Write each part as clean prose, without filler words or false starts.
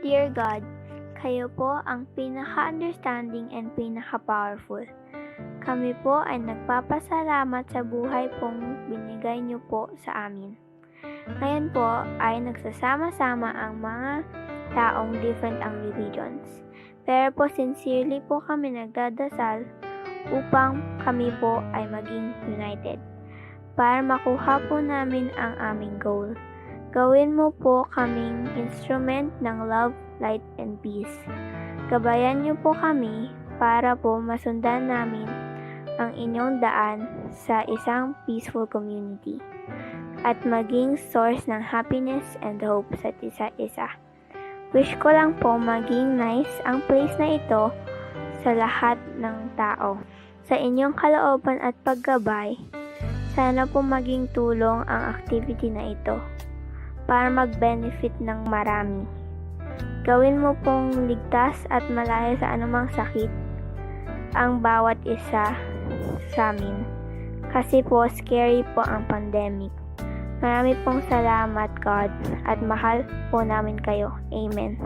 Dear God, kayo po ang pinaka-understanding and pinaka-powerful. Kami po ay nagpapasalamat sa buhay pong binigay niyo po sa amin. Ngayon po ay nagsasama-sama ang mga taong different ang religions. Pero po sincerely po kami nagdadasal upang kami po ay maging united para makuha po namin ang aming goal. Gawin mo po kaming instrument ng love, light, and peace. Gabayan niyo po kami para po masundan namin ang inyong daan sa isang peaceful community at maging source ng happiness and hope sa isa't isa. Wish ko lang po maging nice ang place na ito sa lahat ng tao. Sa inyong kalooban at paggabay, sana po maging tulong ang activity na ito para mag-benefit ng marami. Gawin mo pong ligtas at malayo sa anumang sakit ang bawat isa sa amin. Kasi po scary po ang pandemic. Marami pong salamat, God, at mahal po namin kayo. Amen.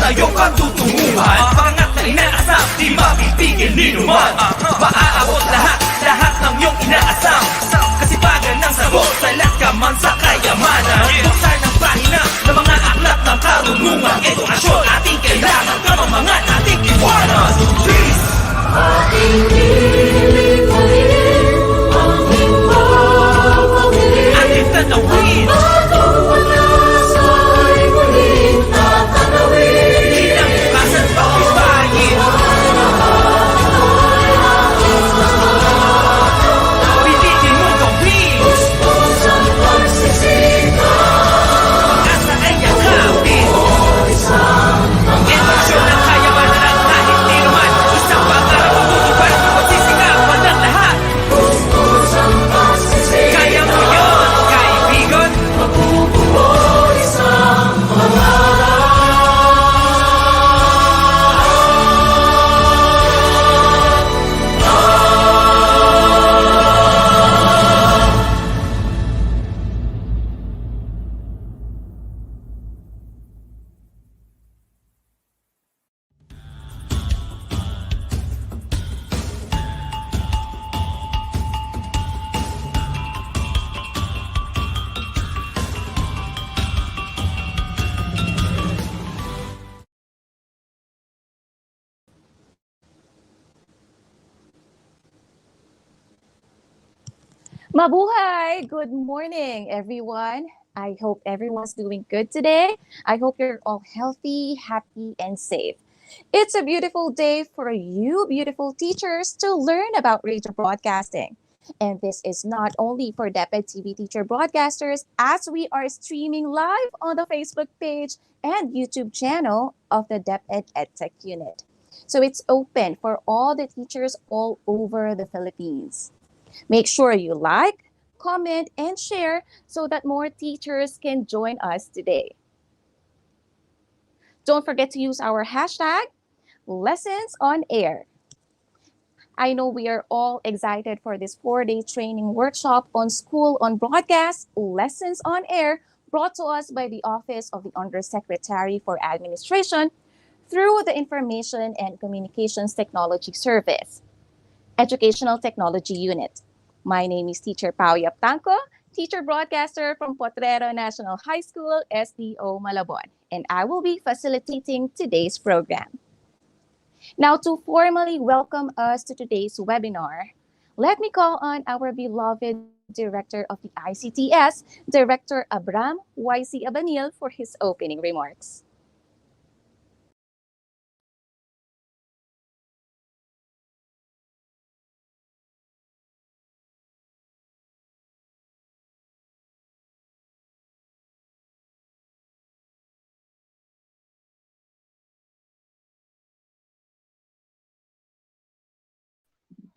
sa iyong pagtutunguhan. Pangat na inaasam, di mapipigil ni numan. Maaabot lahat ng iyong inaasam. Kasipagan ng sagot, salat ka man sa kayamanan. Buksan ang pahina ng mga aklat ng karunungan. Edukasyon ating kailangan, kamamangan ating iwanan. Please! Ating lilipanin, ang himbawangin, ating tanawin, atong mga sa'y muling tatanawin. kinabukasan pag-ibayin, pilitin mo gawin. Puspos ang pagsisikap, Pag-asa ay yakapin, edukasyon ang kayamanan kahit di naman. Isang pangarap ang tutupad, pagsisikapan ng lahat. puspos ang pagsisikap, Kaya mo yun, kaibigan. mabubuo isang pangarap. Mabuhay! Good morning, everyone. I hope everyone's doing good today. I hope you're all healthy, happy, and safe. It's a beautiful day for you, beautiful teachers, to learn about radio broadcasting. And this is not only for DepEd TV teacher broadcasters, as we are streaming live on the Facebook page and YouTube channel of the DepEd EdTech Unit. So it's open for all the teachers all over the Philippines. Make sure you like, comment, and share so that more teachers can join us today. Don't forget to use our hashtag, Lessons on Air. I know we are all excited for this 4-day training workshop on School on Broadcast, Lessons on Air, brought to us by the Office of the Undersecretary for Administration through the Information and Communications Technology Service, Educational Technology Unit. My name is Teacher Pao Yaptanco, teacher broadcaster from Potrero National High School, SDO Malabon, and I will be facilitating today's program. Now, to formally welcome us to today's webinar, let me call on our beloved Director of the ICTS, Director Abram YC Abanil, for his opening remarks.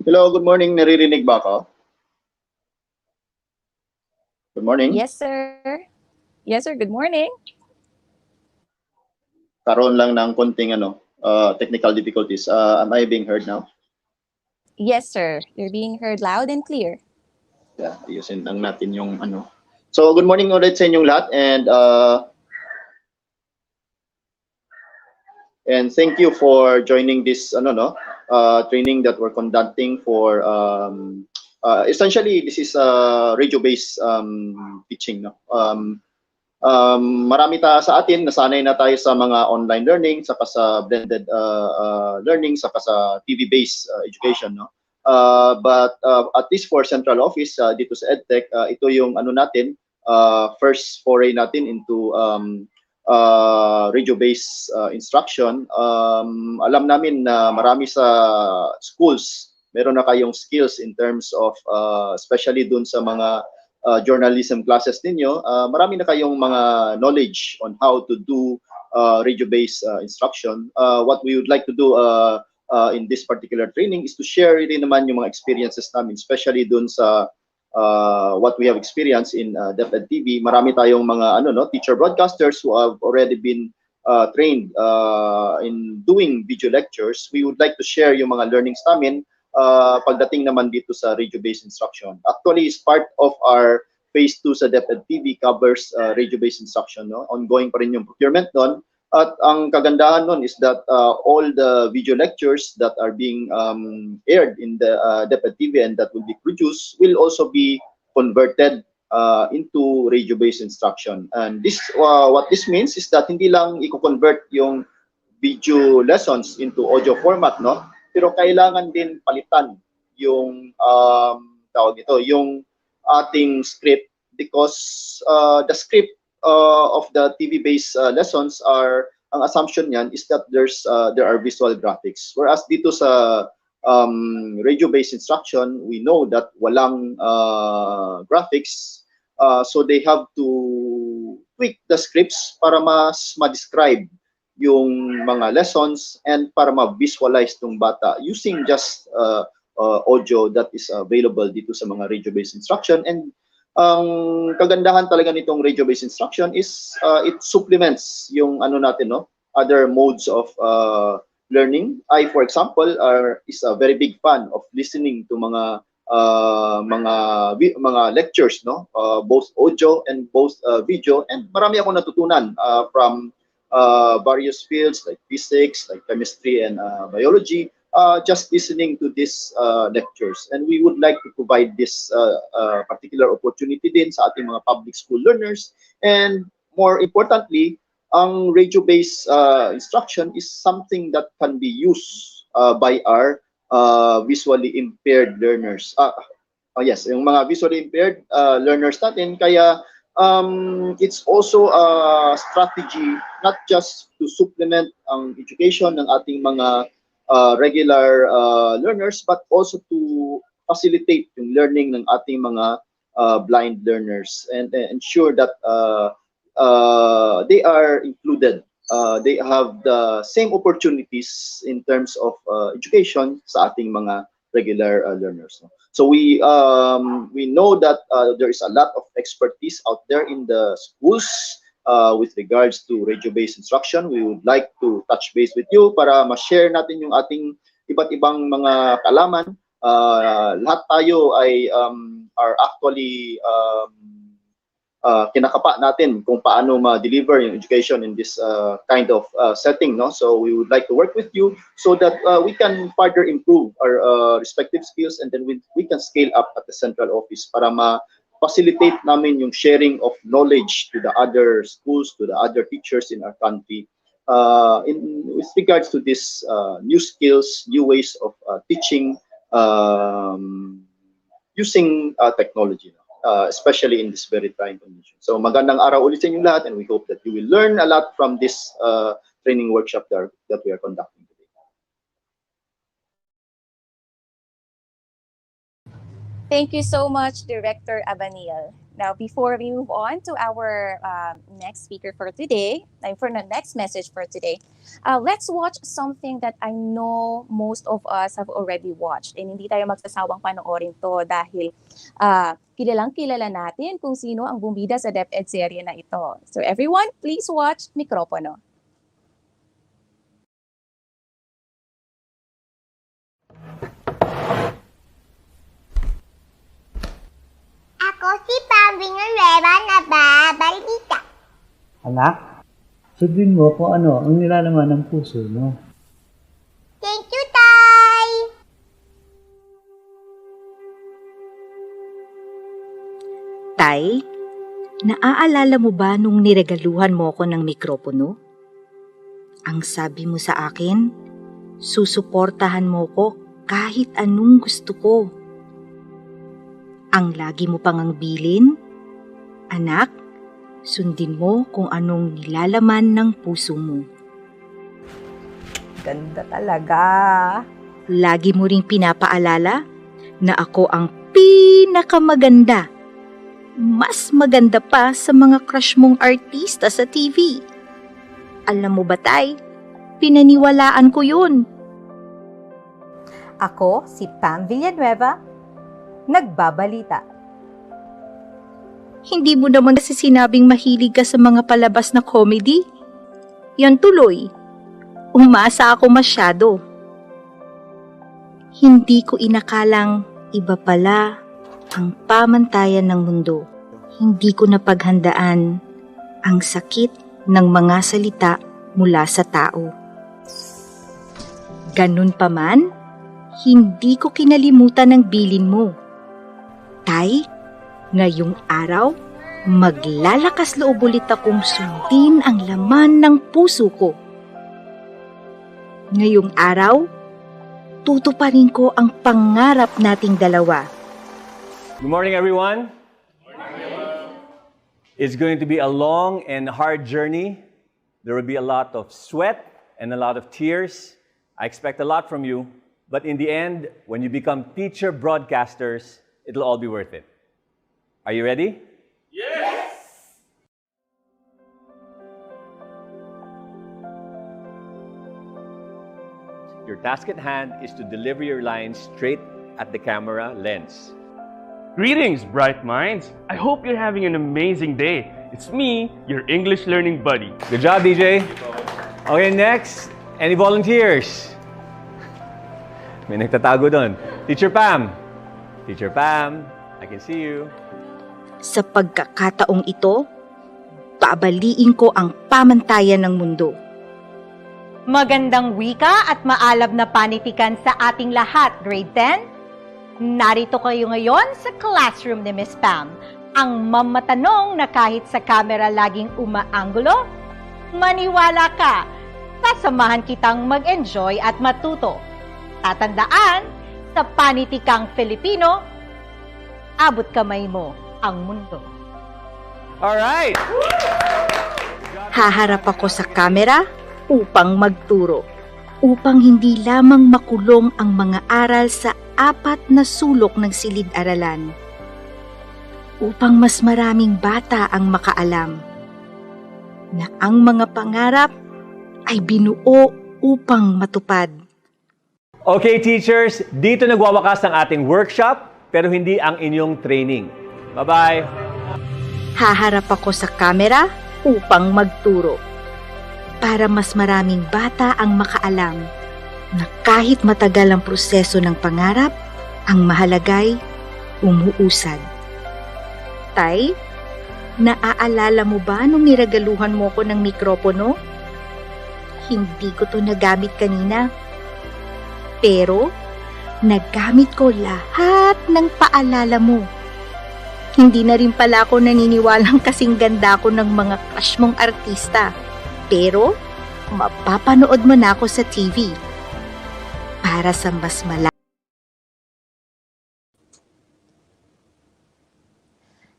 Hello, good morning. Naririnig ba ako? Good morning. Yes, sir. Yes, sir. Good morning. Karoon lang ng konting technical difficulties. Am I being heard now? Yes, sir. You're being heard loud and clear. Yeah, ayusin lang natin yung So, good morning ulit sa inyong lahat, and thank you for joining this training that we're conducting for essentially this is radio-based teaching, no. Marami sa atin nasanay na tayo sa mga online learning, saka sa blended learning, saka sa TV-based education, no. But at least for central office dito sa EdTech, ito yung natin, first foray natin into radio-based instruction. Alam namin na marami sa schools meron na kayong skills in terms of especially dun sa mga journalism classes ninyo. Marami na kayong mga knowledge on how to do radio-based instruction. What we would like to do in this particular training is to share rin naman yung mga experiences namin, especially dun sa what we have experienced in DepEd TV. Marami tayong mga teacher broadcasters who have already been trained in doing video lectures. We would like to share yung mga learnings namin pagdating naman dito sa radio-based instruction. Actually, is part of our phase 2 sa DepEd TV covers radio-based instruction, no? Ongoing pa rin yung procurement doon. At ang kagandahan nun is that all the video lectures that are being aired in the DepEd TV and that will be produced will also be converted into radio-based instruction. And this, what this means is that hindi lang i-convert yung video lessons into audio format, no? Pero kailangan din palitan yung tawag ito, yung ating script, because the script of the TV-based lessons are, ang assumption niyan is that there are visual graphics. Whereas dito sa radio-based instruction, we know that walang graphics, so they have to tweak the scripts para mas ma-describe yung mga lessons and para ma-visualize ng bata using just audio that is available dito sa mga radio-based instruction. And ang kagandahan talaga nitong radio-based instruction is it supplements yung ano natin, no, other modes of learning. I, for example, is a very big fan of listening to mga lectures, no, both audio and both video, and marami akong natutunan from various fields like physics, like chemistry and biology, just listening to these lectures. And we would like to provide this particular opportunity din sa ating mga public school learners. And more importantly, ang radio-based instruction is something that can be used by our visually impaired learners. Yes, yung mga visually impaired learners natin. Kaya it's also a strategy not just to supplement ang education ng ating mga regular learners, but also to facilitate yung learning ng ating mga blind learners and ensure that they are included. They have the same opportunities in terms of education sa ating mga regular learners. So we know that there is a lot of expertise out there in the schools with regards to radio-based instruction. We would like to touch base with you para ma-share natin yung ating iba't ibang mga kaalaman. Lahat tayo ay are actually kinakapa natin kung paano ma-deliver yung education in this kind of setting, no? So we would like to work with you so that we can further improve our respective skills, and then we can scale up at the central office para ma-facilitate namin yung sharing of knowledge to the other schools, to the other teachers in our country with regards to this new skills, new ways of teaching using technology. Especially in this very trying condition. So magandang araw ulit sa inyo lahat, and we hope that you will learn a lot from this training workshop that we are conducting today. Thank you so much, Director Abaniel. Now, before we move on to our next speaker for today, and for the next message for today, let's watch something that I know most of us have already watched. And hindi tayo magsasawang panoorin to dahil kilalang-kilala natin kung sino ang bumida sa DepEd serye na ito. So everyone, please watch Mikropono. Ako si Pambing Nueva na babalita. Anak, sabihin mo kung ano ang nilalaman ng puso mo. Thank you, Tay! Tay, naaalala mo ba nung niregaluhan mo ko ng mikropono? Ang sabi mo sa akin, susuportahan mo ko kahit anong gusto ko. Ang lagi mo pang ang bilin? Anak, sundin mo kung anong nilalaman ng puso mo. Ganda talaga. Lagi mo ring pinapaalala na ako ang pinakamaganda. Mas maganda pa sa mga crush mong artista sa TV. Alam mo ba, Tay? Pinaniwalaan ko yun. Ako, si Pam Villanueva, nagbabalita. Hindi mo naman kasi sinabing mahilig ka sa mga palabas na comedy? Yan tuloy. Umasa ako masyado. Hindi ko inakalang iba pala ang pamantayan ng mundo. Hindi ko napaghandaan ang sakit ng mga salita mula sa tao. Ganun pa man, hindi ko kinalimutan ang bilin mo. Tay, ngayong araw, maglalakas loob ulit akong sundin ang laman ng puso ko. Ngayong araw, tutuparin ko ang pangarap nating dalawa. Good morning, everyone. It's going to be a long and hard journey. There will be a lot of sweat and a lot of tears. I expect a lot from you, but in the end, when you become teacher broadcasters, it'll all be worth it. Are you ready? Yes! Your task at hand is to deliver your lines straight at the camera lens. Greetings, bright minds. I hope you're having an amazing day. It's me, your English learning buddy. Good job, DJ. Okay, next. Any volunteers? May nagtatago doon. Teacher Pam. Teacher Pam, I can see you. Sa pagkakataong ito, babaliin ko ang pamantayan ng mundo. Magandang wika at maalab na panitikan sa ating lahat, grade 10. Narito kayo ngayon sa classroom ni Miss Pam, ang mamatanong na kahit sa camera laging umaanggulo. Maniwala ka, sasamahan kitang mag-enjoy at matuto. Tatandaan, sa panitikang Filipino, abot kamay mo ang mundo. Alright! Haharap ako sa kamera upang magturo, upang hindi lamang makulong ang mga aral sa 4 na sulok ng silid-aralan, upang mas maraming bata ang makaalam na ang mga pangarap ay binuo upang matupad. Okay, teachers, dito nagwawakas ang ating workshop, pero hindi ang inyong training. Bye-bye! Haharap ako sa kamera upang magturo, para mas maraming bata ang makaalam na kahit matagal ang proseso ng pangarap, ang mahalagay umuusad. Tay, naaalala mo ba nung niragaluhan mo ko ng mikropono? Hindi ko to nagamit kanina. Pero, nagamit ko lahat ng paalala mo. Hindi na rin pala ako naniniwalang kasing ganda ko ng mga crush mong artista. Pero, mapapanood mo na ako sa TV. Para sa mas malaki.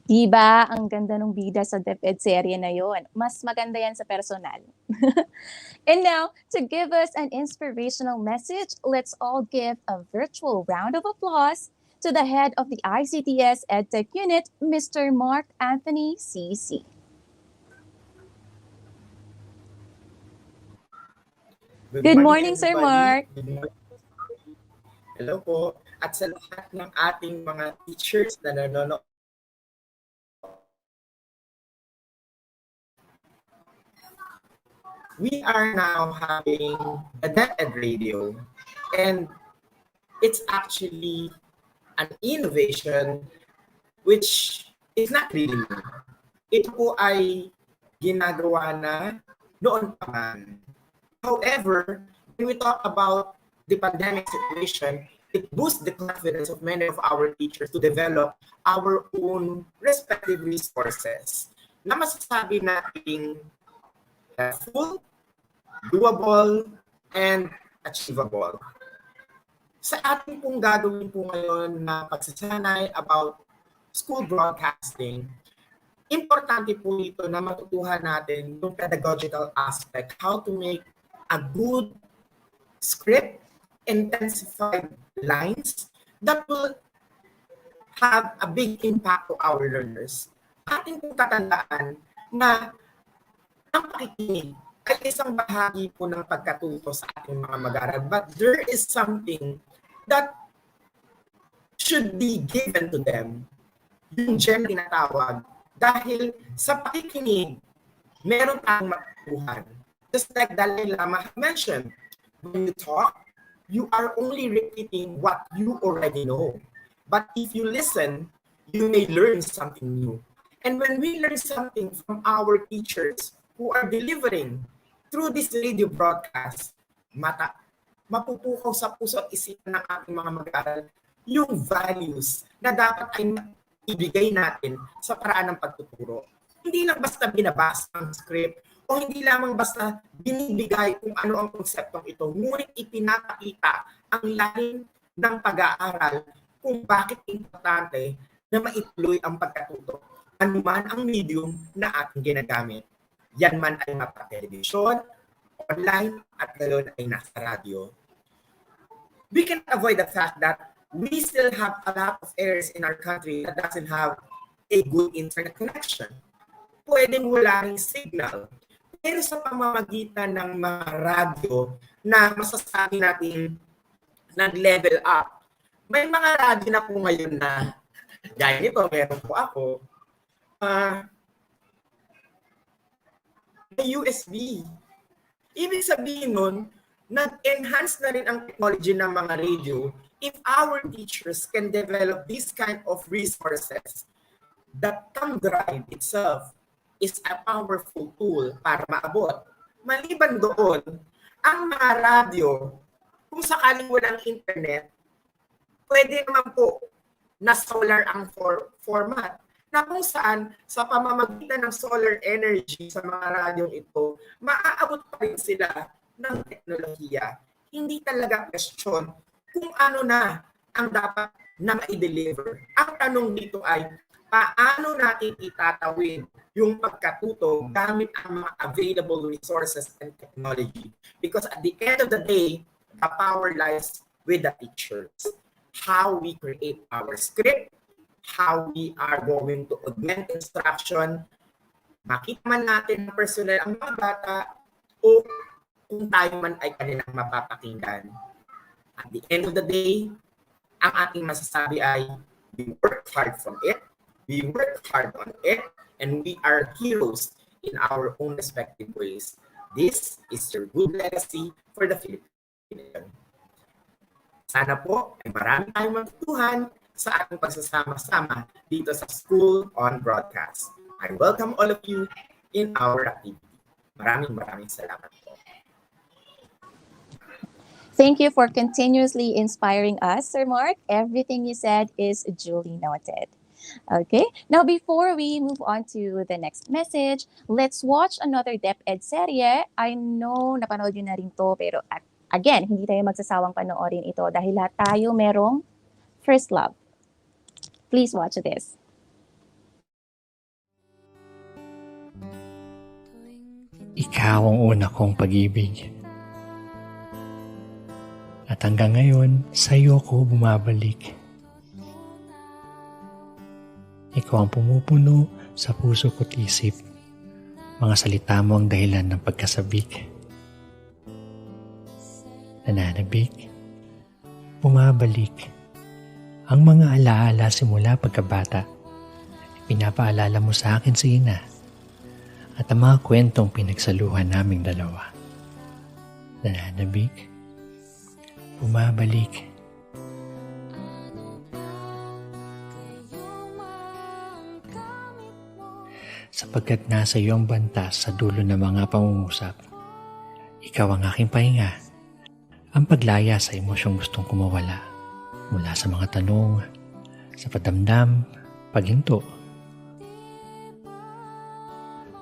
Diba, ang ganda ng bida sa DepEd serye na yon. Mas maganda yan sa personal. And now, to give us an inspirational message, let's all give a virtual round of applause to the head of the ICTS-EdTech Unit, Mr. Mark Anthony CC. Good morning, Sir Mark. Good morning. Hello po. At sa lahat ng ating mga teachers na nanonood, we are now having a DepEd radio, and it's actually an innovation which is not really new. Ito po ay ginagawa na noon pa man. However, when we talk about the pandemic situation, it boosts the confidence of many of our teachers to develop our own respective resources na masasabi nating full, doable, and achievable. Sa ating pong gagawin po ngayon na pagsasanay about school broadcasting, importante po ito na matutuhan natin yung pedagogical aspect, how to make a good script, intensified lines that will have a big impact to our learners. Ating pong tatandaan na ang pakikinig ay isang bahagi po ng pagkatuto sa ating mga mag-aaral, but there is something that should be given to them, yung gem tinatawag, dahil sa pakikinig, meron tayong matutuhan. Just like Dahil mentioned, when you talk, you are only repeating what you already know. But if you listen, you may learn something new. And when we learn something from our teachers who are delivering through this radio broadcast, mapupukaw sa puso at isipan ng ating mga mag-aaral yung values na dapat ay ibigay natin sa paraan ng pagtuturo. Hindi lang basta binabasa ang script o hindi lamang basta binibigay kung ano ang konseptong ito, ngunit ipinapakita ang lalim ng pag-aaral kung bakit importante na maituloy ang pagkatuto anuman ang medium na ating ginagamit. Yan man ay mapa-television, online, at ngayon ay nasa radyo. We can avoid the fact that we still have a lot of areas in our country that doesn't have a good internet connection. Pwedeng wala ring signal. Pero sa pamamagitan ng mga radyo na masasabi natin nag-level up, may mga radyo na po ngayon na, gaya nito, meron po ako, may USB. Ibig sabihin nun, nag-enhance na rin ang technology ng mga radio. If our teachers can develop this kind of resources, the thumb drive itself is a powerful tool para maabot. Maliban doon, ang mga radyo, kung sakaling walang internet, pwede naman po na solar ang format. Na kung saan, sa pamamagitan ng solar energy sa mga radyong ito, maaabot pa rin sila ng teknolohiya. Hindi talaga question kung ano na ang dapat na ma-deliver. Ang tanong dito ay, paano natin itatawid yung pagkatuto gamit ang mga available resources and technology? Because at the end of the day, the power lies with the teachers. How we create our script, how we are going to augment instruction, makita man natin ng personal ang mga bata o kung tayo man ay kanilang mapapakinggan. At the end of the day, ang ating masasabi ay we work hard from it, we work hard on it, and we are heroes in our own respective ways. This is your good legacy for the Philippines. Sana po ay marami tayong matutuhan sa ating pagsasama-sama dito sa School on Broadcast. I welcome all of you in our activity. Maraming salamat po. Thank you for continuously inspiring us, Sir Mark. Everything you said is duly noted. Okay, now before we move on to the next message, let's watch another DepEd serye. I know napanood nyo na rin to, pero again, hindi tayo magsasawang panoorin ito dahil lahat tayo merong first love. Please watch this. Ikaw ang una kong pag-ibig. At hanggang ngayon, sa'yo ko bumabalik. Ikaw ang pumupuno sa puso ko't isip. Mga salita mo ang dahilan ng pagkasabik. Nananabik, bumabalik. Ang mga alaala simula pagkabata, pinapaalala mo sa akin sa ina at ang mga kwentong pinagsaluhan naming dalawa. Nananabik, bumabalik. Sapagkat nasa iyong bantas sa dulo ng mga pangungusap, ikaw ang aking pahinga, ang paglaya sa emosyong gustong kumawala. Mula sa mga tanong, sa padamdam, paghinto.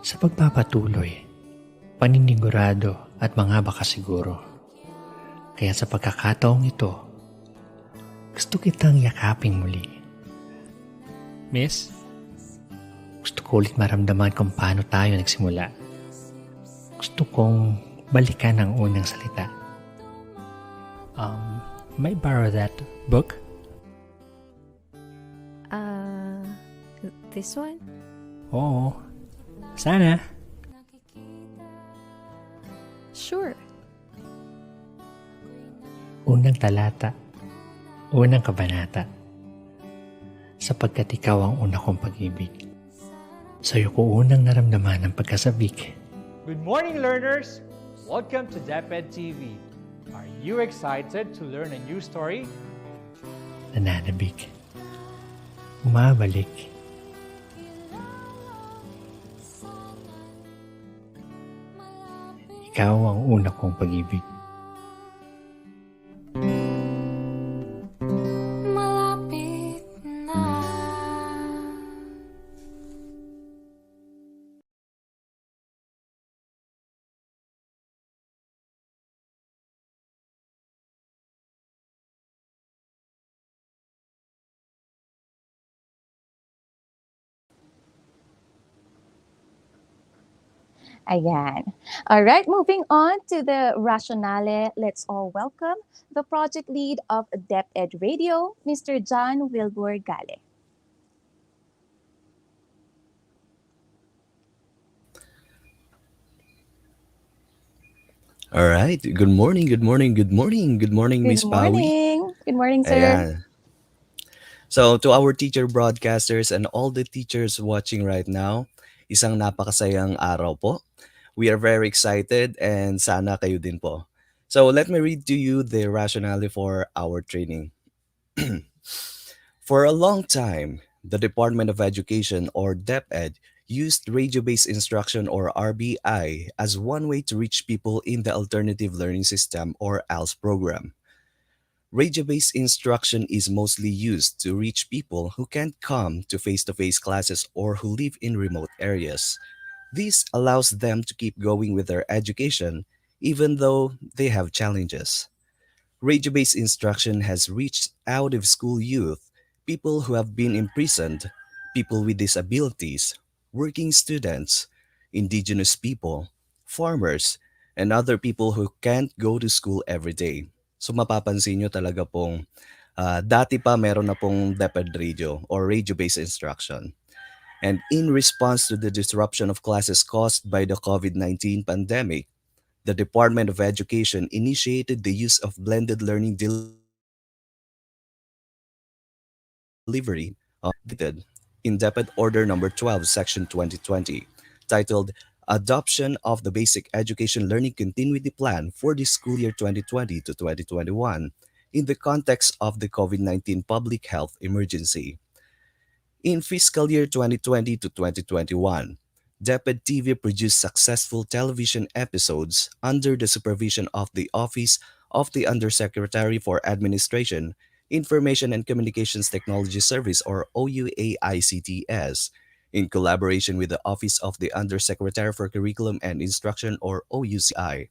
Sa pagpapatuloy, paninigurado at mga bakasiguro. Kaya sa pagkakataong ito, gusto kitang yakapin muli. Miss, gusto ko ulit maramdaman kung paano tayo nagsimula. Gusto kong balikan ang unang salita. May I borrow that book? This one? Oo. Sana. Sure. Unang talata. Unang kabanata. Sapagkat ikaw ang una kong pag-ibig. Sa'yo ko unang naramdaman ang pagkasabik. Good morning, learners! Welcome to DepEd TV. Are you excited to learn a new story? Nananabik. Umabalik. Ikaw ang una kong pag-ibig. Malapit na. Ayan. All right, moving on to the rationale, let's all welcome the project lead of DepEd Radio, Mr. John Wilbur Gale. All right. Good morning, good morning, good morning, good morning, Good Miss Pawi. morning. Good morning, sir. Ayan. So, to our teacher broadcasters and all the teachers watching right now, isang napakasayang araw po. We are very excited and sana kayo din po. So, let me read to you the rationale for our training. For a long time, the Department of Education or DepEd used radio-based instruction or RBI as one way to reach people in the Alternative Learning System or ALS program. Radio-based instruction is mostly used to reach people who can't come to face-to-face classes or who live in remote areas. This allows them to keep going with their education even though they have challenges. Radio-based instruction has reached out-of-school youth, people who have been imprisoned, people with disabilities, working students, indigenous people, farmers, and other people who can't go to school every day. So mapapansin nyo talaga pong dati pa meron na pong DepEd radio or radio-based instruction. And in response to the disruption of classes caused by the COVID-19 pandemic, the Department of Education initiated the use of blended learning delivery in DepEd Order Number 12, Section 2020, titled Adoption of the Basic Education Learning Continuity Plan for the School Year 2020 to 2021 in the context of the COVID-19 public health emergency. In fiscal year 2020 to 2021, DepEd TV produced successful television episodes under the supervision of the Office of the Undersecretary for Administration, Information and Communications Technology Service or OUA ICTS, in collaboration with the Office of the Undersecretary for Curriculum and Instruction or OUCI.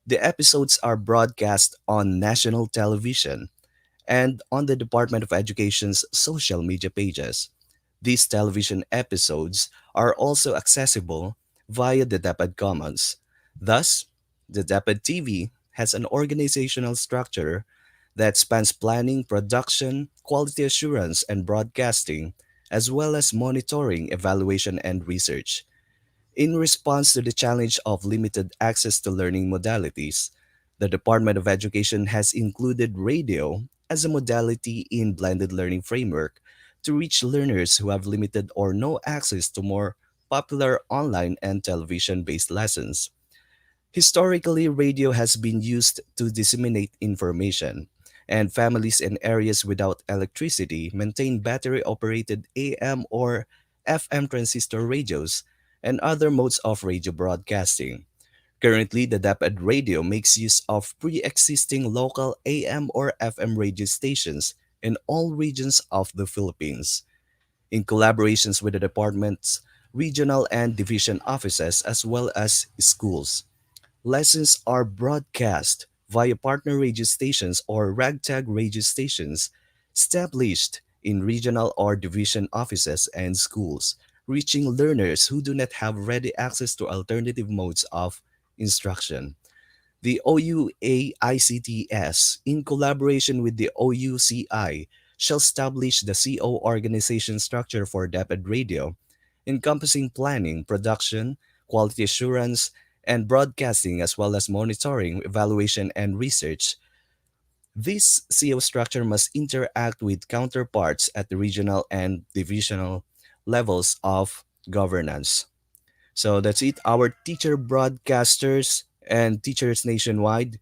The episodes are broadcast on national television and on the Department of Education's social media pages. These television episodes are also accessible via the DepEd Commons. Thus, the DepEd TV has an organizational structure that spans planning, production, quality assurance, and broadcasting, as well as monitoring, evaluation, and research. In response to the challenge of limited access to learning modalities, the Department of Education has included radio as a modality in blended learning framework to reach learners who have limited or no access to more popular online and television-based lessons. Historically, radio has been used to disseminate information, and families in areas without electricity maintain battery-operated AM or FM transistor radios and other modes of radio broadcasting. Currently, the DepEd radio makes use of pre-existing local AM or FM radio stations in all regions of the Philippines. In collaborations with the department's regional and division offices as well as schools, lessons are broadcast via partner radio stations or ragtag radio stations established in regional or division offices and schools, reaching learners who do not have ready access to alternative modes of instruction. The OUA ICTS, in collaboration with the OUCI, shall establish the CO organization structure for DepEd Radio, encompassing planning, production, quality assurance, and broadcasting, as well as monitoring, evaluation, and research. This CO structure must interact with counterparts at the regional and divisional levels of governance. So that's it, our teacher broadcasters and teachers nationwide.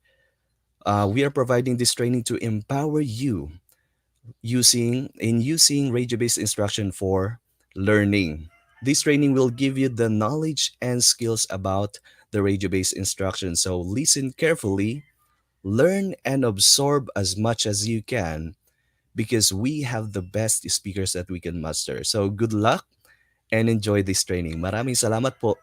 We are providing this training to empower you using radio-based instruction for learning. This training will give you the knowledge and skills about the radio-based instructions. So listen carefully, learn and absorb as much as you can because we have the best speakers that we can muster. So good luck and enjoy this training. Maraming salamat po.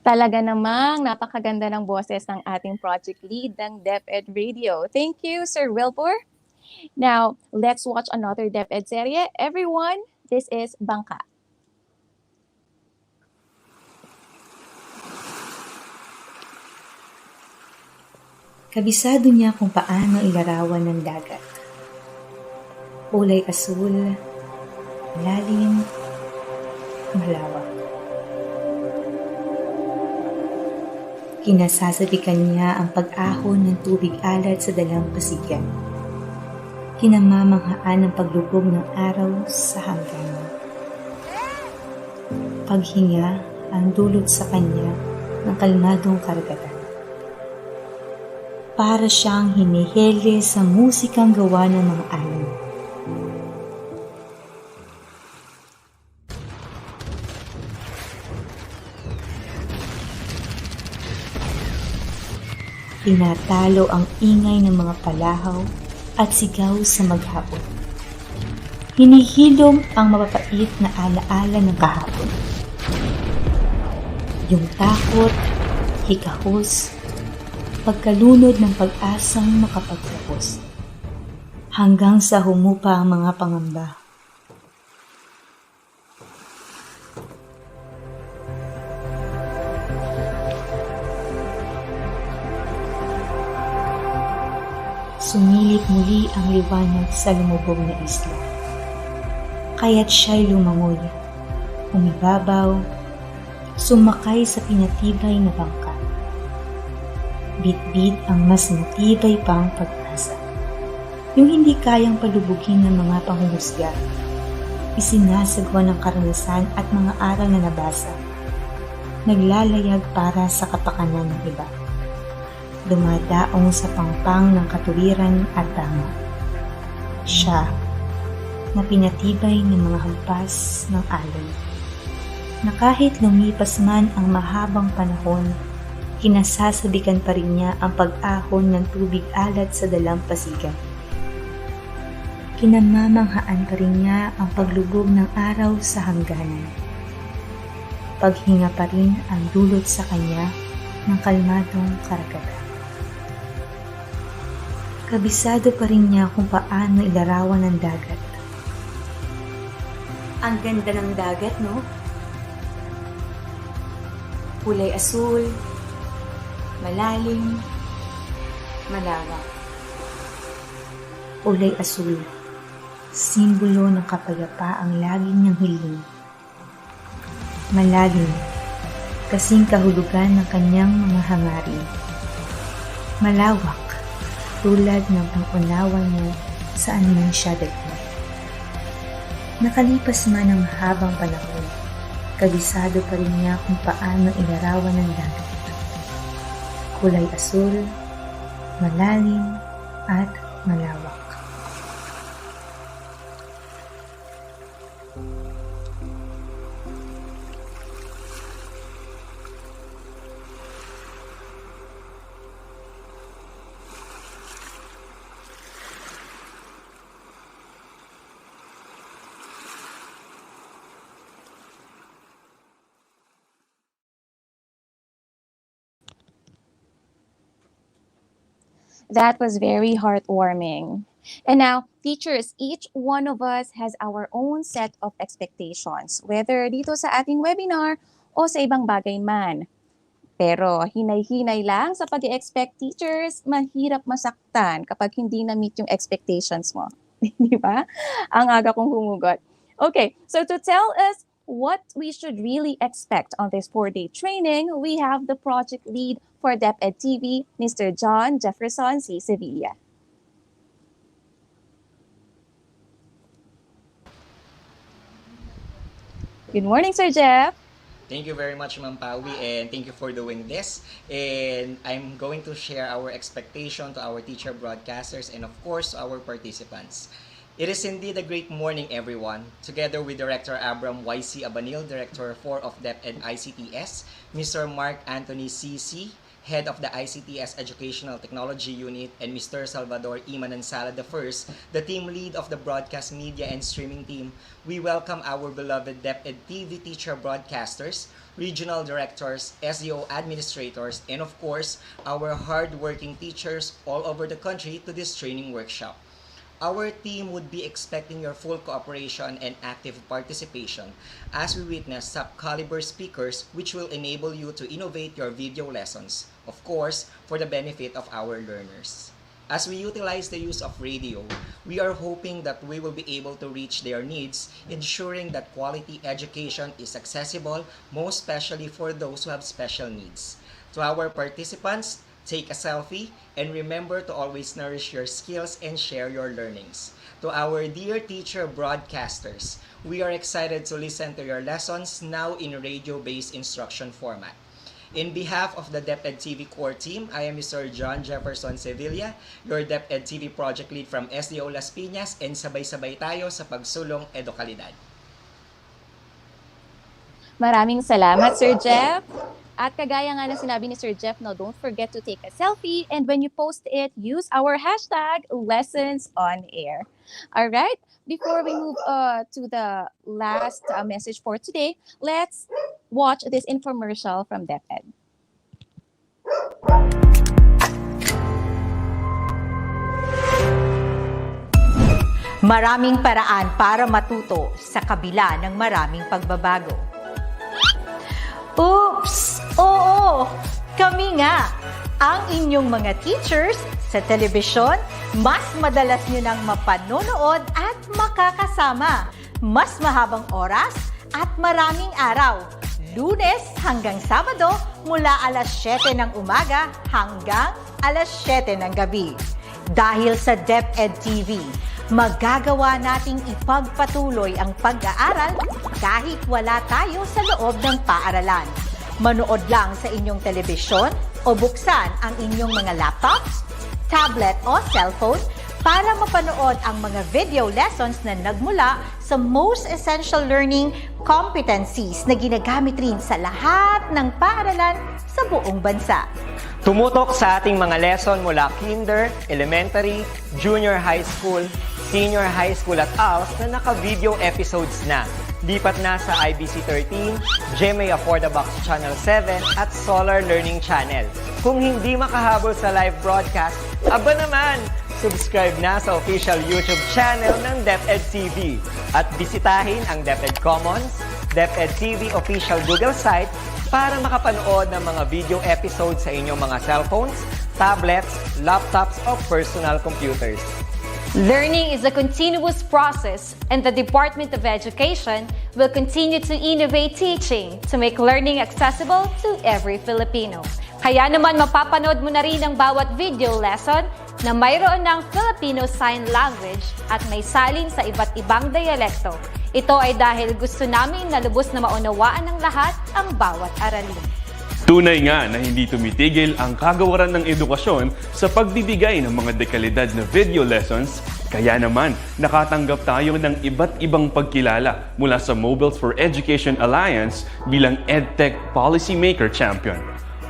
Talaga namang napakaganda ng boses ng ating project lead ng DepEd Radio. Thank you, Sir Wilbur. Now, let's watch another DepEd serye. Everyone, this is Bangka. Kabisado niya kung paano ilarawan ng dagat. Kulay asul, malalim, malawak. Kinasasabikan niya ang pag-ahon ng tubig alat sa dalampasigan. Kinamamanghaan ang paglubog ng araw sa hangganan. Paghinga ang dulot sa kanya ng kalmadong karagatan. Para siyang hinihele sa musikang gawa ng mga alon. Tinatalo ang ingay ng mga palahaw at sigaw sa maghapon. Hinihilom ang mapapait na alaala ng kahapon. Yung takot, hikahos, pagkalunod ng pag-asang makapagtapos. Hanggang sa humupa ang mga pangamba. Sumilip muli ang liwanag sa lumubog na isla. Kaya't siya'y lumangoy, umibabaw, sumakay sa pinatibay na bangka. Bit-bit ang mas matibay pang pag-asa. Yung hindi kayang palubugin ng mga panghuhusga, isinasagwa ng karanasan at mga aral na nabasa, naglalayag para sa kapakanan ng iba. Dumadaong sa pangpang ng katuwiran at tama. Siya, na pinatibay ng mga hampas ng alon, na kahit lumipas man ang mahabang panahon, kinasasabikan pa rin niya ang pag-ahon ng tubig alat sa dalampasigan. Kinamamanghaan pa rin niya ang paglubog ng araw sa hangganan. Paghinga pa rin ang dulot sa kanya ng kalmadong karagatan. Kabisado pa rin niya kung paano ilarawan ng dagat. Ang ganda ng dagat, no? Kulay asul, malalim, malawak. Kulay asul, simbolo ng kapayapaang laging niyang hiling. Malalim, kasing kahulugan ng kanyang mga hangarin. Malawak, tulad ng pang-unawa niya saan man siya dagdag. Nakalipas man ang mahabang panahon, kabisado pa rin niya kung paano ilarawan ng dagat. Kulay asul, malalim, at malawak. That was very heartwarming. And now, teachers, each one of us has our own set of expectations, whether dito sa ating webinar o sa ibang bagay man. Pero hinay-hinay lang sa pag-expect, teachers, mahirap masaktan kapag hindi na-meet yung expectations mo. Di ba? Ang aga kong humugot. Okay, so to tell us what we should really expect on this 4-day training, we have the project lead for DepEd TV, Mr. John Jefferson C. Sevilla. Good morning, Sir Jeff. Thank you very much, Ma'am Pawi, and thank you for doing this. And I'm going to share our expectation to our teacher broadcasters and, of course, to our participants. It is indeed a great morning, everyone. Together with Director Abram YC Abanil, Director 4 of DepEd ICTS, Mr. Mark Anthony CC, Head of the ICTS Educational Technology Unit, and Mr. Salvador E. Manansala I, the team lead of the broadcast media and streaming team, we welcome our beloved DepEd TV teacher broadcasters, regional directors, SEO administrators, and of course, our hard-working teachers all over the country to this training workshop. Our team would be expecting your full cooperation and active participation as we witness top-caliber speakers which will enable you to innovate your video lessons, of course, for the benefit of our learners. As we utilize the use of radio, we are hoping that we will be able to reach their needs, ensuring that quality education is accessible, most especially for those who have special needs. To our participants, take a selfie, and remember to always nourish your skills and share your learnings. To our dear teacher broadcasters, we are excited to listen to your lessons now in radio-based instruction format. In behalf of the DepEd TV core team, I am Mr. John Jefferson Sevilla, your DepEd TV project lead from SDO Las Piñas, and sabay-sabay tayo sa pagsulong edukalidad. Maraming salamat, Sir Jeff. At kagaya nga na sinabi ni Sir Jeff, no, don't forget to take a selfie, and when you post it, use our hashtag Lessons on Air. All right, before we move to the last message for today, let's watch this infomercial from DepEd. Maraming paraan para matuto sa kabila ng maraming pagbabago. Oops! Oo! Kami nga! Ang inyong mga teachers sa telebisyon, mas madalas nyo nang mapanonood at makakasama. Mas mahabang oras at maraming araw. Lunes hanggang Sabado mula alas 7 ng umaga hanggang alas 7 ng gabi. Dahil sa DepEd TV, magagawa nating ipagpatuloy ang pag-aaral kahit wala tayo sa loob ng paaralan. Manood lang sa inyong telebisyon o buksan ang inyong mga laptops, tablet o cellphone para mapanood ang mga video lessons na nagmula sa most essential learning competencies na ginagamit rin sa lahat ng paaralan sa buong bansa. Tumutok sa ating mga lesson mula kinder, elementary, junior high school, senior high school at ALS na naka-video episodes na. Lipat na sa IBC 13, GMA Affordabox Channel 7 at Solar Learning Channel. Kung hindi makahabol sa live broadcast, aba naman! Subscribe na sa official YouTube channel ng DepEd TV at bisitahin ang DepEd Commons, DepEd TV official Google site para makapanood ng mga video episodes sa inyong mga cellphones, tablets, laptops o personal computers. Learning is a continuous process, and the Department of Education will continue to innovate teaching to make learning accessible to every Filipino. Kaya naman mapapanood mo na rin ang bawat video lesson na mayroon ng Filipino Sign Language at may salin sa iba't ibang dialekto. Ito ay dahil gusto namin na lubos na maunawaan ng lahat ang bawat aralin. Tunay nga na hindi tumitigil ang kagawaran ng edukasyon sa pagbibigay ng mga dekalidad na video lessons, kaya naman nakatanggap tayo ng iba't ibang pagkilala mula sa Mobiles for Education Alliance bilang EdTech Policymaker Champion.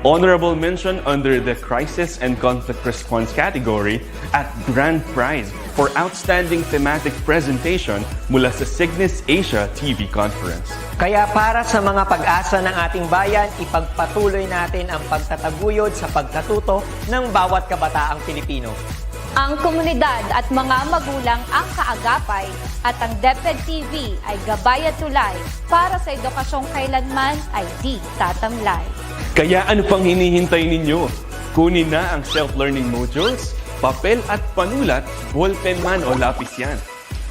Honorable mention under the Crisis and Conflict Response category at Grand Prize for Outstanding Thematic Presentation mula sa Cygnus Asia TV Conference. Kaya para sa mga pag-asa ng ating bayan, ipagpatuloy natin ang pagtataguyod sa pagkatuto ng bawat kabataang Pilipino. Ang komunidad at mga magulang ang kaagapay at ang DepEd TV ay gabay at tulay para sa edukasyong kailanman ay di tatamlay. Kaya ano pang hinihintay ninyo? Kunin na ang self-learning modules, papel at panulat, ballpen man o lapis yan.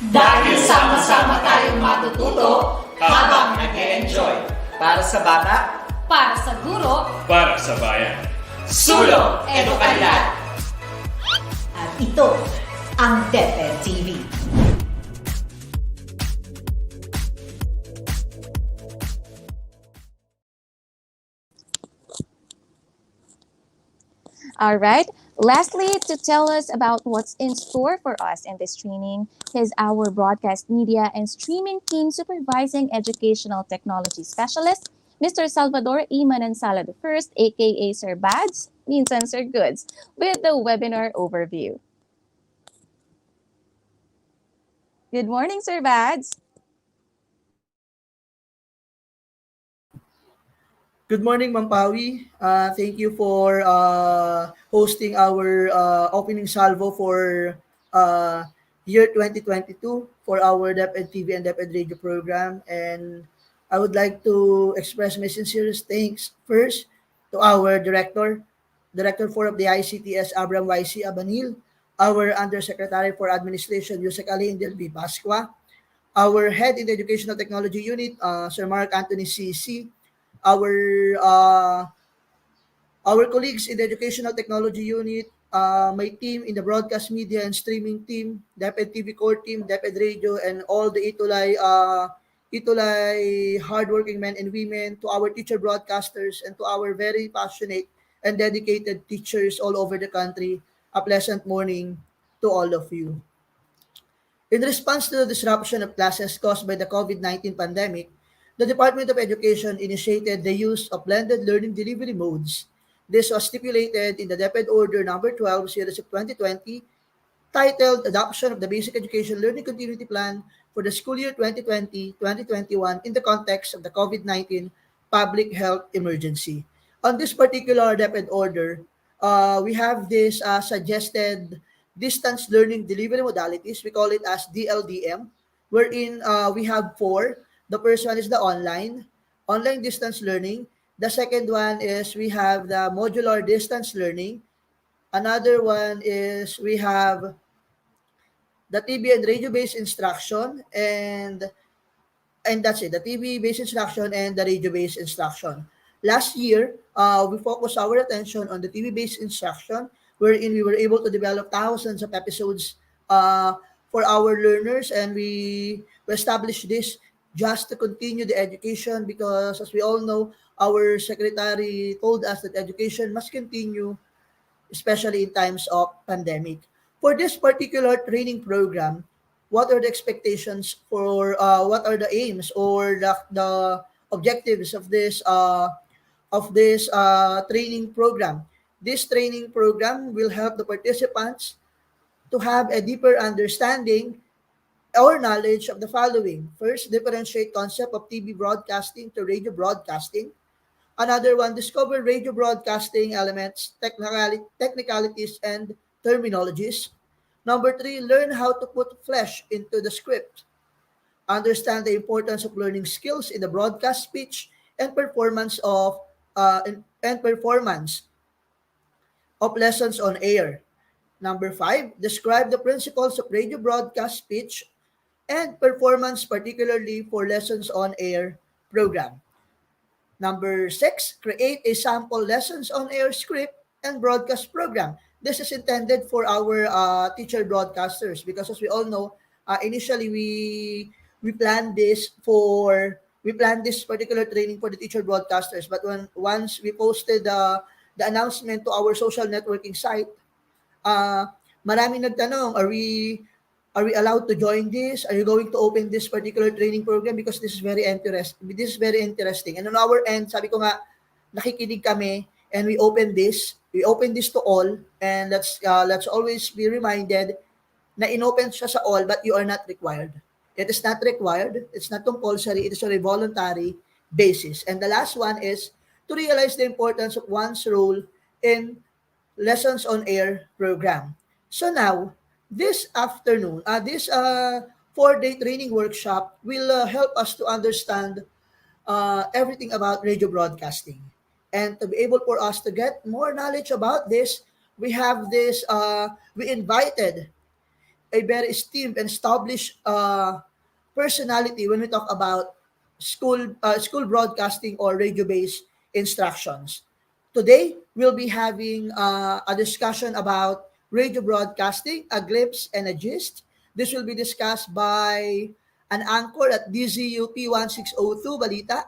Dahil sama-sama tayong matututo habang nag-e-enjoy. Para sa bata, para sa guro, para sa bayan. Sulong Edukalidad! At ito ang DepEd TV. All right, Lastly, to tell us about what's in store for us in this training is our broadcast media and streaming team supervising educational technology specialist, Mr. Salvador E. Manansala I, aka Sir Bads, minsan Sir Goods, with the webinar overview. Good morning, Sir Bads. Good morning, Ma'am Pawi. Thank you for hosting our opening salvo for uh, year 2022 for our DepEd TV and DepEd Radio program. And I would like to express my sincerest thanks first to our Director 4 of the ICTS, Abram YC Abanil, our Undersecretary for Administration, Yusek Ali Indelbi Pasqua, our Head in the Educational Technology Unit, Sir Mark Anthony CC, our uh, our colleagues in the Educational Technology Unit, my team in the broadcast media and streaming team, DepEd TV core team, DepEd Radio, and all the Itulay hardworking men and women, to our teacher broadcasters, and to our very passionate and dedicated teachers all over the country. A pleasant morning to all of you. In response to the disruption of classes caused by the COVID-19 pandemic, the Department of Education initiated the use of blended learning delivery modes. This was stipulated in the DepEd Order Number 12, Series of 2020, titled Adoption of the Basic Education Learning Continuity Plan for the School Year 2020-2021 in the context of the COVID-19 public health emergency. On this particular DepEd order, we have this suggested distance learning delivery modalities. We call it as DLDM, wherein we have four. The first one is the online distance learning. The second one is we have the modular distance learning. Another one is we have the TV and radio-based instruction, and that's it, the TV-based instruction and the radio-based instruction. Last year, we focused our attention on the TV-based instruction, wherein we were able to develop thousands of episodes for our learners, and we established this just to continue the education, because as we all know, our secretary told us that education must continue, especially in times of pandemic. For this particular training program, what are the expectations for what are the aims or the objectives of this training program? This training program will help the participants to have a deeper understanding or knowledge of the following. First, differentiate concept of TV broadcasting to radio broadcasting. Another one, discover radio broadcasting elements, technicalities, and terminologies. Number three, learn how to put flesh into the script. Understand the importance of learning skills in the broadcast speech and performance of lessons on air. Number five, describe the principles of radio broadcast speech and performance, particularly for lessons on air program. Number six, create a sample lessons on air script and broadcast program. This is intended for our teacher broadcasters, because as we all know, initially we planned this particular training for the teacher broadcasters, but once we posted the announcement to our social networking site, uh, maraming nagtanong, are we allowed to join this? Are you going to open this particular training program? Because this is very interesting. And on our end, sabi ko nga, nakikinig kami, and we open this to all, and let's always be reminded na inopen siya sa all, but you are not required. It is not required. It's not compulsory. It is on a voluntary basis. And the last one is to realize the importance of one's role in lessons on air program. So now, this afternoon, this 4-day training workshop will help us to understand everything about radio broadcasting. And to be able for us to get more knowledge about this, we invited a very esteemed and established personality when we talk about school broadcasting or radio-based instructions. Today, we'll be having a discussion about radio broadcasting, a glimpse and a gist. This will be discussed by an anchor at DZUP 1602 Balita,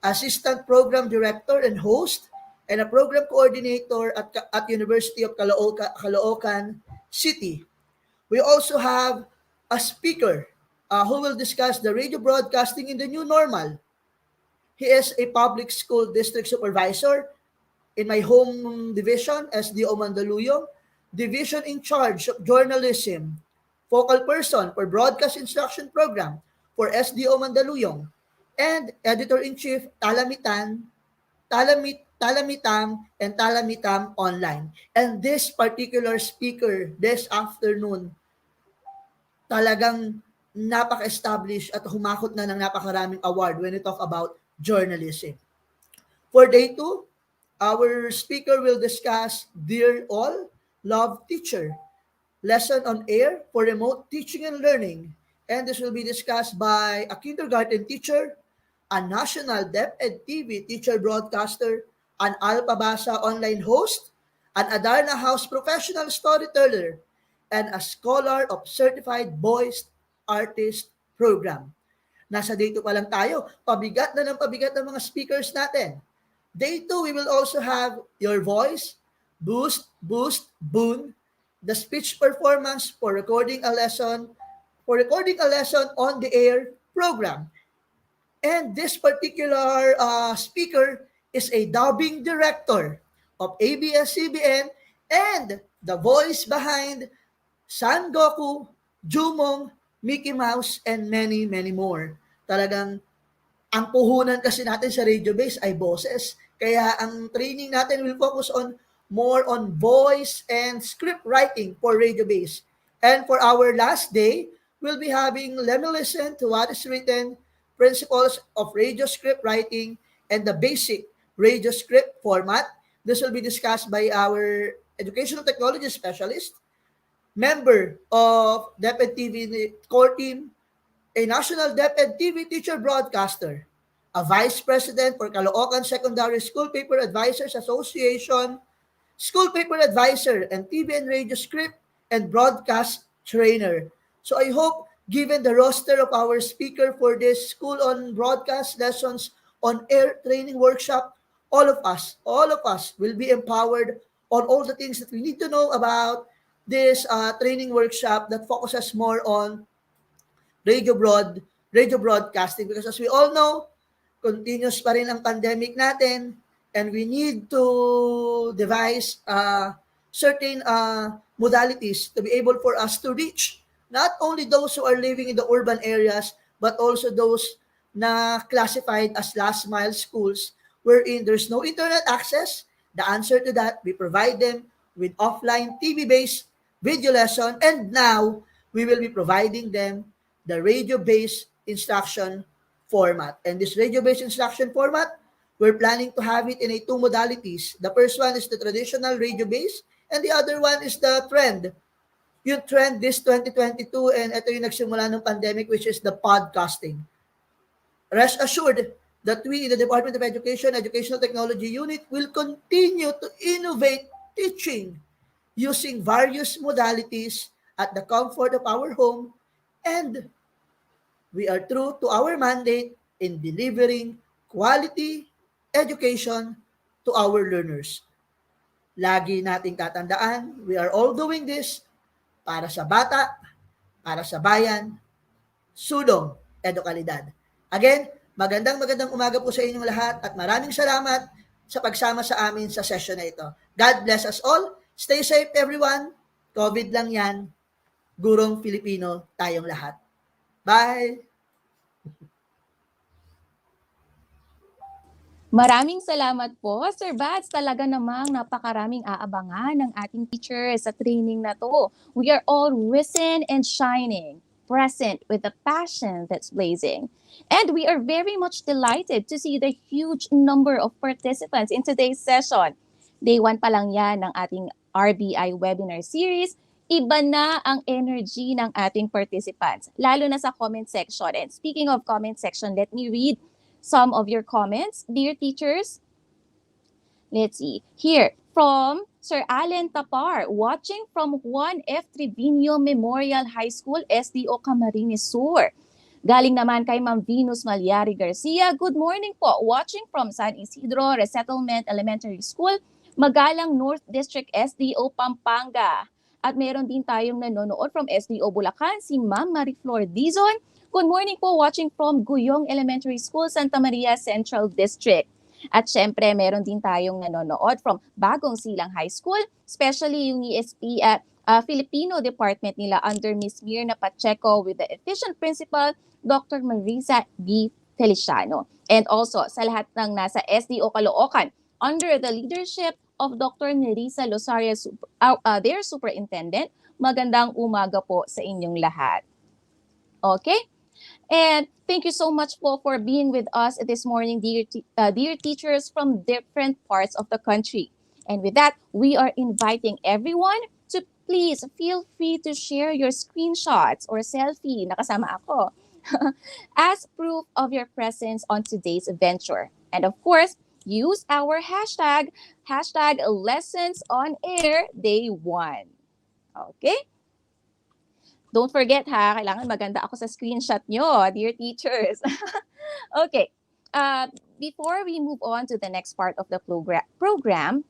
Assistant Program Director and Host, and a program coordinator at University of Caloocan City. We also have a speaker who will discuss the radio broadcasting in the new normal. He is a public school district supervisor in my home division, SDO Mandaluyong, division in charge of journalism, focal person for broadcast instruction program for SDO Mandaluyong, and editor-in-chief Talamitam and Talamitam Online. And this particular speaker this afternoon, talagang napaka-established at humakot na ng napakaraming award when we talk about journalism. For day 2, our speaker will discuss Dear All, Love Teacher, lesson on air for remote teaching and learning. And this will be discussed by a kindergarten teacher, a national DepEd TV teacher broadcaster, an Alpabasa online host, an Adarna House professional storyteller, and a scholar of Certified Voice Artist Program. Nasa day 2 pa lang tayo, pabigat na ng pabigat ng mga speakers natin. Day 2, we will also have Your Voice, Boost, Boon, the speech performance for recording a lesson on the air program. And this particular speaker is a dubbing director of ABS-CBN and the voice behind San Goku, Jumong, Mickey Mouse, and many, many more. Talagang ang puhunan kasi natin sa radio base ay boses. Kaya ang training natin will focus on more on voice and script writing for radio base. And for our last day, we'll be having Let Me Listen to What Is Written, Principles of Radio Script Writing, and the basic radio script format. This will be discussed by our educational technology specialist, member of DepEd TV core team, a national DepEd TV teacher broadcaster, a vice president for Caloocan Secondary School Paper Advisors Association, school paper advisor, and TV and radio script and broadcast trainer. So I hope, given the roster of our speaker for this school on broadcast lessons on air training workshop, all of us will be empowered on all the things that we need to know about this training workshop that focuses more on radio broadcasting, because as we all know, continuous pa rin ang pandemic natin, and we need to devise certain modalities to be able for us to reach not only those who are living in the urban areas, but also those na classified as last mile schools wherein there's no internet access. The answer to that, we provide them with offline TV-based video lesson, and now we will be providing them the radio-based instruction format. And this radio-based instruction format, we're planning to have it in a 2 modalities. The first one is the traditional radio-based, and the other one is the trend. Yung trend this 2022, and ito yung nagsimula ng pandemic, which is the podcasting. Rest assured that we in the Department of Education, Educational Technology Unit will continue to innovate teaching using various modalities at the comfort of our home, and we are true to our mandate in delivering quality education to our learners. Lagi nating tatandaan, we are all doing this para sa bata, para sa bayan, sulong edukalidad. Again, magandang umaga po sa inyong lahat at maraming salamat sa pagsama sa amin sa session na ito. God bless us all. Stay safe everyone. COVID lang yan. Gurong Filipino tayong lahat. Bye! Maraming salamat po, Sir Bats. Talaga namang napakaraming aabangan ng ating teachers sa training na to. We are all risen and shining, present with the passion that's blazing. And we are very much delighted to see the huge number of participants in today's session. Day 1 pa lang yan ng ating RBI webinar series. Iba na ang energy ng ating participants, lalo na sa comment section. And speaking of comment section, let me read some of your comments. Dear teachers, let's see. Here, from Sir Allen Tapar, watching from 1F Trevino Memorial High School, SDO Camarines Sur. Galing naman kay Ma'am Venus Malyari Garcia, good morning po. Watching from San Isidro Resettlement Elementary School, Magalang North District SDO Pampanga. At meron din tayong nanonood from SDO Bulacan, si Ma'am Mariflor Dizon. Good morning po, watching from Guyong Elementary School, Santa Maria Central District. At syempre, meron din tayong nanonood from Bagong Silang High School, especially yung ESP at Filipino department nila under Miss Mirna Pacheco with the efficient principal, Dr. Marisa B. Feliciano. And also, sa lahat ng nasa SDO Caloocan, under the leadership of Dr. Nerissa Losaria, their superintendent, magandang umaga po sa inyong lahat. Okay? And thank you so much po for being with us this morning, dear teachers from different parts of the country. And with that, we are inviting everyone to please feel free to share your screenshots or selfie, nakasama ako, as proof of your presence on today's adventure. And of course, use our hashtag Lessons on Air Day 1. Okay? Don't forget ha, kailangan maganda ako sa screenshot nyo, dear teachers. Okay, before we move on to the next part of the program,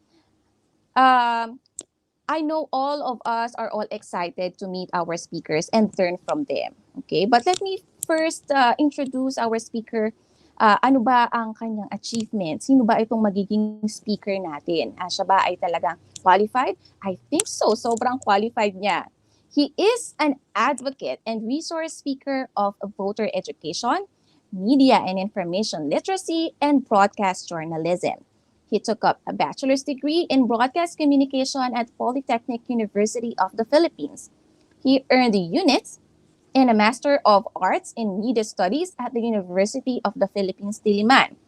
I know all of us are all excited to meet our speakers and learn from them. Okay, but let me first introduce our speaker. Ano ba ang kanyang achievement? Sino ba itong magiging speaker natin? Siya ba ay talagang qualified? I think so. Sobrang qualified niya. He is an advocate and resource speaker of voter education, media and information literacy, and broadcast journalism. He took up a bachelor's degree in broadcast communication at Polytechnic University of the Philippines. He earned units and a Master of Arts in Media Studies at the University of the Philippines, Diliman.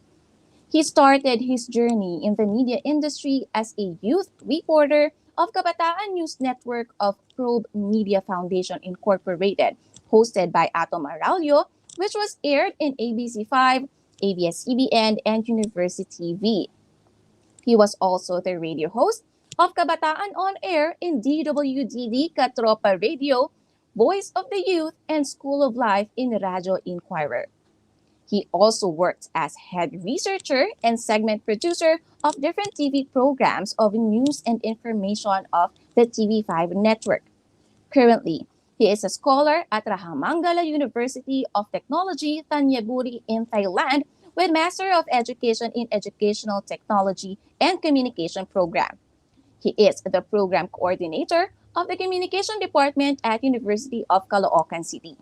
He started his journey in the media industry as a youth reporter of Kabataan News Network of Probe Media Foundation Incorporated, hosted by Atom Araulio, which was aired in ABC5, ABS-CBN, and University TV. He was also the radio host of Kabataan On Air in DWDD Katropa Radio, Voice of the Youth, and School of Life in Radio Inquirer. He also worked as head researcher and segment producer of different TV programs of news and information of the TV5 network. Currently, he is a scholar at Rahamangala University of Technology, Thanyaburi in Thailand with Master of Education in Educational Technology and Communication Program. He is the program coordinator of the Communication Department at University of Caloocan City.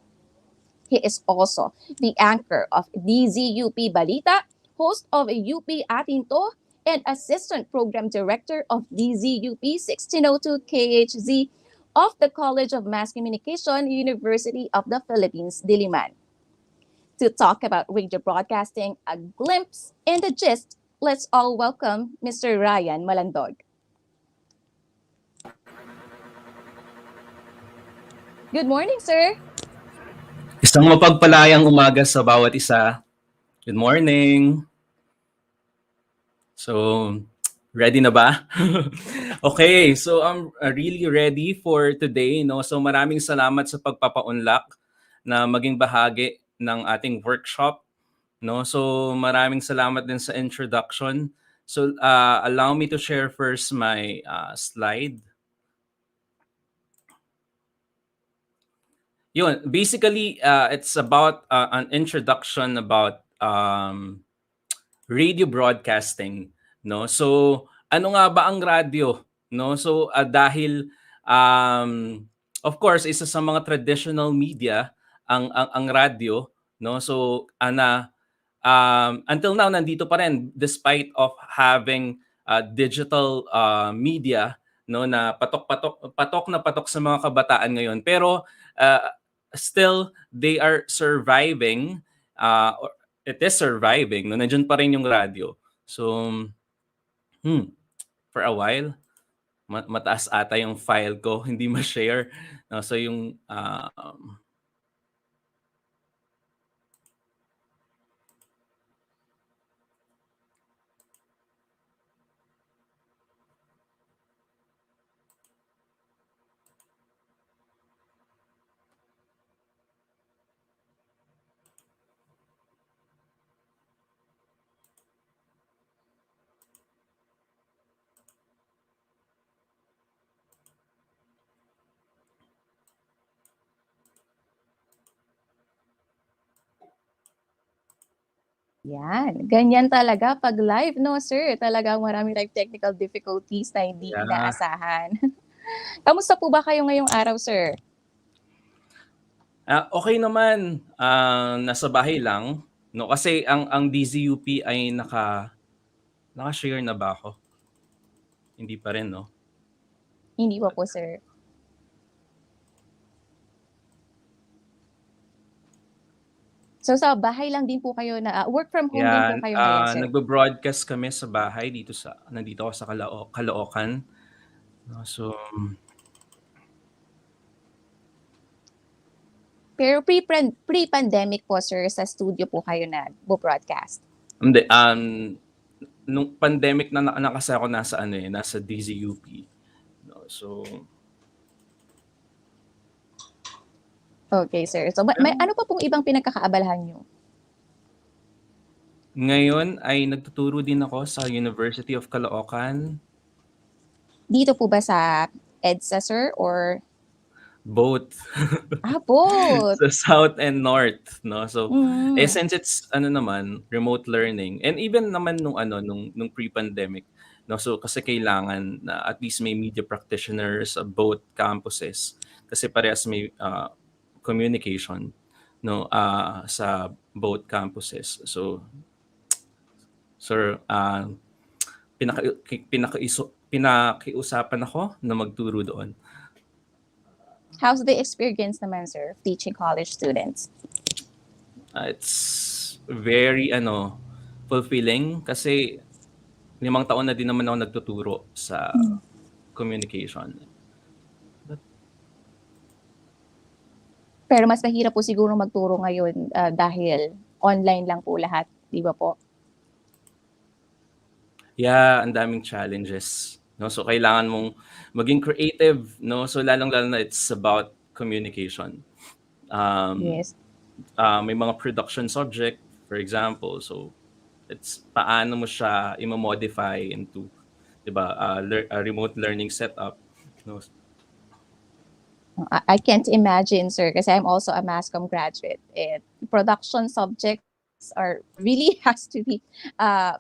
He is also the anchor of DZUP Balita, host of UP Atinto, and assistant program director of DZUP 1602 KHZ of the College of Mass Communication, University of the Philippines, Diliman. To talk about radio broadcasting, a glimpse and the gist, let's all welcome Mr. Ryan Malandog. Good morning, sir. Isang mapagpalayang umaga sa bawat isa. Good morning. So, ready na ba? Okay, so I'm really ready for today, no? So maraming salamat sa pagpapaunlak na maging bahagi ng ating workshop, no? So maraming salamat din sa introduction. So allow me to share first my slide. Yun, basically, it's about an introduction about radio broadcasting, no? So, ano nga ba ang radyo, no? So, dahil of course, isa sa mga traditional media ang radyo, no? So, until now nandito pa rin despite of having digital media, no, na patok na patok sa mga kabataan ngayon. Pero still they are surviving, or it is surviving, no? Nandiyan pa rin yung radyo. So for a while mataas ata yung file ko, hindi ma-share, no? So yung Yan, ganyan talaga pag live, no, sir? Talagang maraming live technical difficulties na hindi Yeah. inaasahan. Kamusta po ba kayo ngayong araw, sir? Okay naman. Nasa bahay lang, no? Kasi ang DZUP ay naka-share na ba ako? Hindi pa rin, no? Hindi pa po, sir. So sa bahay lang din po kayo na work from home din po Yan, kayo ngayon, sir? nagbo-broadcast kami sa bahay nandito ako sa Caloocan. No, so Pero pre-pandemic po, sir, sa studio po kayo nagbo-broadcast? hindi, nung pandemic na kasi ako nasa DZUP. No, so Okay, sir. So may ano pa pong ibang pinagkakaabalahan nyo? ngayon ay nagtuturo din ako sa University of Caloocan. Dito po ba sa EDSA, sir, or Both. both. Sa South and North, no? So, Mm. since it's remote learning and even naman nung pre-pandemic, no? So kasi kailangan na at least may media practitioners sa both campuses kasi parehas may communication, no, sa both campuses. So, sir, pinakiusapan ako na magturo doon. How's the experience naman, sir, of teaching college students? It's very fulfilling kasi 5 taon na din naman ako nagtuturo sa communication. Pero mas mahirap po siguro magturo ngayon dahil online lang po lahat, di ba po? Yeah, ang daming challenges, no? So kailangan mong maging creative, no? So lalong-lalo na it's about communication. Yes. May mga production subject, for example. So it's paano mo siya i-modify into, 'di ba, a remote learning setup, no? I can't imagine, sir, kasi I'm also a mass comm graduate. Production subjects really has to be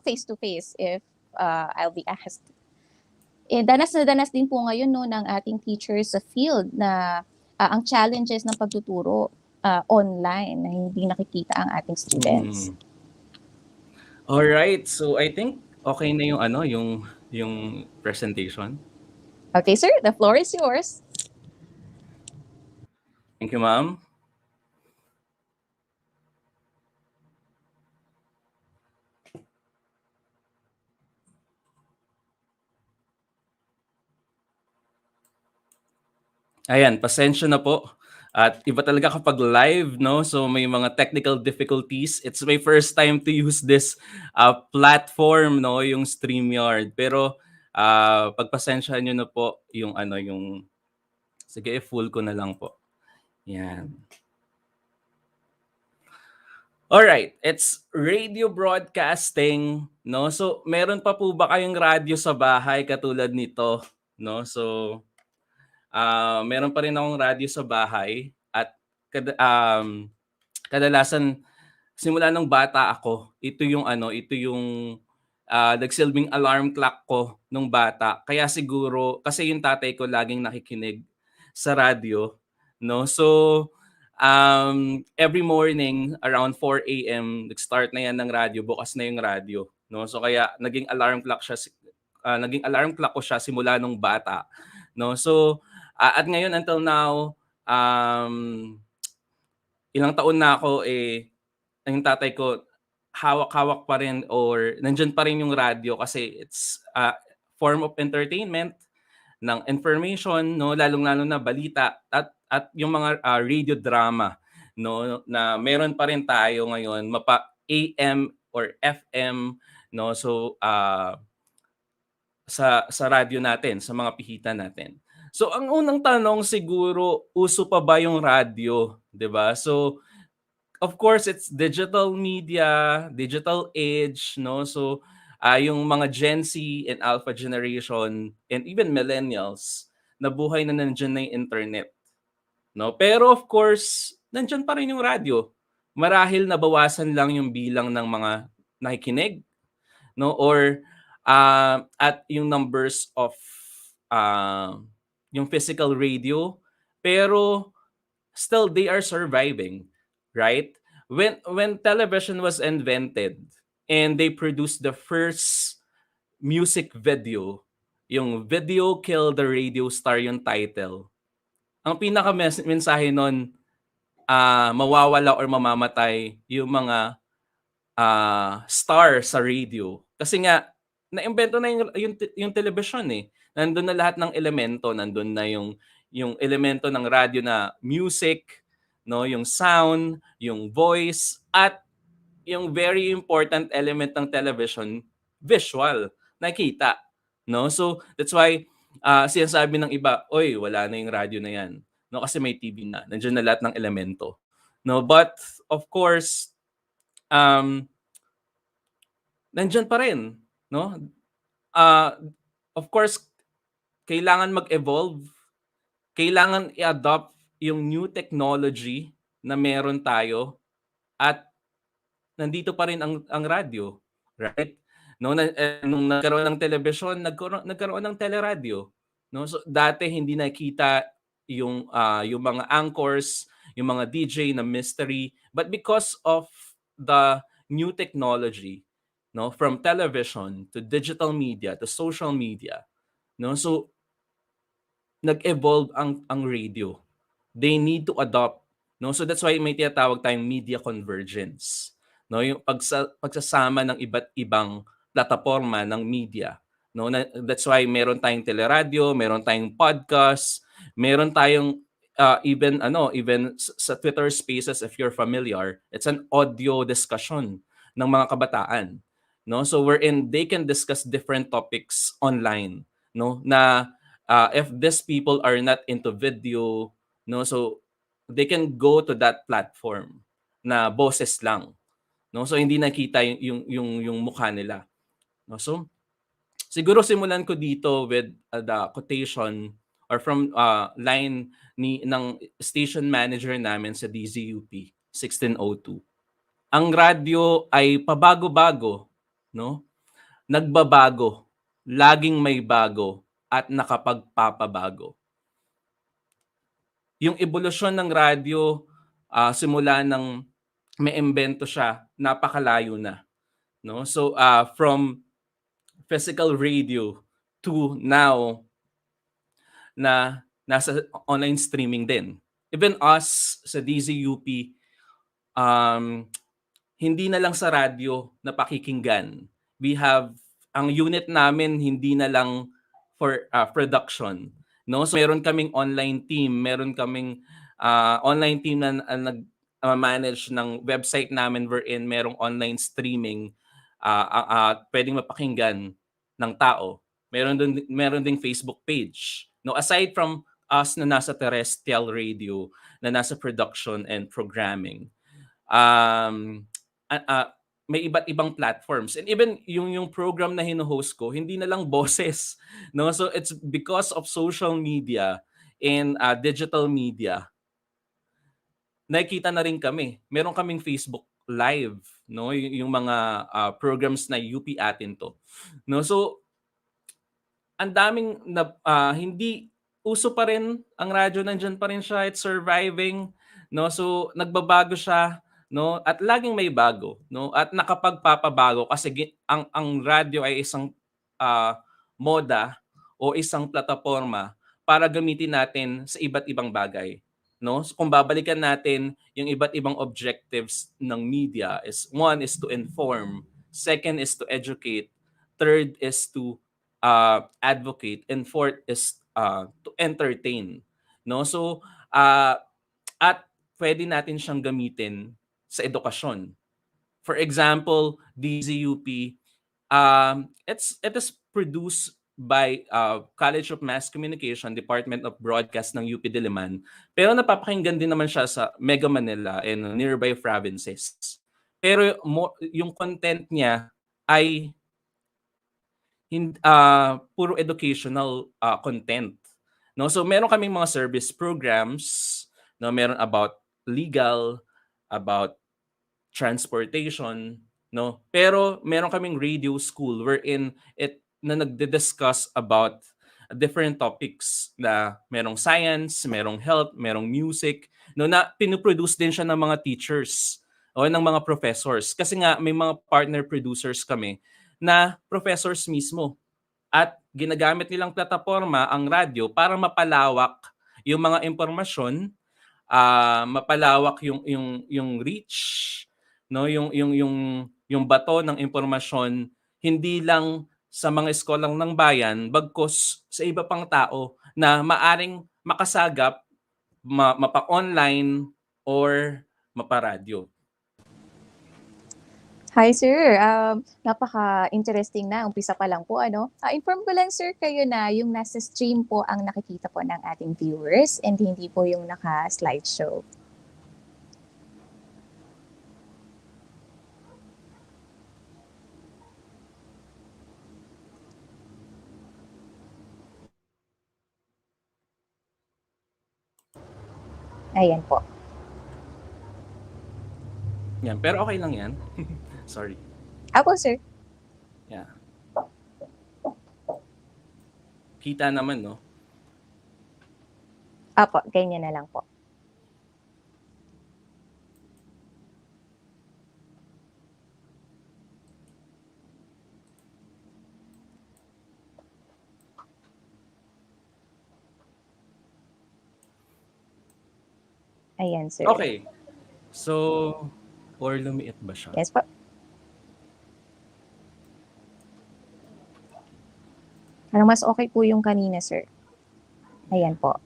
face-to-face if I'll be asked. Danas na danas din po ngayon no, ng ating teachers sa field na ang challenges ng pagtuturo online na hindi nakikita ang ating students. All right. So I think okay na yung presentation. Okay, sir, the floor is yours. Thank you, ma'am. Ayan, pasensya na po. At iba talaga kapag live, no? So may mga technical difficulties. It's my first time to use this platform, no? Yung StreamYard. Pero pagpasensyahan nyo na po yung sige, full ko na lang po. Yan. Alright, it's radio broadcasting, no? So meron pa po ba kayong radyo sa bahay katulad nito, no? So meron pa rin akong radyo sa bahay at kadalasan simula nung bata ako, ito yung nagsilbing alarm clock ko nung bata. Kaya siguro kasi yung tatay ko laging nakikinig sa radyo, no? So every morning around 4 AM nag-start na yan ng radyo, bukas na yung radyo, no? So kaya naging alarm clock ko siya simula nung bata, no? So at ngayon until now, ilang taon na ako yung tatay ko hawak-hawak pa rin or nandyan pa rin yung radyo kasi it's a form of entertainment, ng information, no, lalong-lalo na balita at yung mga radio drama, no, na meron pa rin tayo ngayon mapa AM or FM, no. So sa radyo natin, sa mga pihitan natin. So ang unang tanong siguro, uso pa ba yung radyo, 'di ba? So of course it's digital media, digital age, no? So yung mga Gen Z and Alpha generation and even millennials, nabuhay na nandiyan na yung internet, no? Pero of course, nandiyan pa rin yung radyo. Marahil nabawasan lang yung bilang ng mga nakikinig, no? Or at yung numbers of yung physical radio, pero still they are surviving, right? When television was invented and they produced the first music video, yung Video Kill the Radio Star yung title. Ang pinaka-mensahe nun, mawawala or mamamatay yung mga star sa radio. Kasi nga, na-invento na yung television eh. Nandun na lahat ng elemento. Nandun na yung elemento ng radio na music, no, yung sound, yung voice, at yung very important element ng television, visual, nakita. No? So, that's why sinasabi ng iba, oy, wala na yung radio na yan. No, kasi may TV na. Nandiyan na lahat ng elemento. No, but of course, nandiyan pa rin, no? Of course, kailangan mag-evolve, kailangan i-adopt yung new technology na meron tayo, at nandito pa rin ang radyo, right? No, nung nagkaroon ng television, nagkaroon ng teleradyo, no? So dati hindi nakita yung mga anchors, yung mga DJ na mystery, but because of the new technology, no, from television to digital media to social media, no, so nag-evolve ang radio. They need to adopt, no, so that's why may tinatawag tayong media convergence, no, yung pagsasama ng iba't ibang plataforma ng media, no. That's why meron tayong teleradyo, meron tayong podcast, meron tayong even sa Twitter Spaces, if you're familiar, it's an audio discussion ng mga kabataan, no. So wherein they can discuss different topics online, no, na if these people are not into video, no, so they can go to that platform na boses lang, no. So hindi nakita yung mukha nila, no. So siguro simulan ko dito with the quotation or from line ng station manager namin sa DZUP 1602. Ang radyo ay pabago-bago, no? Nagbabago, laging may bago, at nakapagpapabago. Yung evolusyon ng radyo, simula ng may imbento siya, napakalayo na, no? So from physical radio to now na nasa online streaming din. Even us sa DZUP, hindi na lang sa radyo na pakikinggan. We have, ang unit namin hindi na lang for production, no? So meron kaming online team, meron kaming online team na nag-manage ng website namin wherein merong online streaming pwedeng mapakinggan ng tao. Meron ding Facebook page. No, aside from us na nasa terrestrial radio, na nasa production and programming, may iba't ibang platforms, and even yung program na hino-host ko, hindi na lang boses, no. So it's because of social media and digital media, nakikita na rin kami. Meron kaming Facebook Live, no, yung mga programs na UP atin to, no. So ang daming hindi uso pa rin ang radyo, nandiyan pa rin siya, it's surviving, no. So nagbabago siya, no, at laging may bago, no, at nakapagpapabago kasi ang radyo ay isang moda o isang plataforma para gamitin natin sa iba't ibang bagay, no. So kung babalikan natin yung iba't ibang objectives ng media, is one is to inform, second is to educate, third is to advocate, and fourth is to entertain, no. So at pwede natin siyang gamitin sa edukasyon. For example, DZUP, it is produced by College of Mass Communication, Department of Broadcast ng UP Diliman, pero napapakinggan din naman siya sa Mega Manila and nearby provinces. Pero yung content niya ay puro educational content, no. So meron kaming mga service programs, no, meron about legal, about transportation, no? Pero meron kaming radio school wherein na nagdi-discuss about different topics na merong science, merong health, merong music, no, na pinoproduce din siya ng mga teachers o ng mga professors. Kasi nga may mga partner producers kami na professors mismo at ginagamit nilang plataforma ang radyo para mapalawak yung mga impormasyon, mapalawak yung reach, no, yung bato ng impormasyon hindi lang sa mga eskolang ng bayan bagkus sa iba pang tao na maaring makasagap mapa-online or mapa-radyo. Hi sir, napaka-interesting na, umpisa pa lang po ano. Inform ko lang sir kayo na yung nasa stream po ang nakikita po ng ating viewers and hindi po yung naka-slideshow. Ayan po. Yan, pero okay lang yan. Sorry. Apo sir. Yeah. Kita naman, no? Apo, ganyan na lang po. Ayan, sir. Okay. So, or lumiit ba siya? Yes po. Parang mas okay po yung kanina, sir. Ayan po.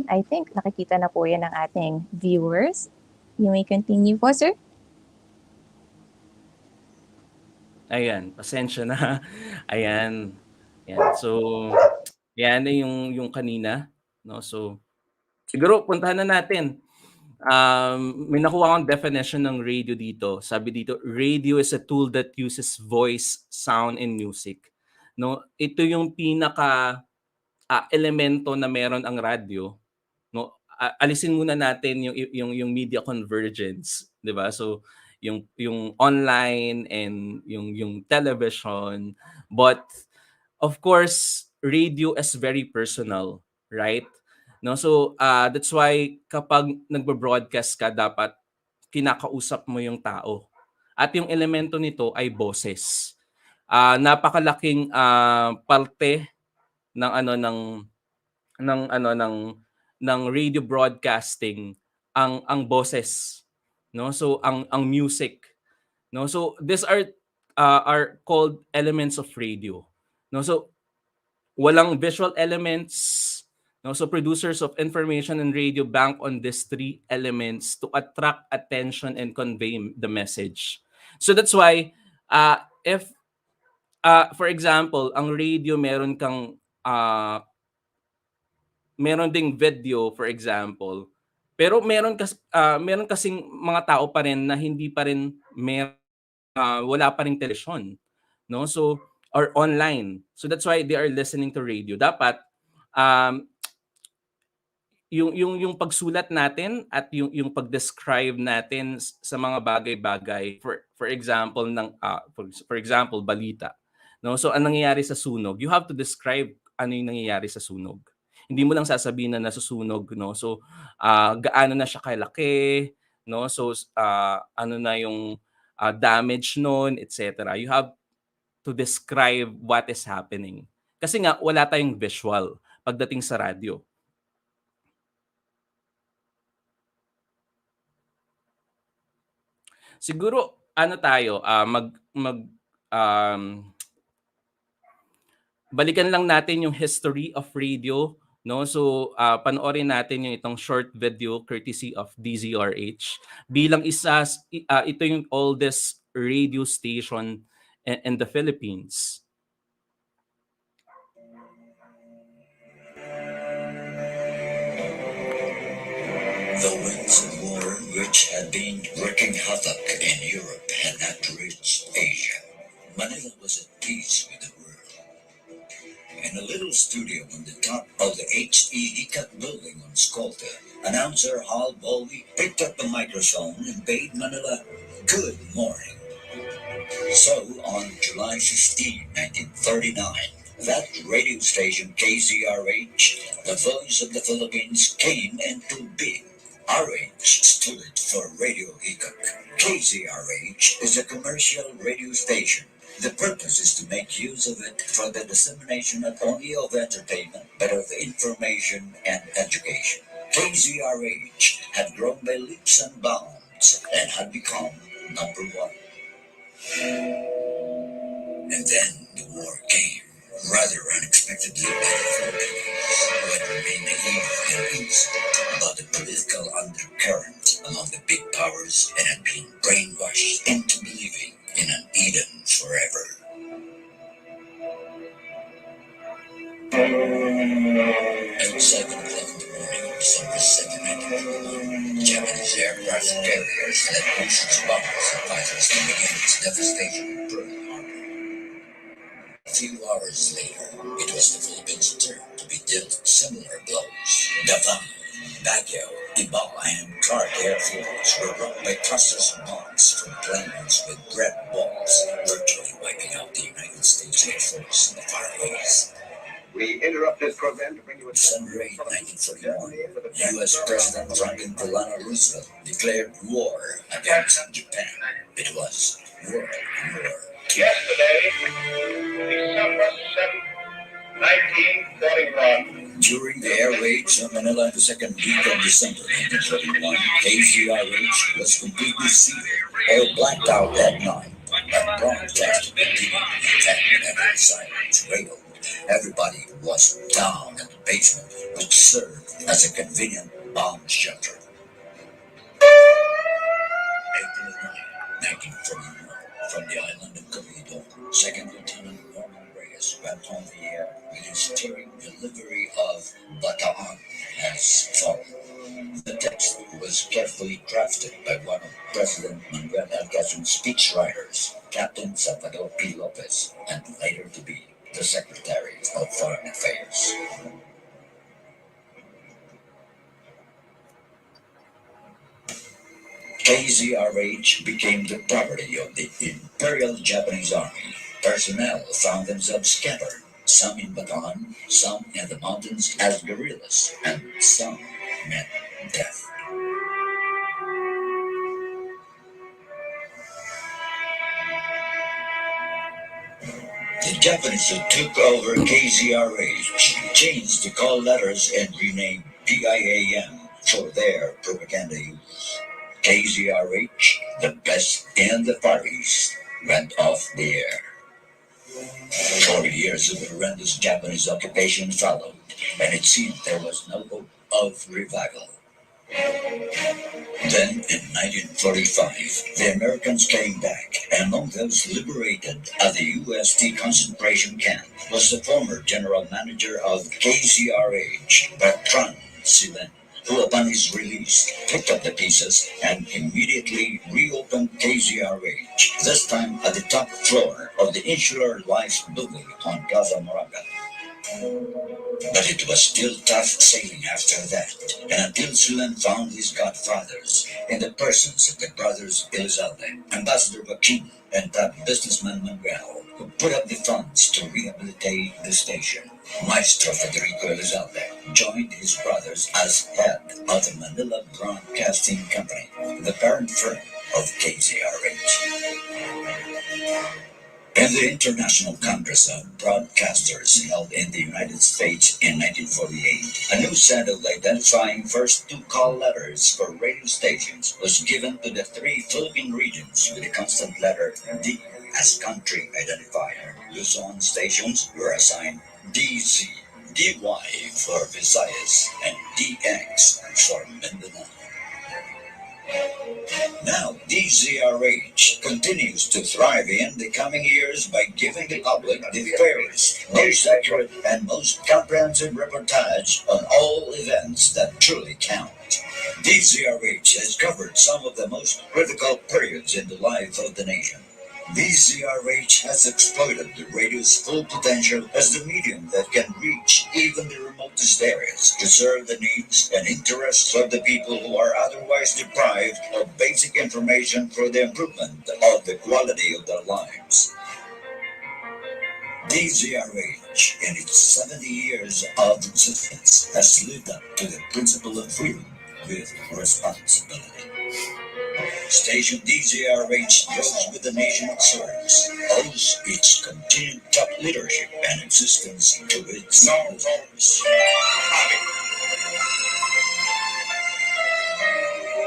I think nakikita na po yan ng ating viewers. You may continue po, sir. Ayan, pasensya na. Ayan. Yan. So, yan na yung kanina, no? So, siguro puntahan na natin. May nakuha akong definition ng radio dito. Sabi dito, radio is a tool that uses voice, sound, and music. No, ito yung pinaka elemento na meron ang radyo. No, alisin muna natin yung media convergence, 'di ba? So, yung online and yung television, but of course, radio is very personal, right? No, so that's why kapag nagbo-broadcast ka, dapat kinakausap mo yung tao. At yung elemento nito ay boses. Napakalaking parte ng ng radio broadcasting ang boses, no? So ang music, no? So these are called elements of radio, no? So walang visual elements, no? So producers of information and radio bank on these three elements to attract attention and convey the message. So that's why if for example, ang radio meron kang meron ding video, for example, pero meron kasing mga tao pa rin na hindi pa rin wala pa ring television, no? So or online. So that's why they are listening to radio. Dapat yung pagsulat natin at yung pag-describe natin sa mga bagay-bagay, for example for example balita, no? So ang nangyayari sa sunog, you have to describe ano yung nangyayari sa sunog. Hindi mo lang sasabihin na nasusunog, no? So gaano na siya kalaki, no? So ano na yung damage noon, etc. You have to describe what is happening. Kasi nga wala tayong visual pagdating sa radyo. Siguro ano tayo, balikan lang natin yung history of radio, no? So panoorin natin yung itong short video courtesy of DZRH bilang ito yung oldest radio station in the Philippines. The winds of war which had been wreaking havoc in Europe had not reached Asia. Manila was at peace with the world. In a little studio on the top of the HE-ECAT building on Skolta, announcer Hal Bowley picked up the microphone and bade Manila good morning. So, on July 15, 1939, that radio station KZRH, the voice of the Philippines, came into being. RH stood for Radio Hikak. KZRH is a commercial radio station. The purpose is to make use of it for the dissemination not only of entertainment, but of information and education. KZRH had grown by leaps and bounds and had become number one. And then the war came, rather unexpectedly by the Philippines, who had remained naive and innocent about the political undercurrent among the big powers and had been brainwashed into believing in an Eden forever. At 7 o'clock in the morning of December 2nd, 1941, Japanese aircraft carriers let loose its bombs and fighters to begin its devastation in Pearl Harbor. A few hours later, it was the Philippines' turn to be dealt similar blows. Davao, Baguio, Iba, and Clark airfields were rocked by clusters of bombs from planes with red balls, virtually wiping out the United States Air Force in the Far East. We interrupt this program to bring you a December 8, 1941, U.S. President Franklin Delano Roosevelt declared war against Japan. It was World War II. Yesterday, December 7, 1941. During the air raids on Manila in the second week of December 1941, KZRH was completely sealed or blacked out at night. But broadcasting continued whenever the sirens wailed. Everybody was down at the basement, which served as a convenient bomb shelter. April 9, 1941, from the island of Cavite, Second Lieutenant Norman Reyes went on the air with his stirring delivery of Bataan as follows. The text was carefully crafted by one of President Manuel L. Quezon's speechwriters, Captain Salvador P. Lopez, and later to be the Secretary of Foreign Affairs. KZRH became the property of the Imperial Japanese Army. Personnel found themselves scattered, some in Bataan, some in the mountains as guerrillas, and some met death. The Japanese who took over KZRH changed the call letters and renamed PIAM for their propaganda use. KZRH, the best in the Far East, went off the air. 40 years of horrendous Japanese occupation followed, and it seemed there was no hope of revival. Then, in 1945, the Americans came back, and among those liberated at the UST concentration camp was the former general manager of KZRH, Bertrand Silen, who upon his release picked up the pieces and immediately reopened KZRH, this time at the top floor of the Insular Life building on Plaza Moraga. But it was still tough sailing after that, and until Sulan found his godfathers in the persons of the brothers Elizalde, Ambassador Joaquin, and top businessman Manuel, who put up the funds to rehabilitate the station. Maestro Federico Elizalde joined his brothers as head of the Manila Broadcasting Company, the parent firm of KZRH. In the International Congress of Broadcasters held in the United States in 1948, a new set of identifying first two call letters for radio stations was given to the three Philippine regions with the constant letter D as country identifier. Luzon stations were assigned DZ, DY for Visayas, and DX for Mindanao. Now, DZRH continues to thrive in the coming years by giving the public the fairest, most accurate, and most comprehensive reportage on all events that truly count. DZRH has covered some of the most critical periods in the life of the nation. DZRH has exploited the radio's full potential as the medium that can reach even the remotest areas to serve the needs and interests of the people who are otherwise deprived of basic information for the improvement of the quality of their lives. DZRH, in its 70 years of existence, has lived up to the principle of freedom with responsibility. Station DZRH grows with the nation it serves, owes its continued top leadership and existence to its listeners.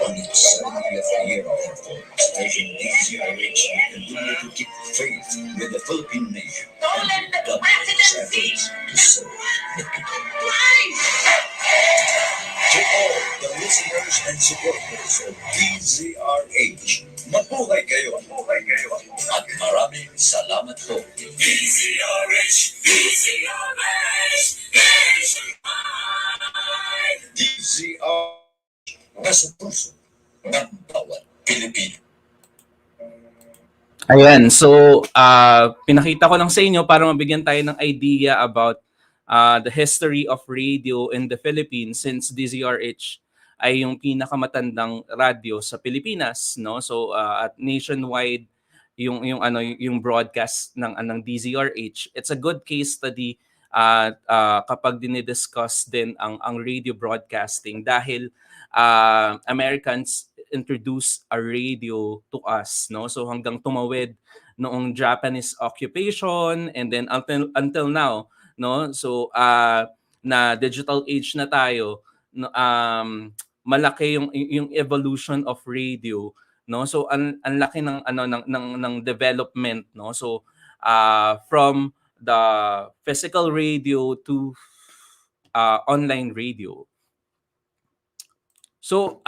On its 70th year, therefore, Station DZRH will continue to keep faith with the Philippine nation and double its efforts to serve the people. To all the listeners and supporters of DZRH, mabuhay kayo! At maraming salamat po. DZRH! DZRH! DZRH! Nasa puso ng bawat Pilipino. Ayan, so pinakita ko lang sa inyo para mabigyan tayo ng idea about the history of radio in the Philippines since DZRH ay yung pinakamatandang radyo sa Pilipinas, no? So at nationwide yung broadcast ng DZRH. It's a good case study kapag dinidiscuss din ang radio broadcasting dahil Americans introduced a radio to us, no? So hanggang tumawid noong Japanese occupation and then until now, no? So na digital age na tayo, no, malaki yung evolution of radio, no? So ang laki ng ng development, no? So from the physical radio to online radio. So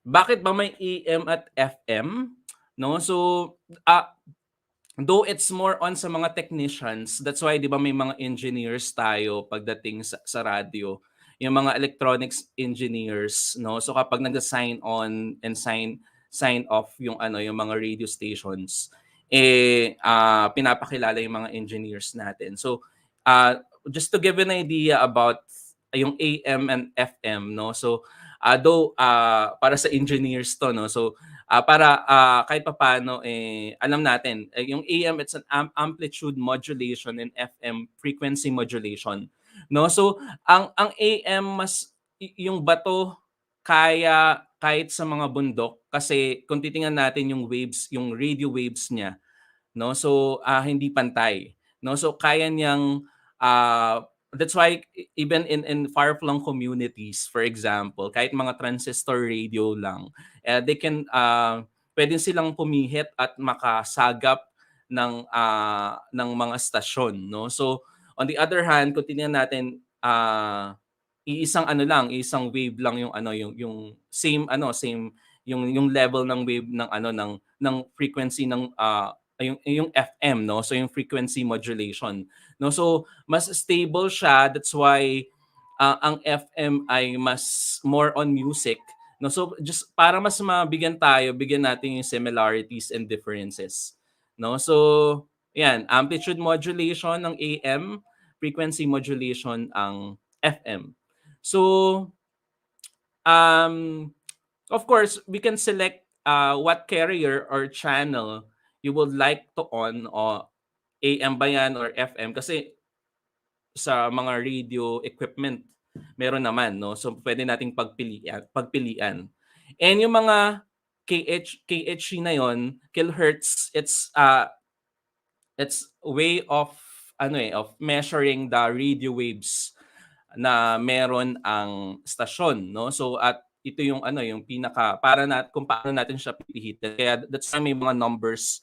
bakit ba may AM at FM? No? So though it's more on sa mga technicians, that's why 'di ba may mga engineers tayo pagdating sa radio, yung mga electronics engineers, no? So kapag nag-sign on and sign off yung yung mga radio stations, pinapakilala yung mga engineers natin. So just to give an idea about yung AM and FM, no? So though para sa engineers to, no? So para kahit papaano alam natin yung AM, it's an amplitude modulation and FM frequency modulation, no? So ang AM mas yung bato kaya kahit sa mga bundok kasi kung titingnan natin yung waves, yung radio waves niya, no? So hindi pantay, no? So kaya niyang that's why even in far-flung communities, for example, kahit mga transistor radio lang, they can pwede silang pumihit at makasagap ng mga stasyon, no? So on the other hand, kung tingnan natin iisang isang wave lang yung same yung level ng wave ng frequency ng yung FM, no? So yung frequency modulation, no? So mas stable siya, that's why ang FM ay mas more on music, no? So just para mas mabigyan tayo, bigyan natin yung similarities and differences, no? So yan, amplitude modulation ng AM, frequency modulation ang FM. So of course we can select what carrier or channel you would like to on, o AM ba yan or FM, kasi sa mga radio equipment meron naman, no? So pwede nating pagpilian. And yung mga KHC na yon, kilohertz, it's way of of measuring the radio waves na meron ang stasyon, no? So at ito yung yung pinaka para kung paano natin siya pipihitin. Kaya that's why may mga numbers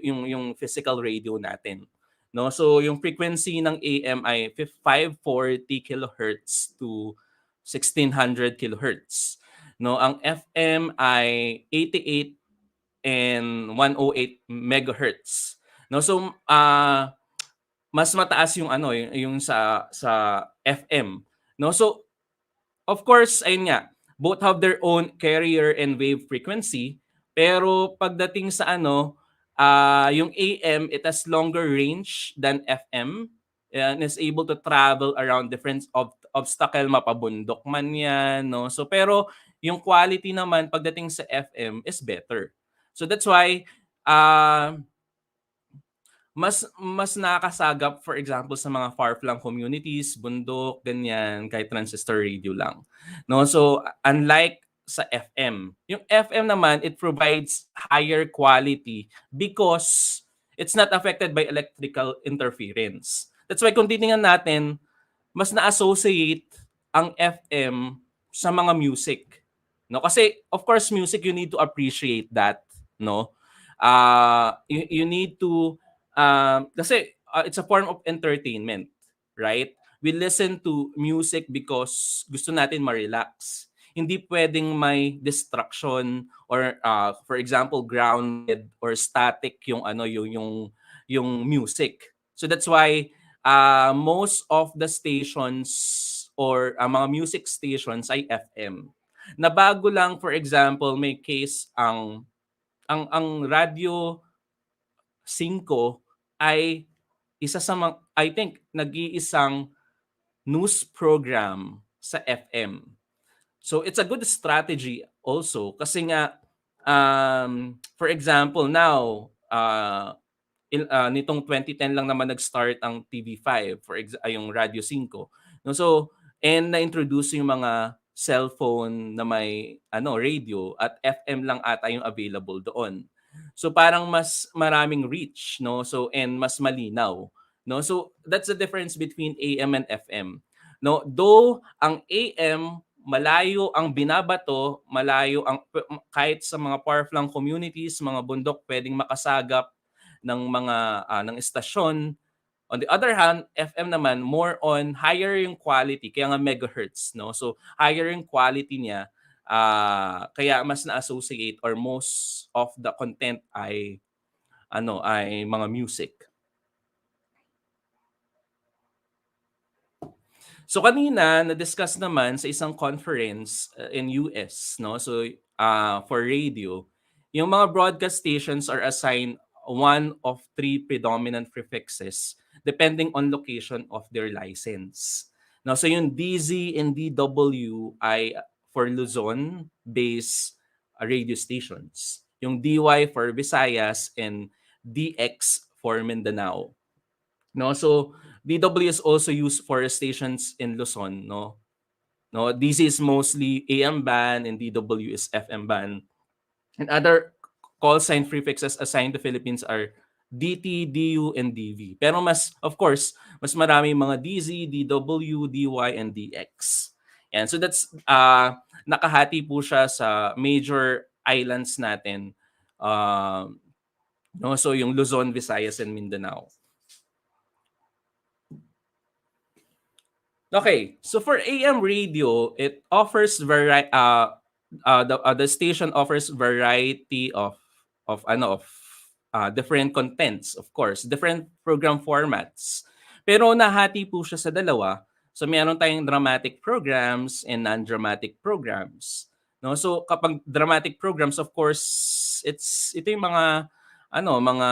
yung physical radio natin, no? So yung frequency ng AM ay 540 kilohertz to 1600 kilohertz, no? Ang FM ay 88 and 108 megahertz, no? So mas mataas yung yung sa FM, no? So of course ayun nga, both have their own carrier and wave frequency, pero pagdating sa Yung AM, it has longer range than FM and is able to travel around different obstacle, mapabundok man yan, no? So, pero yung quality naman pagdating sa FM is better. So, that's why, mas nakakasagap, for example, sa mga far-flung communities, bundok, ganyan, kahit transistor radio lang. No? So, unlike sa FM, yung FM naman, it provides higher quality because it's not affected by electrical interference. That's why kung titingnan natin, mas na-associate ang FM sa mga music. No? Kasi, of course, music, you need to appreciate that. No? You need to kasi it's a form of entertainment, right? We listen to music because gusto natin ma-relax. Hindi pwedeng may distraction or for example grounded or static yung yung music. So that's why most of the stations or mga music stations ay FM. Nabago lang, for example, may case ang radio 5 ay isa sa mga, I think, nag-iisang news program sa FM. So it's a good strategy also kasi nga, for example, now, nitong 2010 lang naman nag-start ang TV5, yung Radio 5. No, so, and na-introduce yung mga cellphone na may radio at FM lang ata yung available doon. So parang mas maraming reach, no? So and mas malinaw, no? So that's the difference between AM and FM. No, though ang AM malayo ang binabato, malayo ang kahit sa mga far-flung communities, mga bundok pwedeng makasagap ng mga ng estasyon. On the other hand, FM naman more on higher yung quality, kaya nga megahertz, no? So higher yung quality niya. Kaya mas na-associate or most of the content ay ay mga music. So kanina na-discuss naman sa isang conference in US, no? So for radio, yung mga broadcast stations are assigned one of 3 predominant prefixes depending on location of their license. No, so yung DZ and DW ay for Luzon-based radio stations. Yung DY for Visayas and DX for Mindanao. No, so DW is also used for stations in Luzon, no. No, DZ is mostly AM band and DW is FM band. And other call sign prefixes assigned to Philippines are DT, DU, and DV. Pero of course, mas marami mga DZ, DW, DY, and DX. And so that's nakahati po siya sa major islands natin. No, so yung Luzon, Visayas, and Mindanao. Okay, so for AM radio, it offers the station offers variety of different contents, of course, different program formats. Pero nahati po siya sa dalawa. So meron tayong dramatic programs and non-dramatic programs. No, so kapag dramatic programs, of course, ito yung mga mga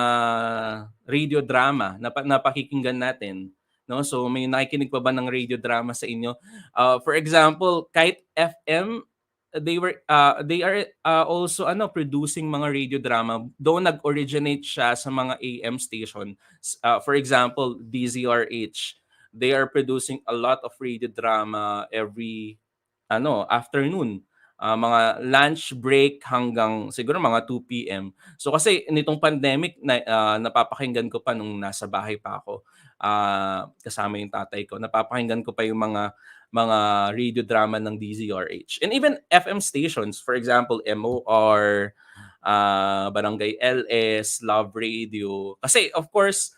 radio drama na pakikinggan natin. No, so may nakikinig pa ba ng radio drama sa inyo? For example, kahit FM, they are also producing mga radio drama, though nag-originate siya sa mga AM station. For example, DZRH, they are producing a lot of radio drama every afternoon. Mga lunch break hanggang siguro mga 2 p.m. So kasi nitong pandemic napapakinggan ko pa nung nasa bahay pa ako. Kasama yung tatay ko. Napapakinggan ko pa yung mga radio drama ng DZRH. And even FM stations, for example, MOR, Barangay LS, Love Radio. Kasi of course,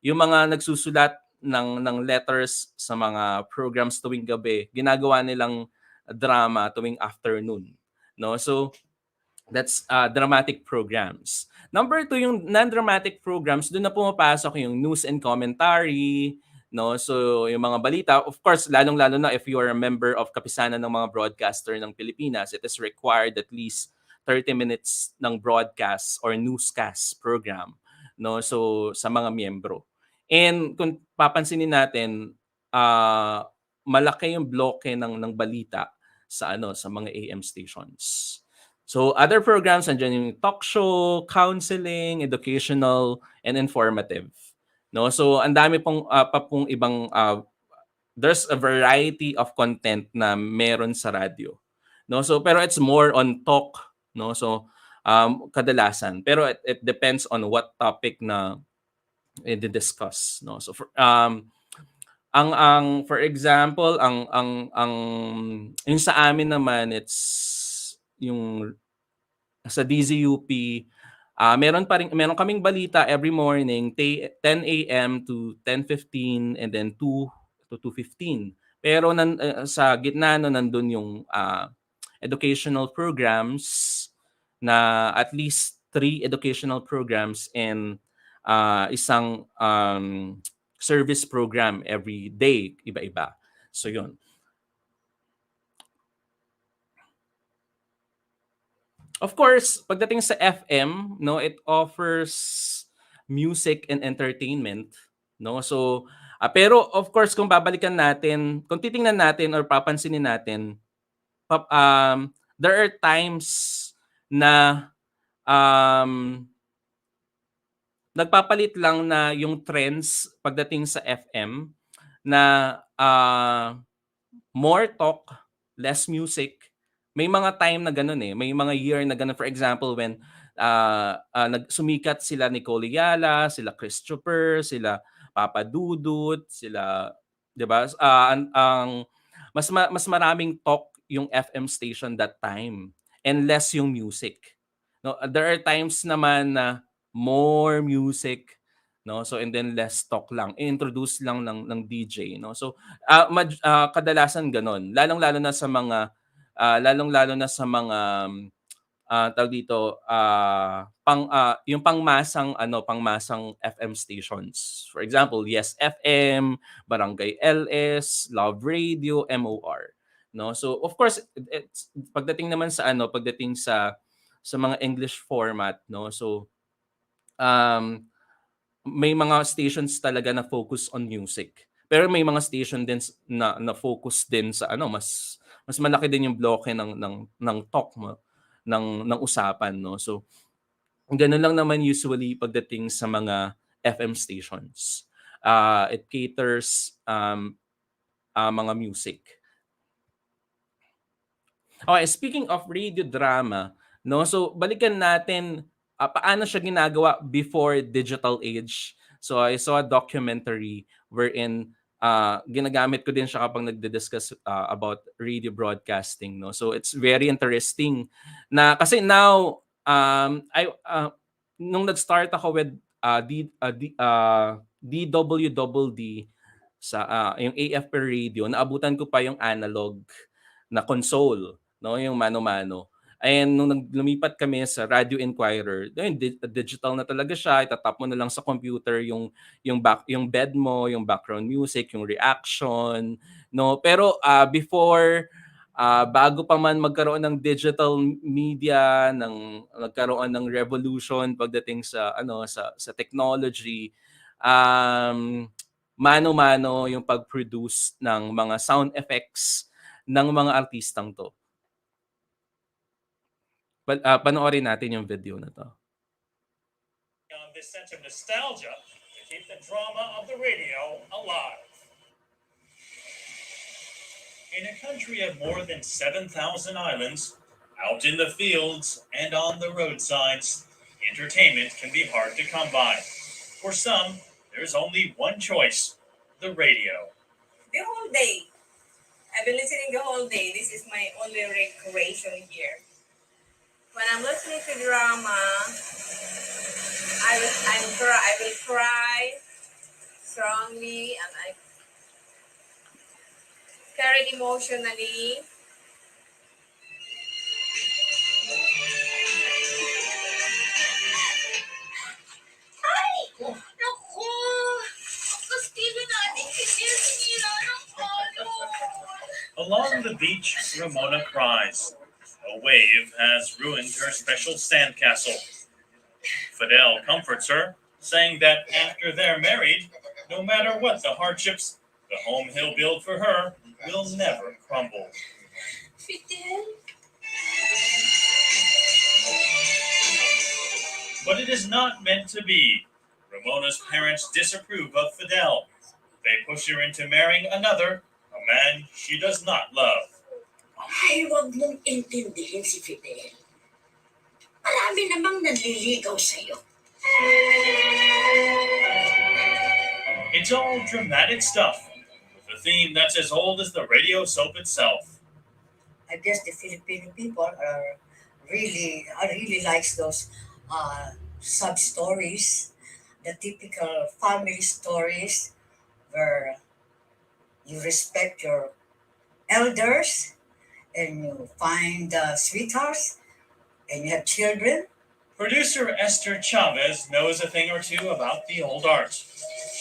yung mga nagsusulat ng letters sa mga programs tuwing gabi, ginagawa nilang drama tuwing afternoon. No? So that's dramatic programs. Number 2, yung non-dramatic programs, doon na pumapasok yung news and commentary, no? So yung mga balita, of course, lalong-lalo na if you are a member of Kapisanan ng mga broadcaster ng Pilipinas, it is required at least 30 minutes ng broadcast or newscast program, no? So sa mga miyembro. And kung papansinin natin, malaki yung bloke ng balita sa sa mga AM stations. So other programs, nandiyan yung talk show, counseling, educational, and informative. No? So ang dami pong pa pong ibang there's a variety of content na meron sa radyo. No? So pero it's more on talk, no? So kadalasan, pero it depends on what topic na i-discuss, no? So ang for example, ang yung sa amin naman, it's yung sa DZUP, meron kaming balita every morning 10 a.m. to 10:15 and then 2 to 2:15. Pero sa gitna no, nandun yung educational programs na at least 3 educational programs and isang service program every day, iba-iba. So yun. Of course, pagdating sa FM, no, it offers music and entertainment, no? So, pero of course, kung babalikan natin, kung titingnan natin or papansinin natin, there are times na nagpapalit lang na yung trends pagdating sa FM na more talk, less music. May mga time na ganun eh. May mga year na ganun. For example, when sumikat sila Nicole Yala, sila Christopher, sila Papa Dudut, sila, 'di ba? Mas maraming talk yung FM station that time and less yung music. No, there are times naman na more music, no? So and then less talk lang. Introduce lang ng DJ, no? So kadalasan ganun. Lalong-lalo na sa mga tawag dito, yung pangmasang FM stations. For example, Yes FM, Barangay LS, Love Radio, MOR. No? So of course, pagdating naman sa pagdating sa mga English format, no? So may mga stations talaga na focus on music. Pero may mga station din na focus din sa mas malaki din yung bloke ng talk mo, ng usapan, no. So ganun lang naman usually pagdating sa mga FM stations. It caters mga music. Okay, speaking of radio drama, no. So balikan natin paano siya ginagawa before digital age. So I saw a documentary wherein ginagamit ko din siya kapag nagdi-discuss about radio broadcasting, no. So it's very interesting na kasi now nung nag-start ako with DWDD sa yung AF per radio, naabutan ko pa yung analog na console, no, yung mano-mano. And nung lumipat kami sa Radio Inquirer, digital na talaga siya. Itatap mo na lang sa computer yung bed mo, yung background music, yung reaction, no. Pero before bago pa man magkaroon ng digital media, nagkaroon ng revolution pagdating sa sa technology, mano-mano yung pag-produce ng mga sound effects ng mga artistang to. Panoorin natin yung video na to. This sense of nostalgia to keep the drama of the radio alive. In a country of more than 7,000 islands, out in the fields and on the roadsides, entertainment can be hard to come by. For some, there's only one choice, the radio. The whole day. I've been listening the whole day. This is my only recreation here. When I'm listening to drama, I will cry strongly and I carried emotionally. Ay! Naku! Kastigo natin sinila ng palo! Along the beach, Ramona cries. A wave has ruined her special sandcastle. Fidel comforts her, saying that after they're married, no matter what the hardships, the home he'll build for her will never crumble. Fidel? But it is not meant to be. Ramona's parents disapprove of Fidel. They push her into marrying another, a man she does not love. Ay, huwag mong intindihin si Fidel. Marami namang nanliligaw sa'yo. It's all dramatic stuff, with a theme that's as old as the radio soap itself. I guess the Filipino people really likes those sub stories, the typical family stories where you respect your elders and you find sweethearts and you have children. Producer Esther Chavez knows a thing or two about the old art.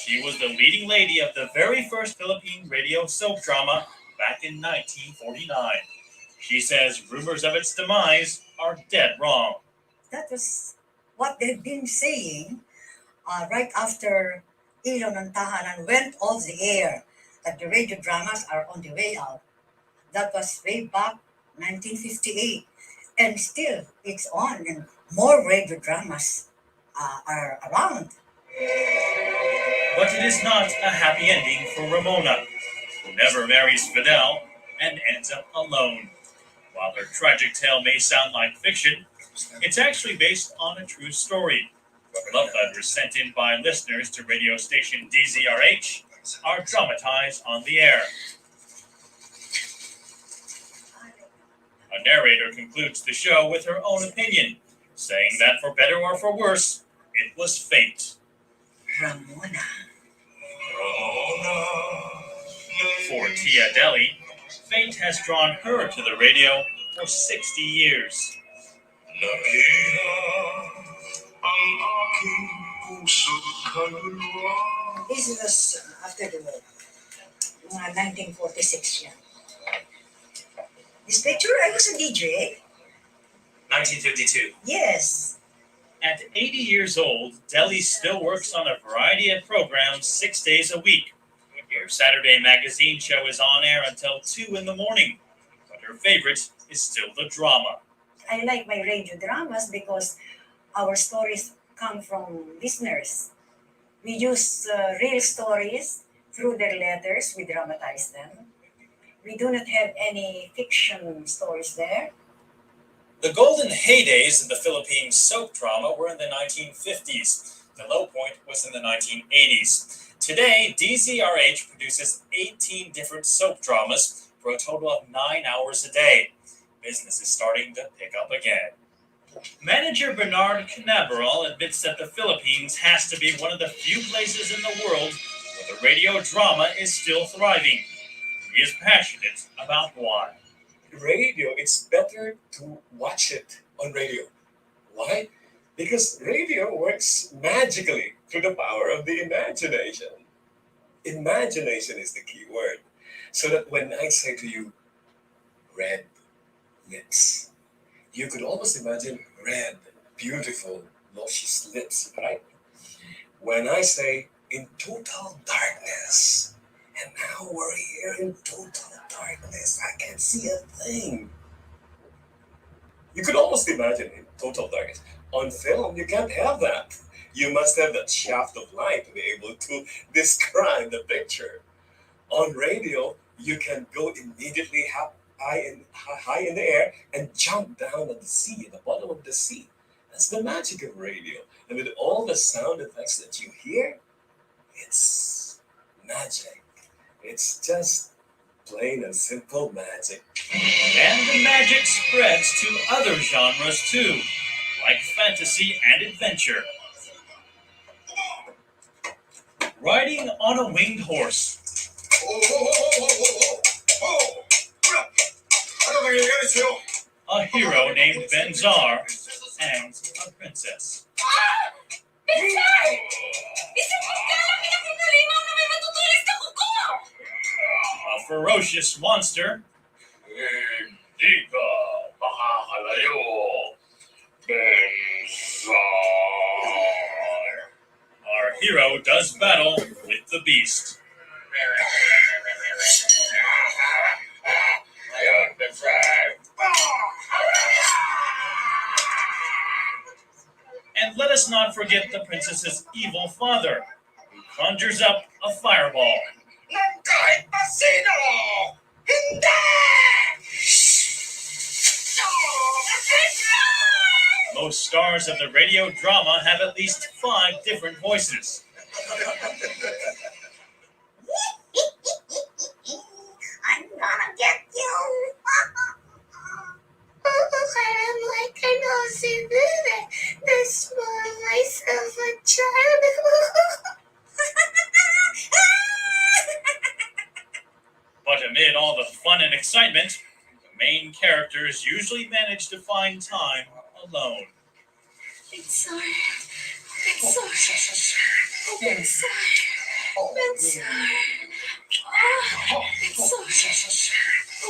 She was the leading lady of the very first Philippine radio soap drama back in 1949. She says rumors of its demise are dead wrong. That was what they've been saying right after Ilon and Tahanan went off the air, that the radio dramas are on the way out. That was way back 1958. And still, it's on, and more radio dramas are around. But it is not a happy ending for Ramona, who never marries Fidel and ends up alone. While her tragic tale may sound like fiction, it's actually based on a true story. Love letters sent in by listeners to radio station DZRH are dramatized on the air. A narrator concludes the show with her own opinion, saying that for better or for worse, it was fate. Ramona. For Tia Deli, fate has drawn her to the radio for 60 years. This was after the war, 1946 yan. This picture, I was a DJ. 1952. Yes. At 80 years old, Deli still works on a variety of programs 6 days a week. Her Saturday magazine show is on air until 2 in the morning, but her favorite is still the drama. I like my radio dramas because our stories come from listeners. We use real stories through their letters. We dramatize them. We do not have any fiction stories there. The golden heydays of the Philippine soap drama were in the 1950s. The low point was in the 1980s. Today, DZRH produces 18 different soap dramas for a total of 9 hours a day. Business is starting to pick up again. Manager Bernard Canaveral admits that the Philippines has to be one of the few places in the world where the radio drama is still thriving. He is passionate about why. Radio, it's better to watch it on radio. Why? Because radio works magically through the power of the imagination. Imagination is the key word. So that when I say to you, red lips, you could almost imagine red, beautiful, luscious lips, right? When I say in total darkness, and now we're here in total darkness, I can't see a thing. You could almost imagine in total darkness. On film, you can't have that. You must have that shaft of light to be able to describe the picture. On radio, you can go immediately high in the air and jump down at the sea, at the bottom of the sea. That's the magic of radio. And with all the sound effects that you hear, it's magic. It's just plain and simple magic. And the magic spreads to other genres too, like fantasy and adventure. Riding on a winged horse. A hero named Benzar and a princess. A ferocious monster. Hindi ka Our hero does battle with the beast. And let us not forget the princess's evil father, who conjures up a fireball. Most stars of the radio drama have at least 5 different voices. I'm gonna get you. I'm like an Aussie baby. This one myself a child. But amid all the fun and excitement, the main characters usually manage to find time alone. It's sorry. It's sorry. It's sorry. It's sorry.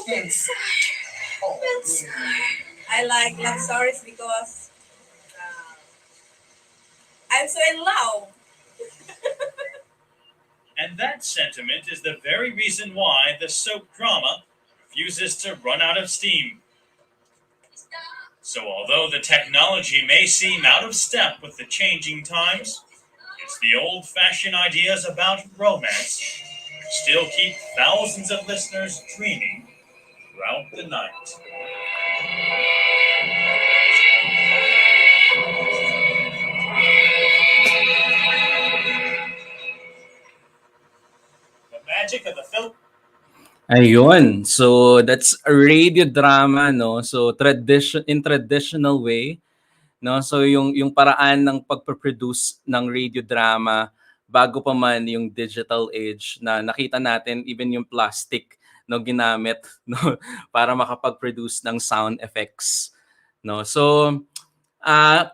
It's sorry. It's sorry. I like love stories because I'm so in love. And that sentiment is the very reason why the soap drama refuses to run out of steam. So although the technology may seem out of step with the changing times, it's the old-fashioned ideas about romance that still keep thousands of listeners dreaming throughout the night. The magic of the film. Ayun. So that's a radio drama, no? So traditional way, no? So yung paraan ng pagpo-produce ng radio drama bago pa man yung digital age na nakita natin even yung plastic no ginamit no para makapag-produce ng sound effects, no? So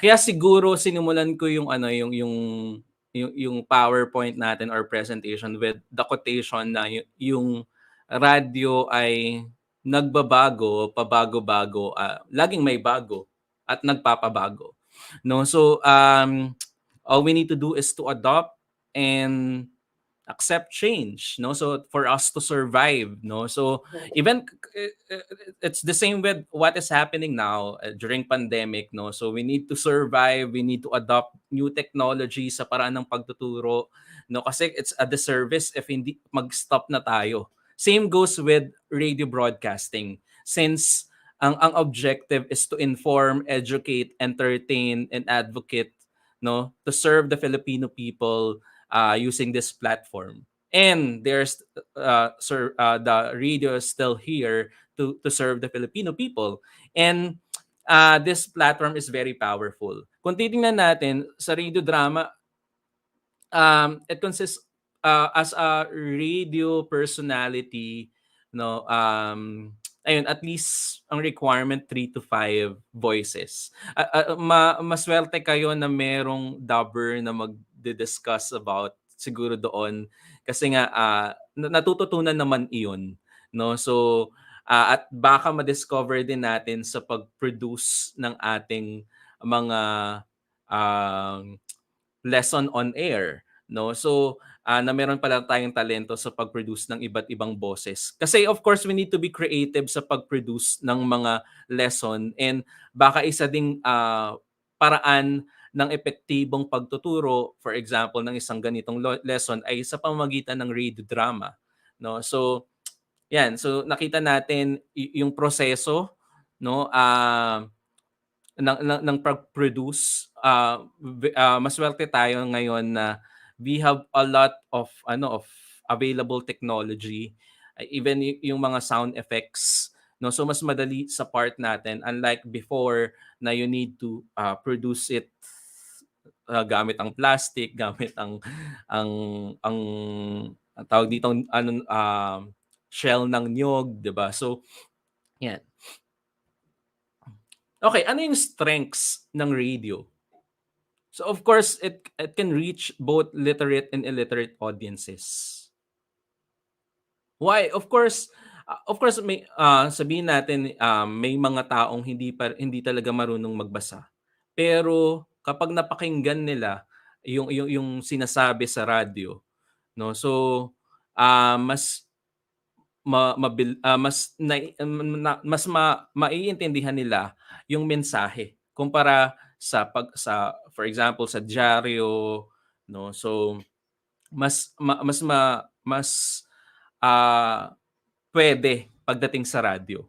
kaya siguro sinimulan ko yung yung PowerPoint natin or presentation with the quotation na yung radyo ay nagbabago, pabago-bago, laging may bago at nagpapabago. No, so all we need to do is to adopt and accept change, no, so for us to survive, no. So even it's the same with what is happening now during pandemic, no. So we need to survive, we need to adopt new technology sa paraan ng pagtuturo, no, kasi it's a disservice if hindi mag-stop na tayo. Same goes with radio broadcasting, since ang objective is to inform, educate, entertain, and advocate, no, to serve the Filipino people using this platform. And there's the radio is still here to serve the Filipino people. And this platform is very powerful. Kung titingnan natin sa radio drama, it consists as a radio personality, no, ayun, at least ang requirement 3 to 5 voices. Maswerte kayo na merong dubber na mag-discuss about siguro doon kasi nga natututunan naman iyon, no. So at baka ma-discover din natin sa pag-produce ng ating mga lesson on air, no. So na meron pala tayong talento sa pag-produce ng iba't ibang boses. Kasi of course, we need to be creative sa pag-produce ng mga lesson, and baka isa ding paraan ng epektibong pagtuturo, for example, ng isang ganitong lesson ay sa pamamagitan ng radio drama, no. So yan, so nakita natin yung proseso, no, ng pag-produce. Maswerte tayo ngayon na we have a lot of available technology, even yung mga sound effects, no. So mas madali sa part natin, unlike before na you need to produce it gamit ang plastic, gamit ang tawag dito shell ng niyog, 'di ba? So yan. Okay, ano yung strengths ng radio? So of course, it can reach both literate and illiterate audiences. Why? Of course may sabihin natin may mga taong hindi talaga marunong magbasa. Pero kapag napakinggan nila yung sinasabi sa radyo, no? So, mas maiintindihan nila yung mensahe kumpara sa for example sa dyaryo, no? So mas ma, mas ma, mas ah pwede pagdating sa radyo,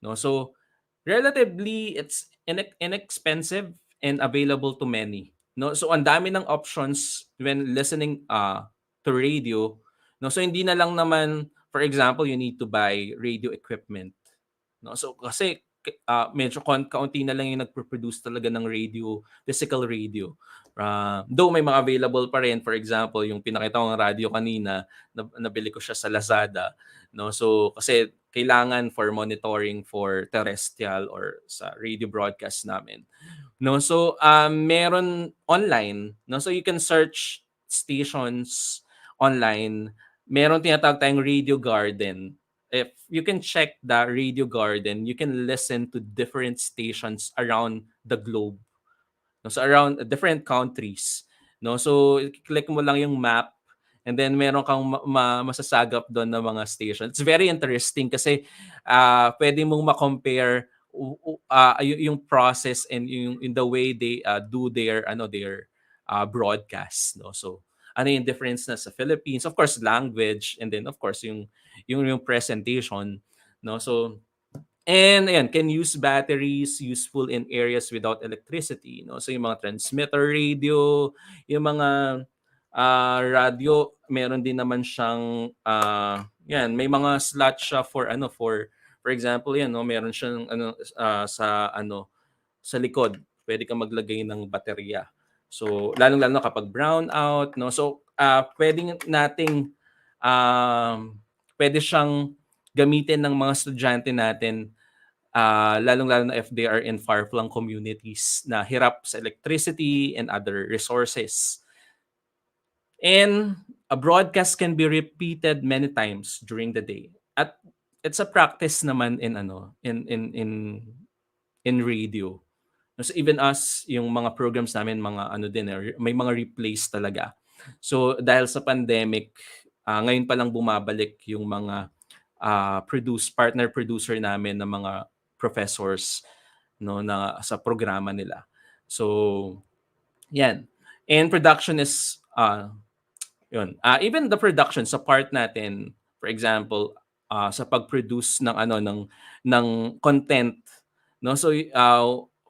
no? So relatively it's inexpensive and available to many, no? So ang dami ng options when listening to radio, no? So hindi na lang naman for example you need to buy radio equipment, no? So kasi medyo kaunti na lang yung nagpo-produce talaga ng radio, physical radio. Though may mga available pa rin, for example, yung pinakita kong radio kanina, nabili ko siya sa Lazada, no? So kasi kailangan for monitoring for terrestrial or sa radio broadcast namin. No, so meron online, no? So you can search stations online. Meron tinatawag tayong Radio Garden. If you can check the Radio Garden, you can listen to different stations around the globe. No, so around different countries. No, so click mo lang yung map and then meron kang masasagap doon ng mga station. It's very interesting kasi pwede mong ma-compare yung process and yung in the way they do their broadcast, no? So ano yung difference na sa Philippines? Of course, language and then of course yung presentation, no? So and ayan, can use batteries useful in areas without electricity, no? So yung mga transmitter radio, yung mga radio, meron din naman siyang yan, may mga slot siya for example yan, no, meron siyang sa likod, pwede kang maglagay ng baterya. So lalong-lalo na kapag brown out, no. So pwede siyang gamitin ng mga estudyante natin, lalong-lalo na if they are in far-flung communities na hirap sa electricity and other resources. And a broadcast can be repeated many times during the day. At it's a practice naman in radio. So even us, yung mga programs namin, may mga replays talaga. So dahil sa pandemic, ngayon pa lang bumabalik yung mga partner producer namin ng mga professors, no, na sa programa nila. So yan. And production is yun. Even the production sa part natin, for example, sa pag-produce ng content, no? So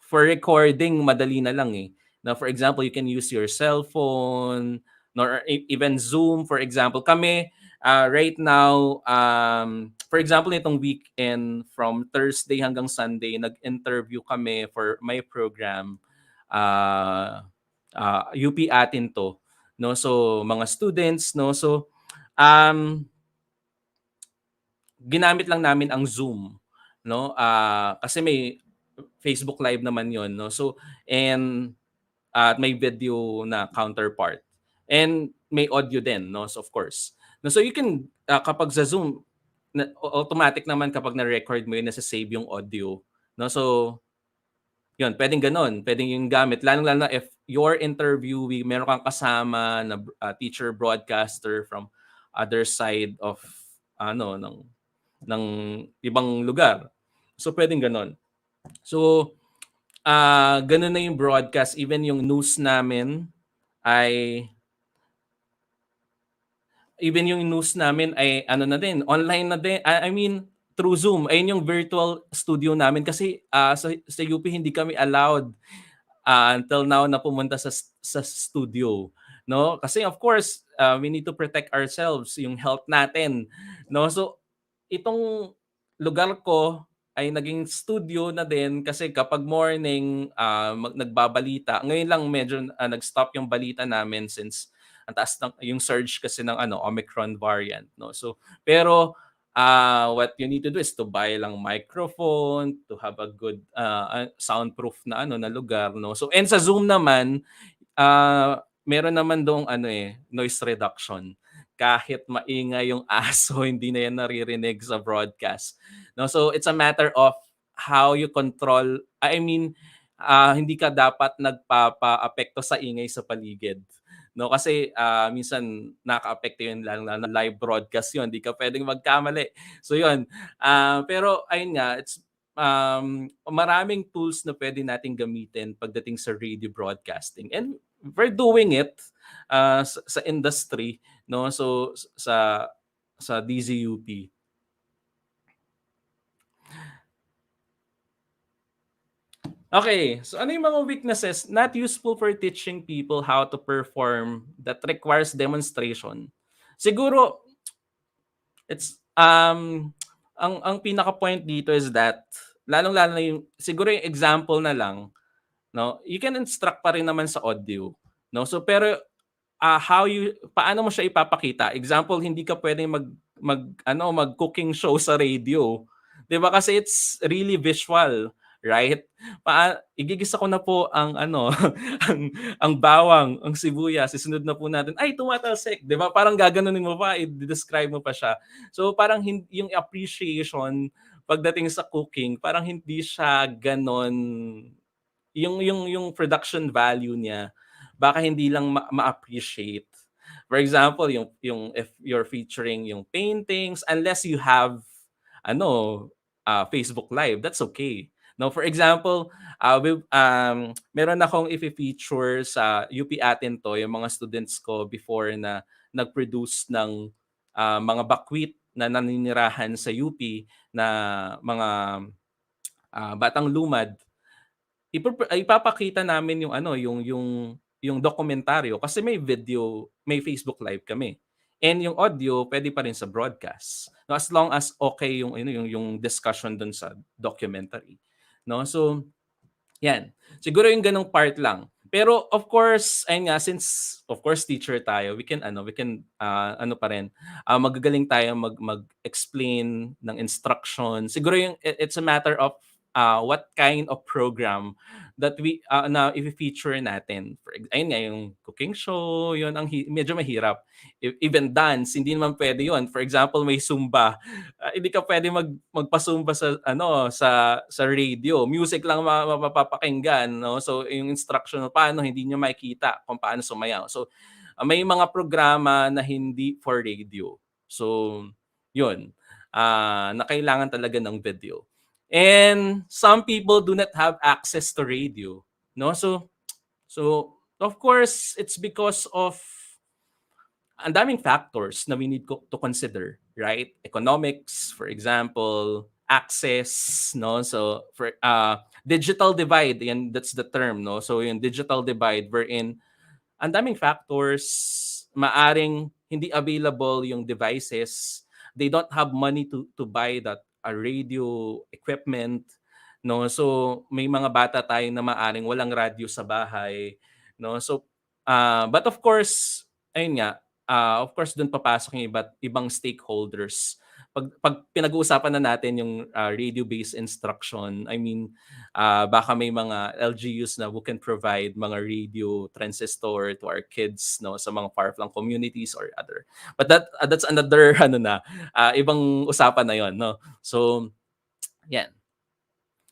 for recording, madali na lang eh. Now, for example, you can use your cell phone, or even Zoom, for example. Kami right now, for example, nitong weekend from Thursday hanggang Sunday, nag-interview kami for my program. UP atin to, no? So mga students, no? So ginamit lang namin ang Zoom, no? Kasi may Facebook Live naman 'yon, no? So and may video na counterpart and may audio din, no? So of course, no? So you can kapag sa Zoom automatic naman kapag na-record mo yun, nasa-save yung audio, no? So yun, pwedeng ganon, pwedeng yung gamit. Lalo-lalo na if your interviewee, meron kang kasama na teacher broadcaster from other side of ng ibang lugar. So pwedeng ganon. So ganon na yung broadcast. Even yung news namin ay ano na din, online na din. I mean, through Zoom. Ayun yung virtual studio namin kasi sa UP hindi kami allowed until now na pumunta sa studio, no? Kasi of course, we need to protect ourselves, yung health natin, no? So itong lugar ko ay naging studio na din kasi kapag morning nagbabalita. Ngayon lang medyo nag-stop yung balita namin since ang taas ng yung surge kasi ng Omicron variant, no? So pero what you need to do is to buy lang microphone, to have a good soundproof na lugar, no? So and sa Zoom naman, meron naman doong noise reduction. Kahit maingay yung aso, hindi na yan naririnig sa broadcast, no? So it's a matter of how you control, hindi ka dapat nagpapa-apekto sa ingay sa paligid. No, kasi minsan nakaka-apekto yun lalo na live broadcast yun, hindi ka pwedeng magkamali. So yun, pero ayun nga, it's maraming tools na pwede nating gamitin pagdating sa radio broadcasting. And we're doing it sa industry, no? So sa DZUP. Okay, so ano yung mga weaknesses not useful for teaching people how to perform that requires demonstration? Siguro it's ang pinaka point dito is that lalong-lalo na yung siguro yung example na lang, no? You can instruct pa rin naman sa audio, no? So pero paano mo siya ipapakita? Example, hindi ka pwedeng mag cooking show sa radio. 'Di ba? Kasi it's really visual, right? Igigisa ko na po ang ang bawang, ang sibuyas, isunod na po natin. Ay, tumatalsik, 'di ba? Parang gaganunin mo pa, i-describe mo pa siya. So parang yung appreciation pagdating sa cooking, parang hindi siya ganon yung production value niya baka hindi lang ma-appreciate. For example, yung if you're featuring yung paintings, unless you have Facebook Live, that's okay. No, for example, meron akong i-feature sa UP Atin to, yung mga students ko before na nag-produce ng mga bakwit na naninirahan sa UP na mga batang lumad. Ipapakita namin yung dokumentaryo kasi may video, may Facebook Live kami. And yung audio pwede pa rin sa broadcast. No, as long as okay yung discussion dun sa documentary. No? So yan. Siguro yung ganong part lang. Pero of course, ayun nga, since of course teacher tayo, we can pa rin magagaling tayo mag-explain ng instruction. Siguro yung it's a matter of what kind of program that we na i-feature natin. Ayun nga, yung cooking show, yun ang medyo mahirap. Even dance, hindi naman pwede yun. For example, may Zumba. Hindi ka pwede magpa-Zumba sa radio. Music lang mapapakinggan, no? So yung instruction paano hindi niyo makikita kung paano sumayaw. So may mga programa na hindi for radio. So yun. Na kailangan talaga ng video. And some people do not have access to radio, no? So of course, it's because of ang daming factors na we need to consider, right? Economics, for example, access, no? So for digital divide, and that's the term, no? So yung digital divide wherein ang daming factors, maaring hindi available yung devices, they don't have money to buy that radio equipment, no? So may mga bata tayo na maaring walang radyo sa bahay, no? So but of course, ayun nga, of course doon papasok yung ibang stakeholders. Pag pinag-uusapan na natin yung radio-based instruction, I mean, baka may mga LGUs na who can provide mga radio transistor to our kids, no, sa mga far-flung communities or other. But that's another ibang usapan na yon, no. So yan.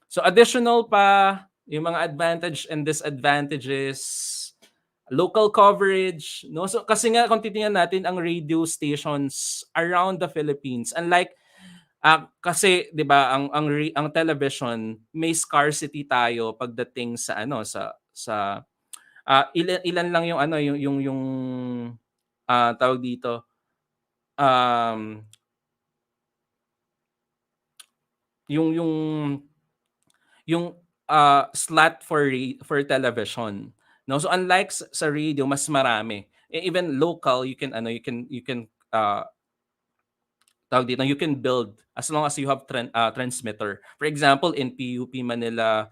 So additional pa yung mga advantage and disadvantages, local coverage, no? So kasi nga kung titingnan natin ang radio stations around the Philippines, unlike kasi 'di ba ang television, may scarcity tayo pagdating sa ilan lang yung yung tawag dito yung slot for television. No, so unlike sa radio mas marami. Even local you can tawag dito, you can build as long as you have transmitter. For example, in PUP Manila,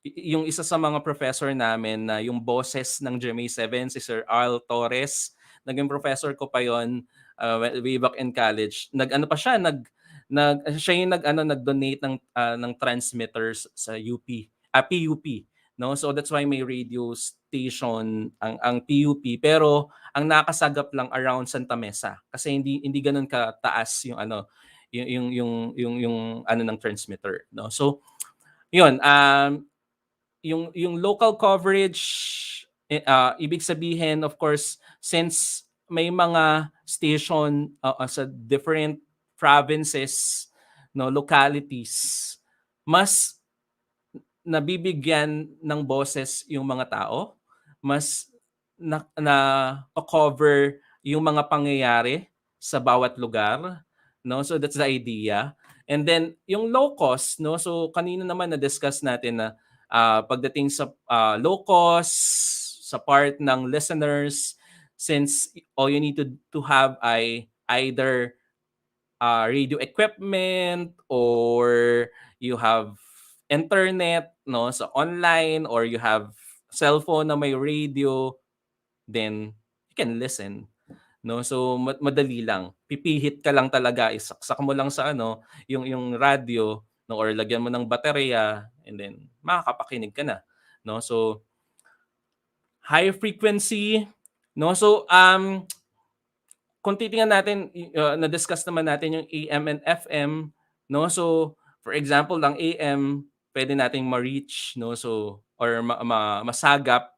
yung isa sa mga professor namin na yung boses ng GMA7 si Sir Al Torres, naging professor ko pa yon way back in college. Siya yung nag-donate ng transmitters sa PUP. No, so that's why may radio station ang PUP, pero ang nakasagap lang around Santa Mesa kasi hindi ganoon kataas yung ng transmitter, no. So yun, yung local coverage, ibig sabihin, of course, since may mga station sa different provinces, no, localities, mas nabibigyan ng boses yung mga tao, mas na cover yung mga pangyayari sa bawat lugar, no? So that's the idea. And then yung low cost, no? So kanina naman na-discuss natin na pagdating sa low cost sa part ng listeners, since all you need to have ay either radio equipment, or you have internet, no, sa online, or you have cellphone na may radio, then you can listen, no. So madali lang, pipihit ka lang talaga, isaksak mo lang sa yung radio, no, or lagyan mo ng baterya, and then makakapakinig ka na, no. So high frequency, no. So kung titingnan natin, na-discuss naman natin yung AM and FM, no? So, for example, ang AM, pwede nating ma-reach, no? So, or masagap,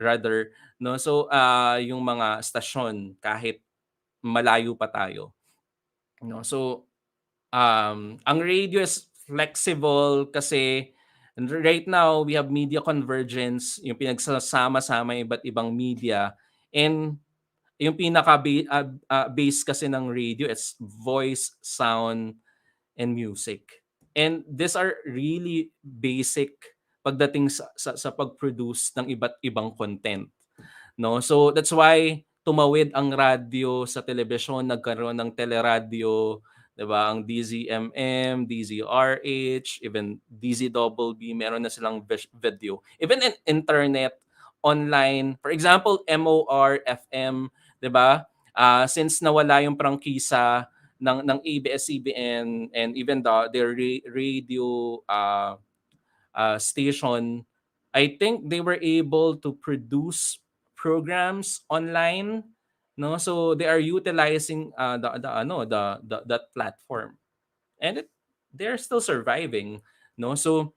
rather, no? So, yung mga stasyon, kahit malayo pa tayo, no? So, ang radio is flexible kasi right now, we have media convergence, yung pinagsasama-sama yung iba't ibang media, and yung base kasi ng radio is voice, sound, and music. And these are really basic pagdating sa pag-produce ng iba't ibang content, no? So that's why tumawid ang radyo sa telebisyon, nagkaroon ng teleradyo, 'di ba? Ang DZMM, DZRH, even DZBB, meron na silang video. Even in internet, online, for example, MOR FM, 'di ba? Since nawala yung prangkisa ng ABS-CBN and even their radio station, I think they were able to produce programs online, no. So they are utilizing that platform, and they're still surviving, no. So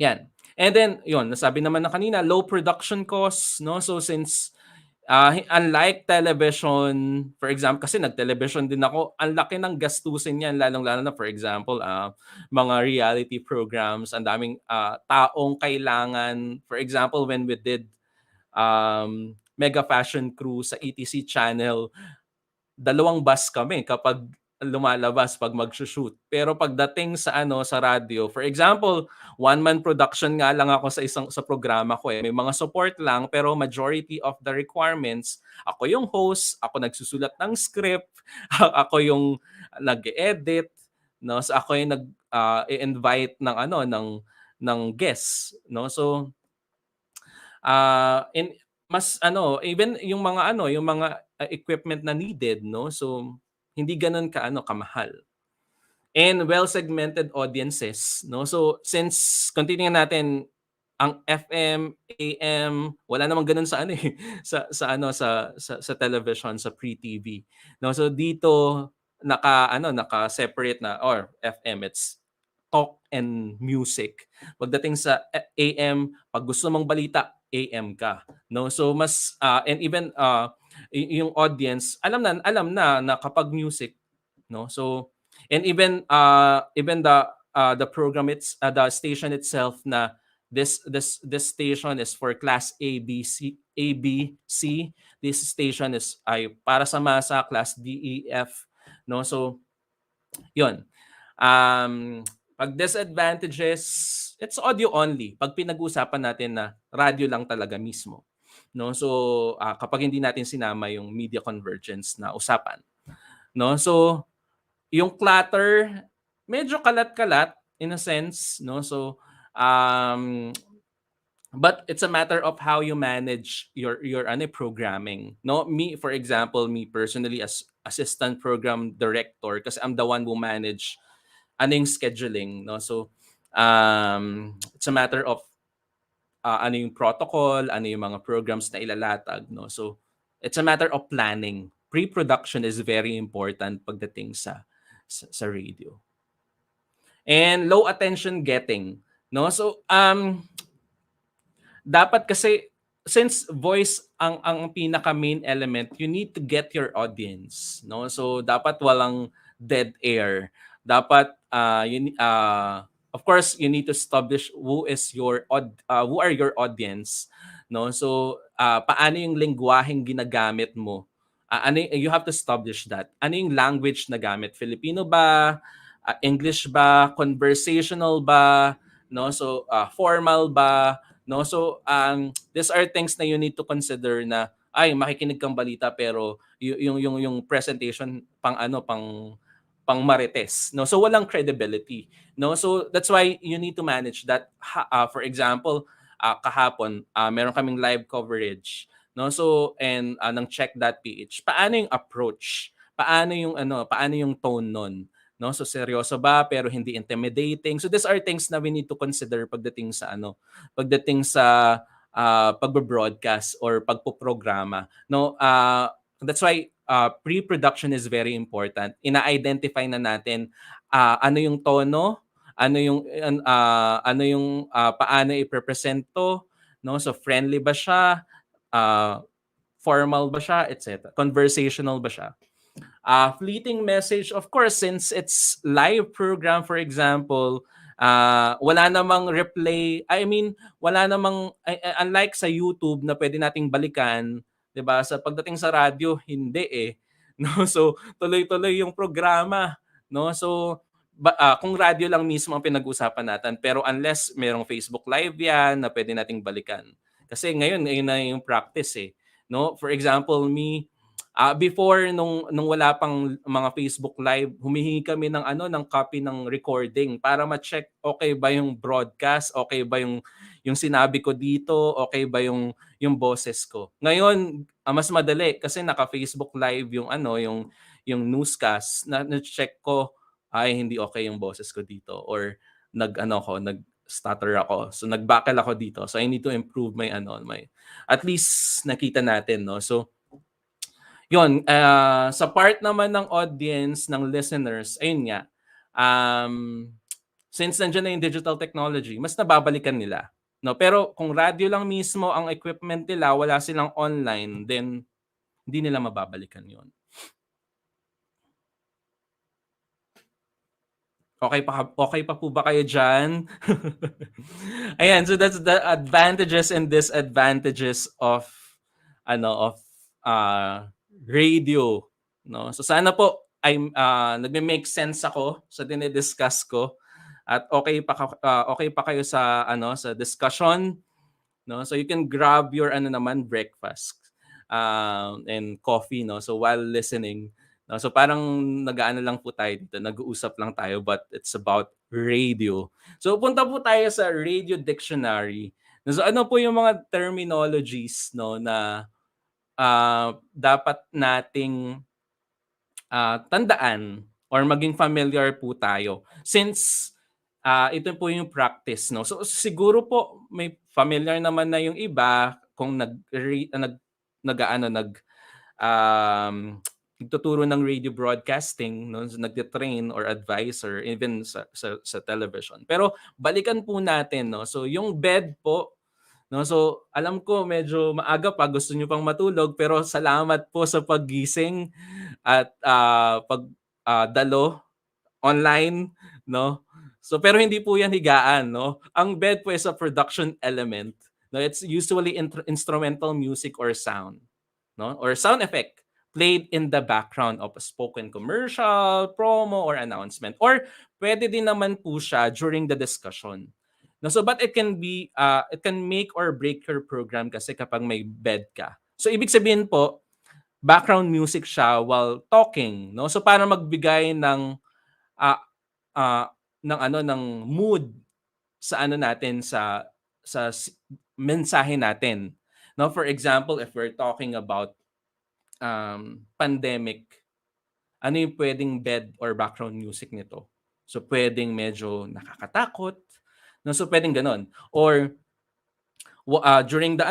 yan. And then yon, nasabi naman na kanina, low production costs, no. So since unlike television, for example, kasi nag-television din ako, ang laki ng gastusin niyan, lalong-lalo na, for example, mga reality programs, ang daming taong kailangan. For example, when we did Mega Fashion Cruise sa ETC channel, 2 bus kami kapag lumalabas pag mag-shoot. Pero pagdating sa sa radio, for example, one-man production nga lang ako sa programa ko, may mga support lang, pero majority of the requirements, ako yung host, ako nagsusulat ng script, ako yung nag-edit, no. So ako yung i-invite ng ng guests, no. So in mas even yung mga equipment na needed, no. So hindi ganoon kamahal. And well-segmented audiences, no. So since continuing natin ang FM, AM, wala namang ganoon sa sa television, sa pre-TV, no. So dito naka-separate na, or FM, it's talk and music. Pagdating sa AM, pag gusto mong balita, AM ka, no. So mas and even yung audience alam na kapag music, no. So and even the program, the station itself, na this station is for class ABC. This station is ay para sa masa, class DEF, no. So yun. Pag disadvantages, it's audio only. Pag pinag-usapan natin na radio lang talaga mismo, no. So kapag hindi natin sinama yung media convergence na usapan, no. So yung clutter, medyo kalat-kalat in a sense, no. So but it's a matter of how you manage your programming, no. Me, for example, me personally, as assistant program director, kasi I'm the one who manage yung scheduling, no. So it's a matter of yung protocol, yung mga programs na ilalatag, no. So it's a matter of planning. Pre-production is very important pagdating sa radio. and low attention getting, no? So dapat kasi since voice ang pinaka main element, you need to get your audience, no? So dapat walang dead air. Dapat of course you need to establish who are your audience, no? So paano yung lengguwaheng ginagamit mo? You have to establish that. Ano yung language na gamit? Filipino ba? English ba? Conversational ba? No? So formal ba? No, so these are things na you need to consider na ay makikinig kang balita pero yung presentation pang marites, no, so walang credibility, no, so that's why you need to manage that. For example, kahapon meron kaming live coverage, no, so and ng check.ph, paano yung approach, paano yung tone nun, no, so seryoso ba pero hindi intimidating. So these are things na we need to consider pagdating sa pagbo-broadcast or pagpo-programa, no. That's why pre-production is very important. Ina-identify na natin ano yung tono, paano i-present to, no, so friendly ba siya, formal ba siya, etc., conversational ba siya. Fleeting message, of course, since it's live program, for example, wala namang replay. I mean, wala namang, unlike sa YouTube na pwede nating balikan, 'di ba? Sa pagdating sa radyo, hindi eh. No, so tuloy-tuloy yung programa, no? So kung radyo lang mismo ang pinag-usapan natin, pero unless merong Facebook Live 'yan na pwede nating balikan. Kasi ngayon na yung practice eh, no? For example, before nung wala pang mga Facebook Live, humihingi kami ng copy ng recording para ma-check okay ba yung broadcast, okay ba yung sinabi ko dito, okay ba yung boses ko. Ngayon, mas madali kasi naka-Facebook Live yung newscast na check ko ay hindi okay yung boses ko dito or nag-stutter ako. So nag-buckle ako dito. So I need to improve my at least nakita natin, no. So yun, sa part naman ng audience, ng listeners, ayun nga, since nandiyan na yung digital technology, mas nababalikan nila. No? Pero kung radio lang mismo ang equipment nila, wala silang online, then hindi nila mababalikan yon. Okay pa po ba kayo dyan? Ayan, so that's the advantages and disadvantages of radio, no. So sana po ay nagme-make sense ako sa dinidiscuss ko at okay pa kayo sa sa discussion, no. So you can grab your breakfast and coffee, no, so while listening, no. So parang nag-aano lang po tayo dito, nag-uusap lang tayo but it's about radio. So punta po tayo sa radio dictionary. So ano po yung mga terminologies, no, na dapat nating tandaan or maging familiar po tayo since ito po yung practice, no. So siguro po may familiar naman na yung iba kung nagtuturo ng radio broadcasting, no, so nagte-train or advise or even sa television. Pero balikan po natin, no. So yung bed po, no, so alam ko medyo maaga pa, gusto niyo pang matulog, pero salamat po sa paggising at pagdalo online, no. So pero hindi po 'yan higaan, no. Ang bed po is a production element. No, it's usually instrumental music or sound, no, or sound effect played in the background of a spoken commercial, promo, or announcement. Or pwede din naman po siya during the discussion. No, so but it can make or break your program kasi kapag may bed ka. So ibig sabihin po, background music siya while talking, no? So para magbigay ng ng mood sa natin sa mensahe natin. No, for example, if we're talking about pandemic, ano yung pwedeng bed or background music nito? So pwedeng medyo nakakatakot. No, so pwedeng ganon. Or during the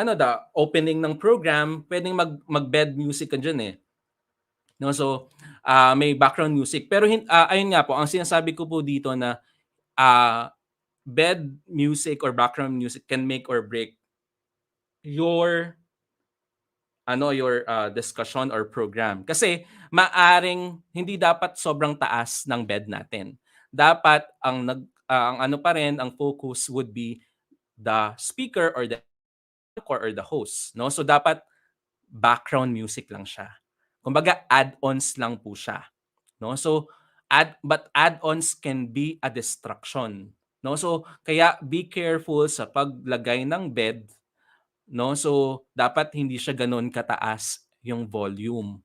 opening ng program, pwedeng mag-bed music ka dyan eh. No, so may background music. Pero ayun nga po, ang sinasabi ko po dito na bed music or background music can make or break your discussion or program. Kasi maaring hindi dapat sobrang taas ng bed natin. Dapat ang ano pa rin, ang focus would be the speaker or the anchor or the host, no? So dapat background music lang siya. Kumbaga add-ons lang po siya, no? So but add-ons can be a distraction, no? So kaya be careful sa paglagay ng bed, no? So dapat hindi siya ganoon kataas yung volume,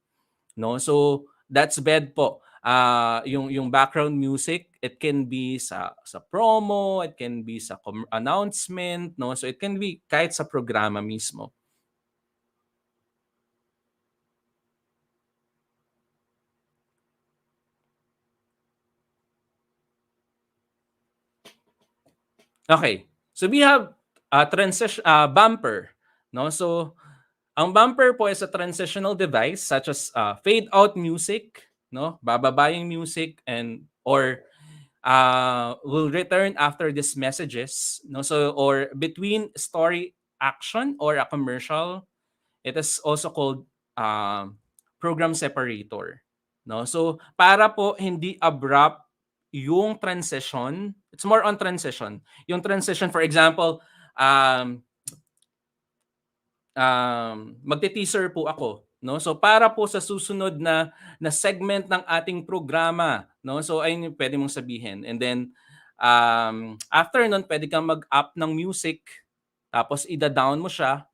no? So that's bed po. Yung background music, it can be sa promo, it can be sa announcement, no? So it can be kahit sa programa mismo. Okay. So we have transition bumper, no? So ang bumper po is a transitional device such as fade out music, no? Bababa yung music and or will return after these messages, no? So or between story action or a commercial. It is also called program separator, no? So para po hindi abrupt yung transition, it's more on transition. Yung transition, for example, magte-teaser po ako, no? So para po sa susunod na segment ng ating programa, no? So ayun yung pwede mong sabihin. And then after nun, pwede kang mag-up ng music, tapos ida-down mo siya,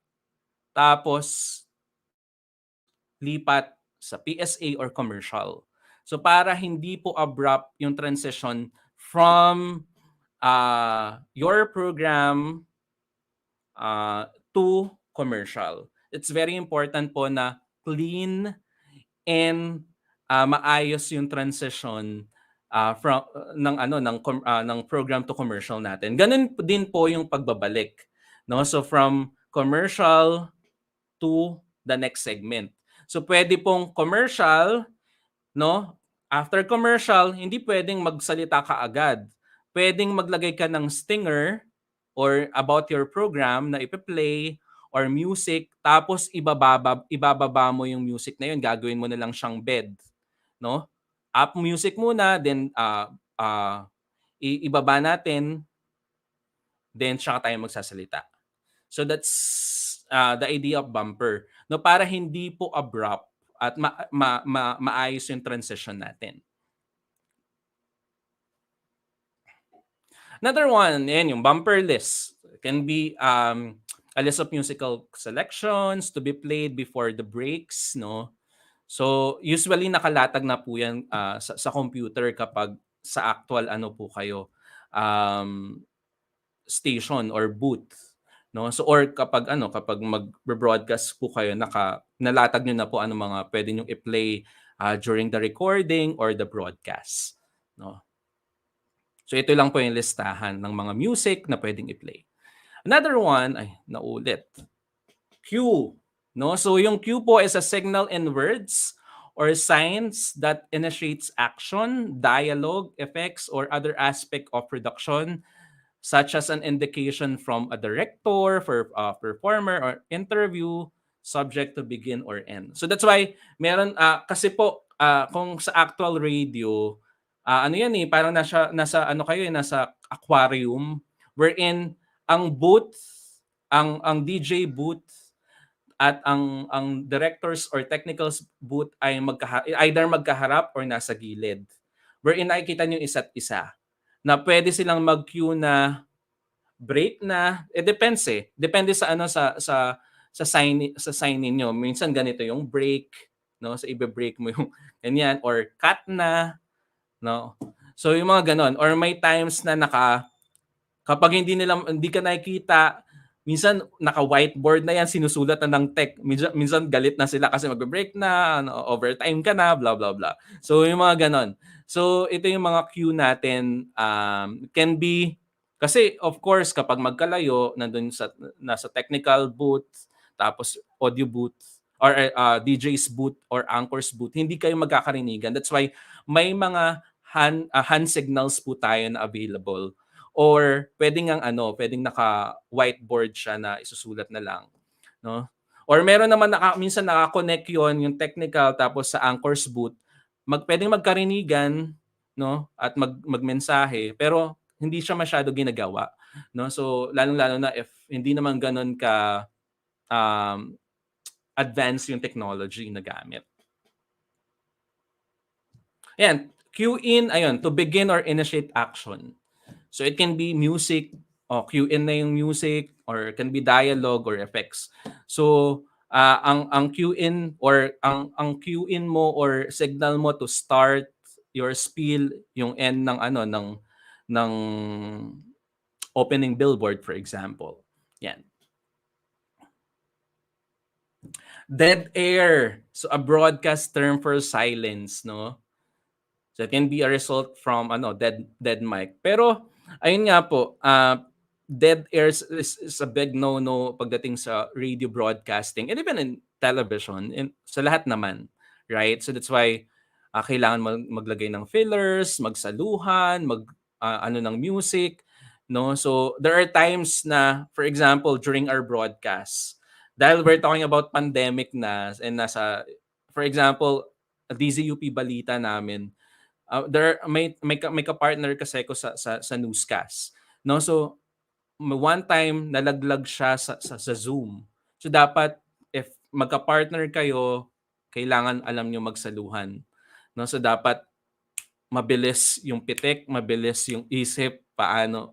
tapos lipat sa PSA or commercial. So para hindi po abrupt yung transition from your program to commercial. It's very important po na clean and maayos yung transition from ng program to commercial natin. Ganun din po yung pagbabalik, no? So from commercial to the next segment. So pwede pong commercial, no? After commercial, hindi pwedeng magsalita ka agad. Pwedeng maglagay ka ng stinger or about your program na ipe-play or music, tapos ibababa mo yung music na yun, gagawin mo na lang siyang bed, no? Up music muna, then ibaba natin, then saka tayo magsasalita. So that's the idea of bumper, no, para hindi po abrupt at maayos yung transition natin. Another one, yan yung bumper list. It can be a list of musical selections to be played before the breaks, no? So usually nakalatag na po yan sa computer kapag sa actual po kayo station or booth, no? So or kapag mag-broadcast po kayo, nalatag niyo na po ano mga pwede niyo i-play during the recording or the broadcast, no? So ito lang po yung listahan ng mga music na pwedeng i-play. Another one ay naulit. Cue, no? So yung cue po is a signal in words or signs that initiates action, dialogue, effects, or other aspect of production, such as an indication from a director for a performer or interview, subject to begin or end. So that's why meron kasi po kung sa actual radio, parang nasa nasa aquarium wherein ang booth, ang DJ booth at ang directors or technicals booth ay either magkaharap or nasa gilid. Wherein nakikita niyo isa't isa na pwede silang mag-cue na break na, depends Depende sa sa sign ninyo. Minsan ganito yung break, no? So ibe-break mo yung ganyan or cut na, no? So yung mga ganon or may times na kapag hindi ka nakikita, minsan naka-whiteboard na yan, sinusulat na ng tech. Minsan galit na sila kasi magbe-break na, overtime ka na, blah blah blah. So yung mga ganon. So ito yung mga cue natin, can be kasi of course kapag magkalayo nandun nasa technical booth, tapos audio booth or DJ's booth or anchor's booth, hindi kayo magkakarinigan. That's why may mga hand signals po tayo na available. Or pwedeng pwedeng naka whiteboard siya na isusulat na lang, no? Or meron naman minsan naka-connect yung technical tapos sa anchor's booth, pwedeng magkarinigan, no? At magmensahe pero hindi siya masyado ginagawa, no? So lalong-lalo na if hindi naman ganoon ka advanced yung technology na gamit. Ayan, cue in, ayun, to begin or initiate action. So it can be music, cue in na yung music, or it can be dialogue or effects. So ang cue in or ang cue in mo or signal mo to start your spiel, yung end ng opening billboard, for example. Yan. Dead air. So a broadcast term for silence, no? So it can be a result from dead mic. Pero ayun nga po, dead air is a big no-no pagdating sa radio broadcasting and even in television, sa lahat naman, right? So that's why kailangan maglagay ng fillers, magsaluhan, ng music, no? So there are times na, for example, during our broadcast, dahil we're talking about pandemic na and for example, DZUP balita namin, may ka-partner kasi ko sa newscast, no? So one time nalaglag siya sa Zoom. So dapat if magka-partner kayo, kailangan alam niyo magsaluhan, no? So dapat mabilis yung pitik, mabilis yung isip,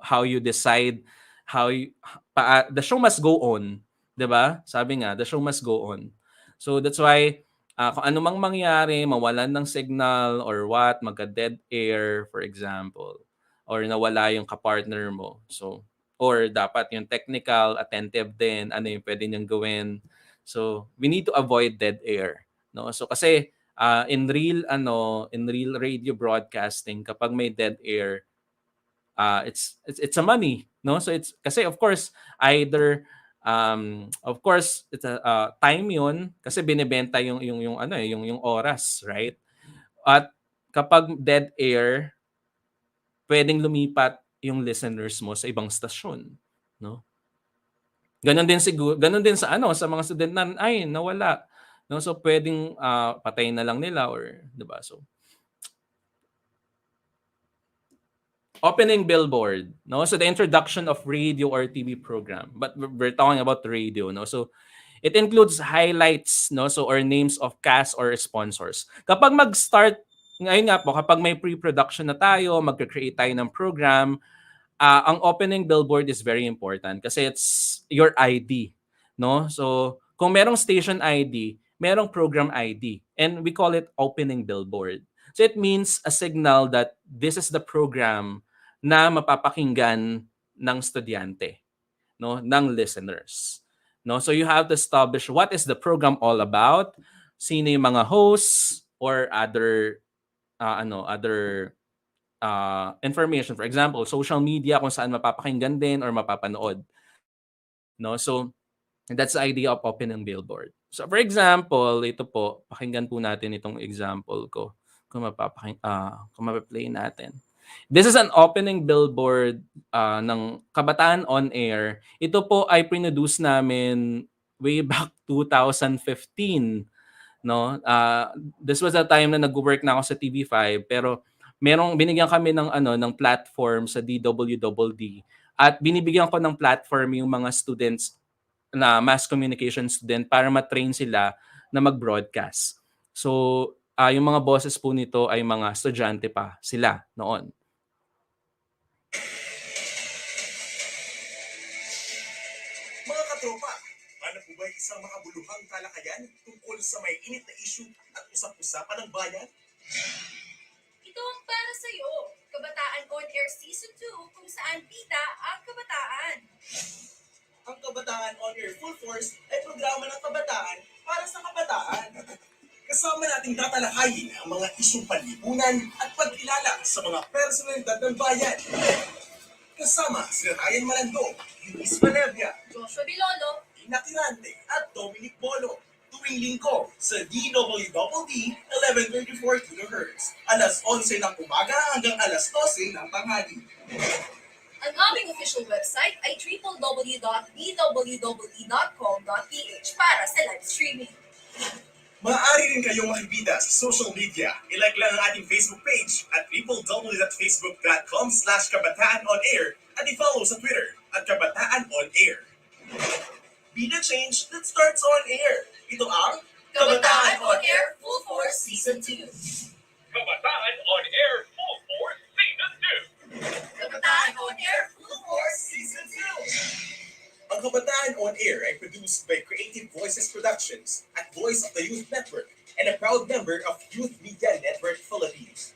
how you decide, the show must go on, 'di ba? Sabi nga, the show must go on. So that's why kung ano mang mangyari, mawalan ng signal or what, magka-dead air, for example, or nawala yung kapartner mo. So, or dapat yung technical, attentive din, ano yung pwede niyang gawin. So, we need to avoid dead air, no? So kasi in real radio broadcasting, kapag may dead air, it's a money, no? So it's kasi of course either it's a time yun kasi binebenta yung oras, right? At kapag dead air, pwedeng lumipat yung listeners mo sa ibang stasyon, no? Ganon din sa sa mga student na nawala, no? So pwedeng patayin na lang nila, or 'di ba? So opening billboard, no? So the introduction of radio or TV program, but we're talking about radio, no? So it includes highlights, no? So or names of cast or sponsors. Kapag mag-start, ngayon nga po, kapag may pre-production na tayo, mag-create tayo ng program, ang opening billboard is very important kasi it's your ID, no? So kung merong station ID, merong program ID, and we call it opening billboard. So it means a signal that this is the program na mapapakinggan ng estudyante, no, ng listeners, no? So you have to establish what is the program all about, sino yung mga hosts or other information, for example, social media kung saan mapapakinggan din or mapapanood, no? So that's the idea of opening billboard. So for example, ito po, pakinggan po natin itong example ko kung mapaplay natin. This is an opening billboard ng Kabataan on Air. Ito po ay produce namin way back 2015, no? This was a time na nag-work na ako sa TV5, pero binigyan kami ng platform sa DWDD, at binibigyan ko ng platform yung mga students na mass communication student para ma-train sila na mag-broadcast. So yung mga bosses po nito ay mga estudyante pa sila noon. Mga katropa, ano po ba isang makabuluhang talakayan tungkol sa may init na issue at usap-usapan ng bayan? Ito ang para sa iyo, Kabataan On Air Season 2, kung saan bida ang kabataan. Ang Kabataan On Air Full Force ay programa ng kabataan para sa kabataan. Kasama nating tatalakayin ang mga isyong panlipunan at pagkilala sa mga personalidad ng bayan. Kasama sila Ryan Malando, Luis Valevia, Joshua Bilolo, Ina Tirante at Dominic Bolo. tuwing linggo sa DWWD 1134 kHz, alas 11 ng umaga hanggang alas 12 ng tanghali. Ang aming official website ay www.dwwe.com.ph para sa live streaming. Maaari rin kayong makibida sa social media. I-like lang ang ating Facebook page at www.facebook.com/kabataaonair at i-follow sa Twitter at Kabataan On Air. Be the change that starts on air. Ito ang Kabataan On Air Full Force Season 2. Kabataan On Air Full Force Season 2. Kabataan On Air Full Force Season 2. Ang Kabataan On Air ay produced by Creative Voices Productions at Voice of the Youth Network and a proud member of Youth Media Network Philippines.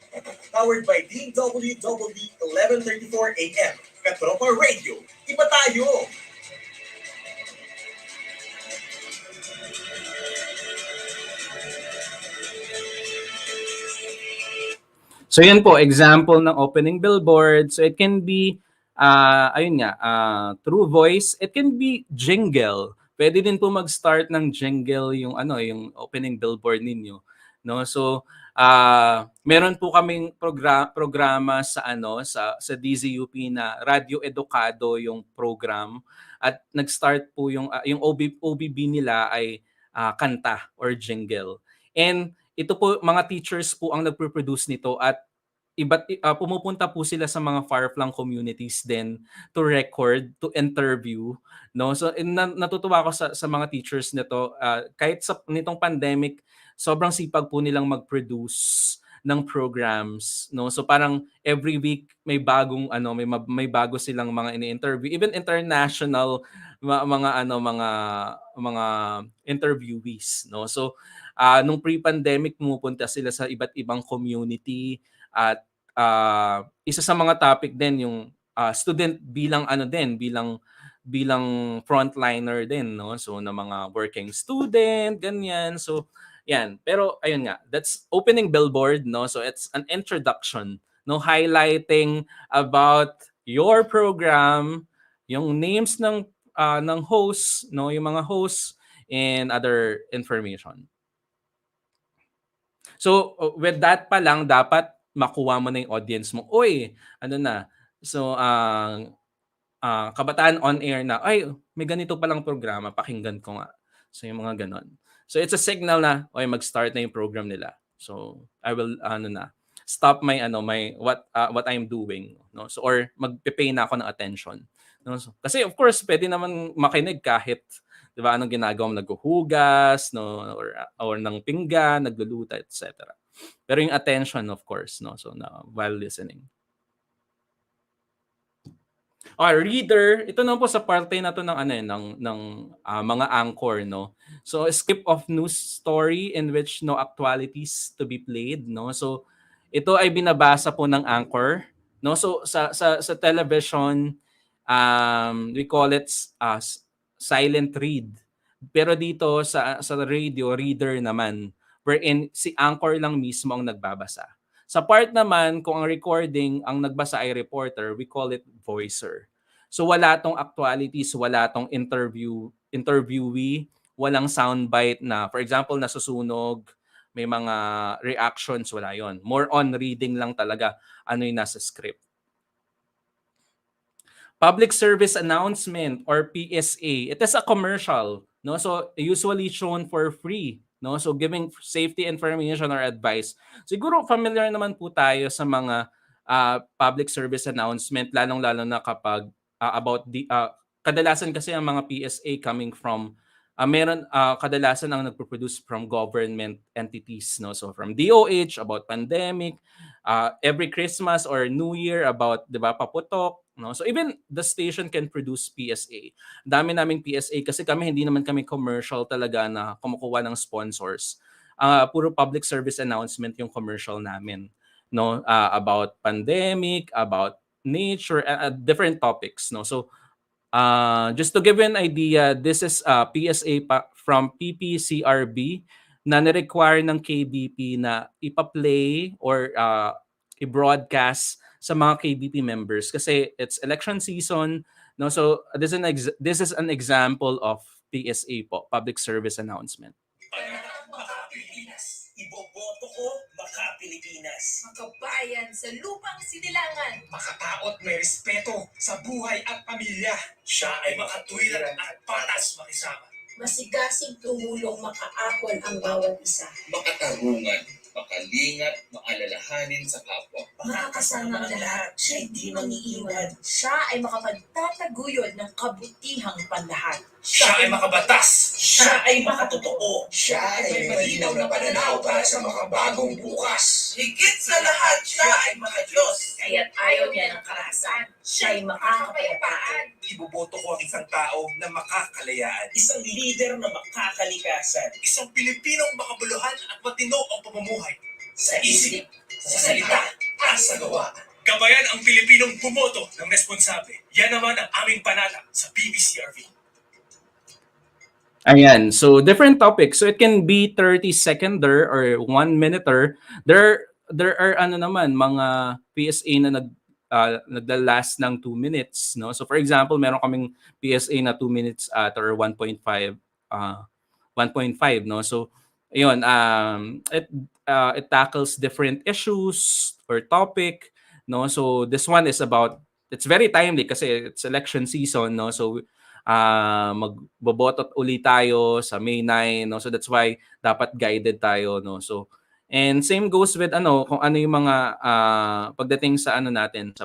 Powered by DWWD 1134 AM, Katropa Radio. Iba tayo! So yun po, example ng opening billboard. So it can be, ayun nga, through voice. It can be jingle. Pwede din po mag-start ng jingle yung yung opening billboard ninyo, no? So meron po kaming programa sa sa DZUP na Radio Edukado yung program, at nag-start po yung OBB nila ay kanta or jingle. And ito po, mga teachers po ang nagpo-produce nito, at pumupunta po sila sa mga far-flung communities din to record, to interview, no? So natutuwa ako sa mga teachers nito, kahit sa nitong pandemic, sobrang sipag po nilang mag-produce ng programs, no? So parang every week may bagong may bago silang mga ini-interview, even international mga interviewees, no? So nung pre-pandemic, pumupunta sila sa iba't ibang community, at isa sa mga topic din yung student bilang bilang frontliner din, no? So na mga working student, ganyan. So yan. Pero ayun nga, that's opening billboard, no? So it's an introduction, no, highlighting about your program, yung names ng hosts, no, yung mga hosts, and other information. So with that pa lang, dapat makuha mo na yung audience mo. Uy, So Kabataan On Air na, ay, may ganito palang programa, pakinggan ko nga. So yung mga ganon. So it's a signal na, oy, mag-start na yung program nila. So I will stop my what I'm doing, no? So or magpe-pay na ako ng attention, no? So, kasi of course pwede naman makinig kahit, 'di ba, anong ginagawa mo, naghuhugas, no, or ng pinggan, nagluluto, etc. Pero yung attention, of course, no, so while listening. Reader, ito na po sa parte na to ng mga anchor, no. So skip of news story in which no actualities to be played, no. So ito ay binabasa po ng anchor, no. So sa television, we call it silent read. Pero dito sa radio, reader naman, wherein si anchor lang mismo ang nagbabasa. Sa part naman, kung ang recording, ang nagbasa ay reporter, we call it voicer. So wala tong actualities, wala tong interviewee, walang soundbite na, for example, nasusunog, may mga reactions, wala yon. More on reading lang talaga ano yung nasa script. Public service announcement or PSA, it is a commercial, no? So usually shown for free, no? So giving safety information or advice. Siguro familiar naman po tayo sa mga public service announcement, lalong-lalo na kapag about the kadalasan kasi ang mga PSA coming from kadalasan ang nagpo-produce from government entities, no? So from DOH about pandemic, every Christmas or New Year about, 'di ba, paputok, no? So even the station can produce PSA. Dami naming PSA kasi hindi naman kami commercial talaga na kumukuha ng sponsors. Puro public service announcement yung commercial namin, no? About pandemic, about nature, different topics, no? So just to give you an idea, this is PSA from PPCRB na ni-require ng KBP na ipa-play or i-broadcast sa mga KBP members kasi it's election season, no? So this is an example of PSA po, public service announcement. Pangarap Makapilipinas. Iboboto ko Makapilipinas. Makabayan sa lupang sinilangan. Makataot may respeto sa buhay at pamilya. Siya ay makatwiran at patas makisama. Masigasig tumulong makaahon ang bawat isa. Makatarungan, makalingat, maalalahanin sa kapwa. Makakasama ang lahat, siya hindi mangiiwan. Siya ay makapagtataguyod ng kabutihang panlahat. Siya ay makabatas. Siya ay makatotoo. Siya ay may malinaw na pananaw para sa makabagong bukas. Higit sa lahat, siya ay makadiyos. Kaya't ayaw niya ng karahasan. Siya ay makakapayapaan. Iboboto ko ang isang tao na makakalayaan. Isang leader na makakalikasan. Isang Pilipinong makabuluhan at matino ang pamumuhay. Sa isip, sa salita, at sa gawa. Gabayan ang Pilipinong bumoto ng responsable. Yan naman ang aming panata sa BBCRV. Ayan, so different topics. So it can be 30-seconder or 1-minuter. There are ano naman mga PSA na naglalast ng 2 minutes, no? So for example, meron kaming PSA na 2 minutes at or 1.5 no? So ayun, it tackles different issues or topic, no? So this one is about, it's very timely kasi it's election season, no? So magboboto uli tayo sa May 9, no? So that's why dapat guided tayo, no? So and same goes with kung ano yung mga pagdating sa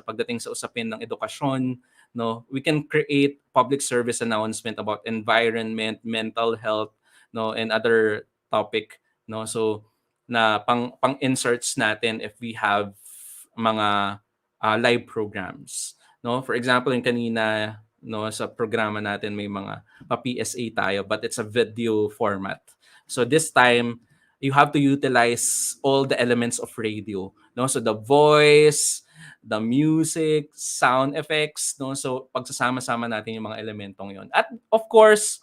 pagdating sa usapin ng edukasyon, no? We can create public service announcement about environment, mental health, no, and other topic, no? So na pang inserts natin if we have mga live programs, no? For example, yung kanina, no, sa programa natin may mga pa-PSA tayo but it's a video format. So this time you have to utilize all the elements of radio, no? So the voice, the music, sound effects, no? So pagsasama-sama natin yung mga elementong yon. At of course,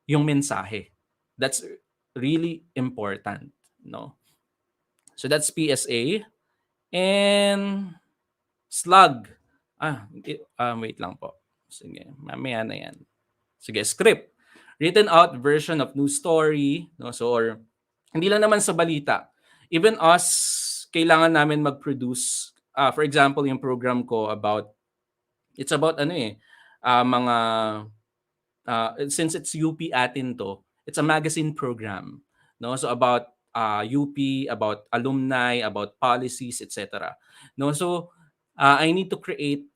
yung mensahe. That's really important, no? So that's PSA. And slug. Wait lang po. Sige, mamaya na yan. Sige, script. Written out version of news story, no? So or hindi lang naman sa balita. Even us, kailangan namin mag-produce. For example, yung program ko it's about mga, since it's UP atin to, it's a magazine program, no? So about UP, about alumni, about policies, etc. No? So I need to create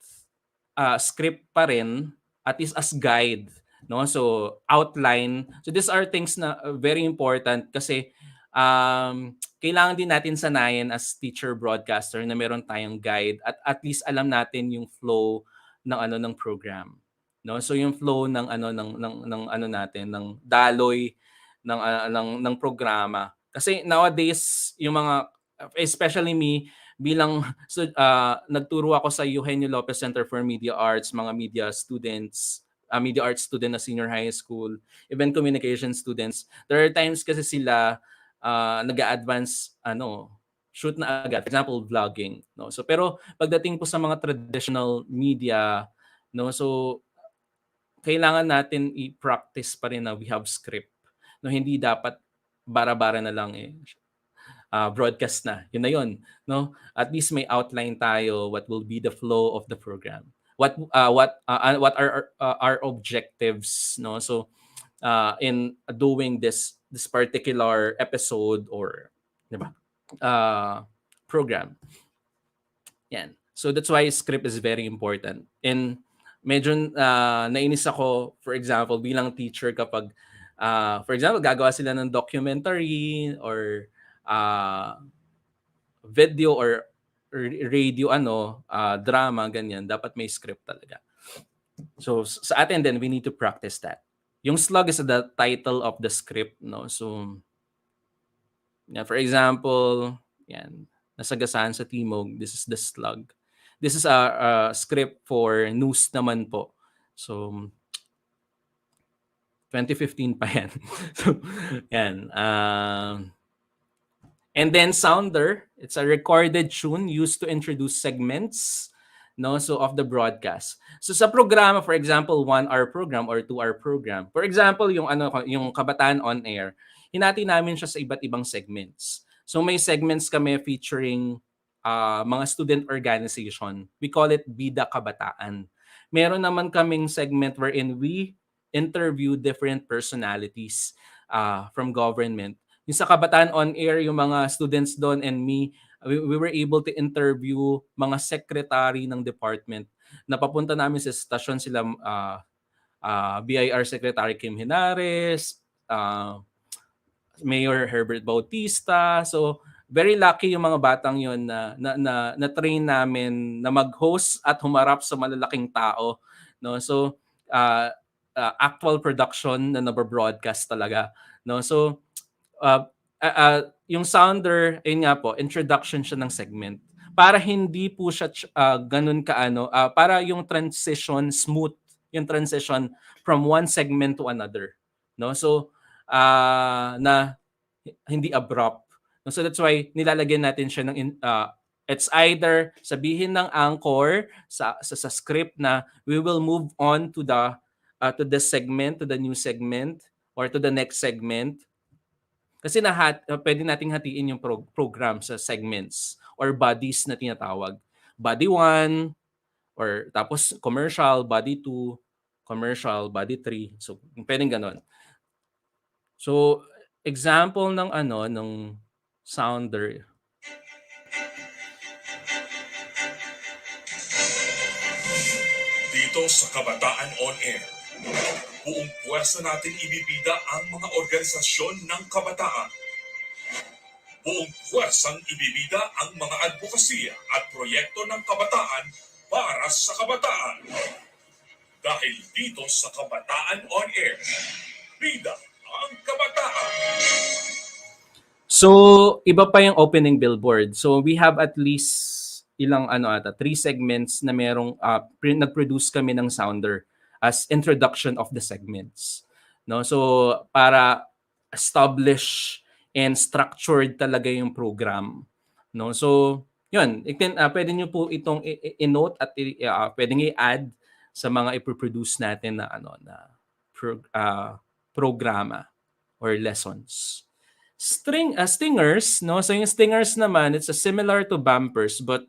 script pa rin, at least as guide, no? So outline. So these are things na very important kasi kailangan din natin sanayin as teacher broadcaster na meron tayong guide at least alam natin yung flow ng program, no? So yung flow ng natin ng daloy ng programa. Kasi nowadays yung mga, especially me bilang nagturo ako sa Eugenio Lopez Center for Media Arts, mga media students, media arts student na senior high school, event communication students. There are times kasi sila nag-a-advance shoot na agad. For example, vlogging, no? So pero pagdating po sa mga traditional media, no, so kailangan natin i-practice pa rin na we have script. No, hindi dapat bara-bara na lang broadcast na. Yun na yun, no? At least may outline tayo what will be the flow of the program. What are our objectives, no? So in doing this particular episode or program. Yan. So that's why script is very important. And medyo nainis ako, for example, bilang teacher kapag for example, gagawa sila ng documentary or video or radio drama, ganyan, dapat may script talaga. So sa atin then we need to practice that. Yung slug is the title of the script, no? So yeah, for example, yan, nasagasaan sa Timog, this is the slug. This is a script for news naman po. So 2015 pa yan. So yan. And then sounder, it's a recorded tune used to introduce segments, no, so of the broadcast. So sa programa, for example, 1 hour program or 2 hour program. For example, yung Kabataan on Air, hinati namin siya sa iba't ibang segments. So may segments kami featuring mga student organization. We call it Bida Kabataan. Meron naman kaming segment wherein we interview different personalities from government. Yung sa Kabataan on Air, yung mga students doon and me, we were able to interview mga secretary ng department. Napapunta namin sa stasyon sila BIR Secretary Kim Henares, Mayor Herbert Bautista. So very lucky yung mga batang yun na train namin na mag-host at humarap sa malalaking tao, no? So actual production na nabro-broadcast talaga, no? So yung sounder, ayun nga po, introduction siya ng segment para hindi po siya ganun kaano, para yung transition smooth, yung transition from one segment to another, no? So na hindi abrupt. So that's why nilalagyan natin siya ng it's either sabihin ng anchor sa script na we will move on to the segment, to the new segment or to the next segment. Kasi pwede nating hatiin yung program sa segments or bodies na tinatawag. Body 1 or tapos commercial, body 2, commercial, body 3. So pwedeng ganon. So example ng sounder. Dito sa Kabataan on Air, buong puwersa natin ibibida ang mga organisasyon ng kabataan. Buong puwersang ibibida ang mga advokasya at proyekto ng kabataan para sa kabataan. Dahil dito sa Kabataan on Air, bida ang kabataan. So, iba pa yung opening billboard. So, we have at least ilang 3 segments na merong nag-produce kami ng sounder as introduction of the segments. No? So, para establish and structured talaga yung program. No? So, yun. Pwede nyo po itong i-note at pwedeng i-add sa mga ipoproduce natin na programa or lessons. Stingers, no? So yung stingers naman, it's similar to bumpers but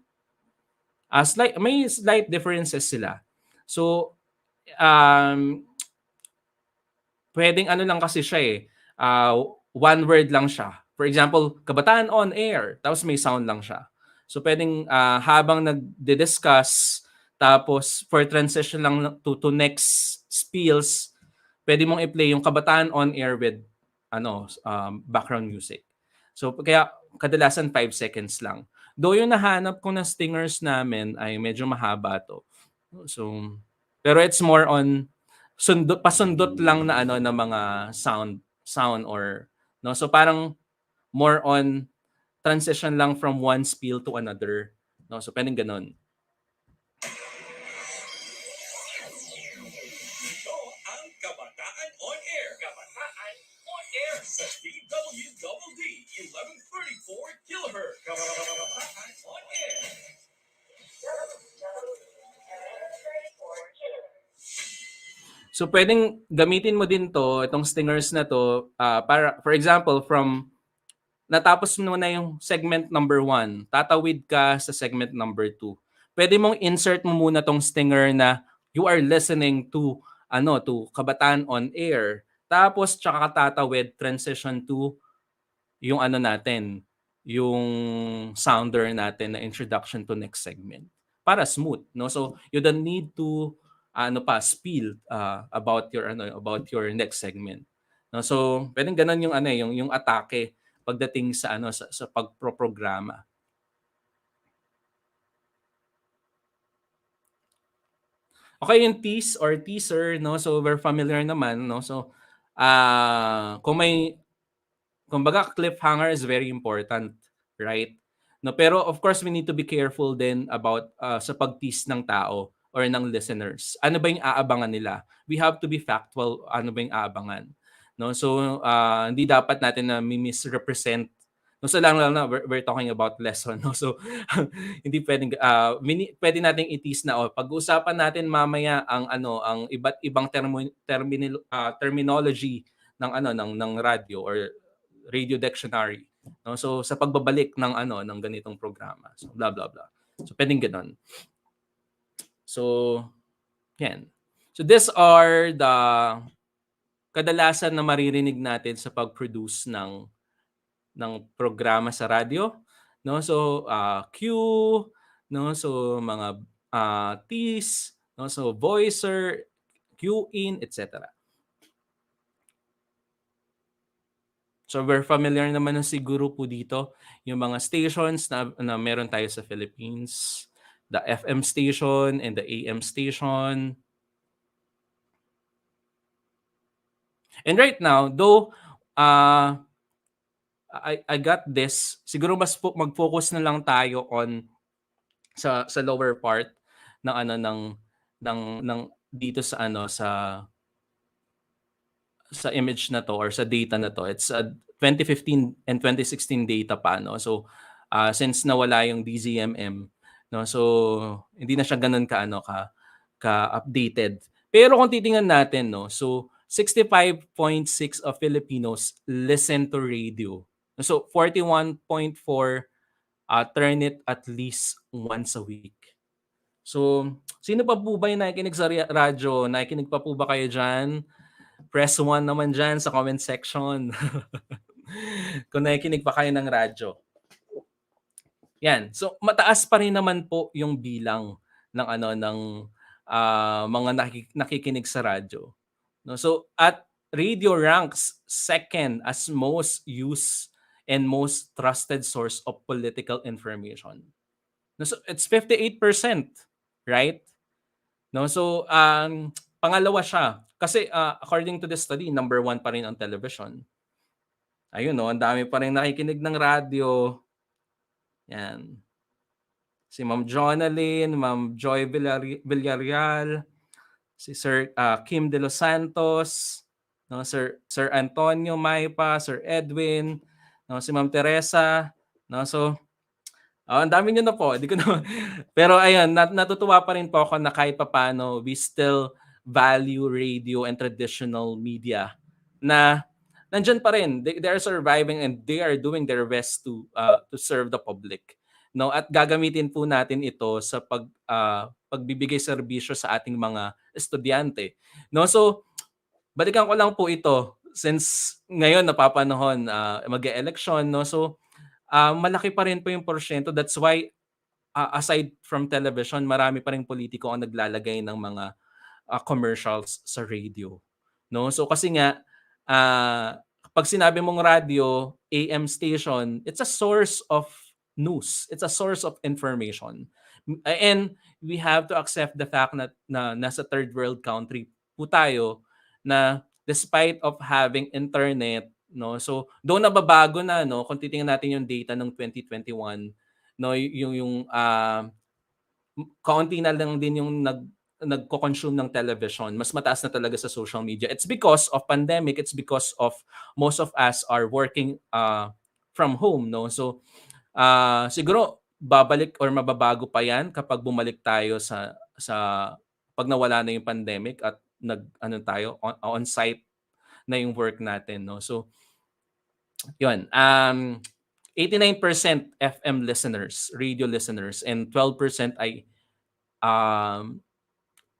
may slight differences sila. So pwedeng lang kasi siya one word lang siya. For example, Kabataan on Air, tapos may sound lang siya. So pwedeng habang nagdi-discuss tapos for transition lang to next spills, pwede mong i-play yung Kabataan on Air with background music. So kaya kadalasan 5 seconds lang. Though yung nahanap ko na stingers namin ay medyo mahaba to. So pero it's more on pasundot lang na na mga sound or no. So parang more on transition lang from one spiel to another. No, so pwedeng ganun. Sa DWWD 1134 kHz. Kabataan on Air. So pwedeng gamitin mo din itong stingers na to para for example from natapos mo na yung segment number 1, tatawid ka sa segment number 2. Pwede mong insert mo muna tong stinger na you are listening to to Kabataan on Air. Tapos tsaka tatawid transition to yung natin, yung sounder natin na introduction to next segment para smooth, no? So you don't need to spill about your next segment. No? So pwedeng ganun yung atake pagdating sa sa pagproprograma. Okay, yung tease or teaser, no? So we're familiar naman, no? So kumbaga cliffhanger is very important, right? No, pero of course we need to be careful then about sa pag-tease ng tao or ng listeners. Ano ba yung aabangan nila? We have to be factual. Ano ba yung aabangan? No, so hindi dapat natin na misrepresent No, so lang na we're talking about lesson, no. So hindi pwedeng pwede nating itis na pag-uusapan natin mamaya ang ang iba't ibang terminology ng ng radio or radio dictionary, no. So sa pagbabalik ng ng ganitong programa. So blah blah blah. So pwedeng ganoon. So yan. So these are the kadalasan na maririnig natin sa pag-produce ng programa sa radyo, no. So cue, no. So mga tease, no. So voicer, cue in, etc. So we're familiar naman siguro po dito yung mga stations na meron tayo sa Philippines, the FM station and the AM station. And right now, though I got this, siguro mas mag-focus na lang tayo on sa lower part ng ng dito sa sa image na to or sa data na to. It's 2015 and 2016 data pa, no. So since nawala yung DZMM, no, so hindi na siya ganoon ka updated. Pero kung titingnan natin, no, so 65.6 of Filipinos listen to radio. So 41.4 turn it at least once a week. So sino pa po ba yung nakikinig sa radyo? Nakikinig pa po ba kayo dyan? Press 1 naman dyan sa comment section. Kung nakikinig pa kayo ng radyo. Yan. So mataas pa rin naman po yung bilang ng ng mga nakikinig sa radyo. No, so at radio ranks second as most used and most trusted source of political information. No, so it's 58%, right? No, so pangalawa siya kasi according to the study, number 1 pa rin ang television. Ayun, no, ang dami pa rin nakikinig ng radyo. Yan. Si Ma'am Jonalyn, Ma'am Joy Villarreal, si Sir Kim De Los Santos, no, Sir Antonio Maipa, Sir Edwin, no, si Ma'am Teresa, no. So ang dami niyo na po. Di ko na pero ayun, natutuwa pa rin po ako na kahit papaano we still value radio and traditional media na nandiyan pa rin. They are surviving and they are doing their best to serve the public. No, at gagamitin po natin ito sa pagbibigay serbisyo sa ating mga estudyante. No, so balikan ko lang po ito since ngayon napapanahon mag-e-election, no. So malaki pa rin po yung porsyento. That's why aside from television, marami pa ring politiko ang naglalagay ng mga commercials sa radio, no. So kasi nga pag sinabi mong radio, AM station, it's a source of news. It's a source of information. And we have to accept the fact na nasa third world country po tayo na despite of having internet, no. So doon nababago na, no, kung titingnan natin yung data ng 2021, no, yung kaunti na lang din yung nagko-consume ng television. Mas mataas na talaga sa social media. It's because of pandemic, it's because of most of us are working from home, no. So siguro babalik or mababago pa yan kapag bumalik tayo sa pag nawala na yung pandemic at tayo on-site na yung work natin, no. So yun, 89% FM listeners, radio listeners, and 12% ay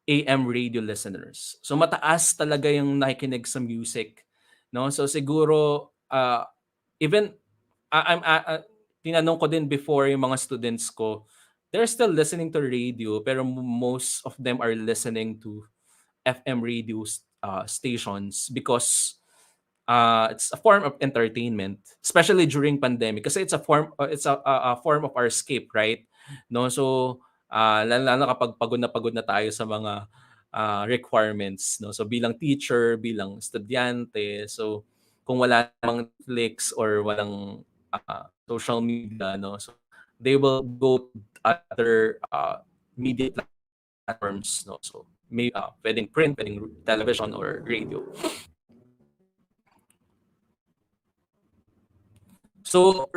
AM radio listeners. So mataas talaga yung nakikinig sa music, no. So siguro even tinanong ko din before yung mga students ko, they're still listening to radio pero most of them are listening to FM radio stations because it's a form of entertainment, especially during pandemic kasi it's a form of our escape, right? No, so lalo kapag pagod na tayo sa mga requirements, no. So bilang teacher, bilang estudyante, so kung wala namang Netflix or walang social media, no, so they will go to other media platforms, no. So may pwedeng print, pwedeng television or radio. So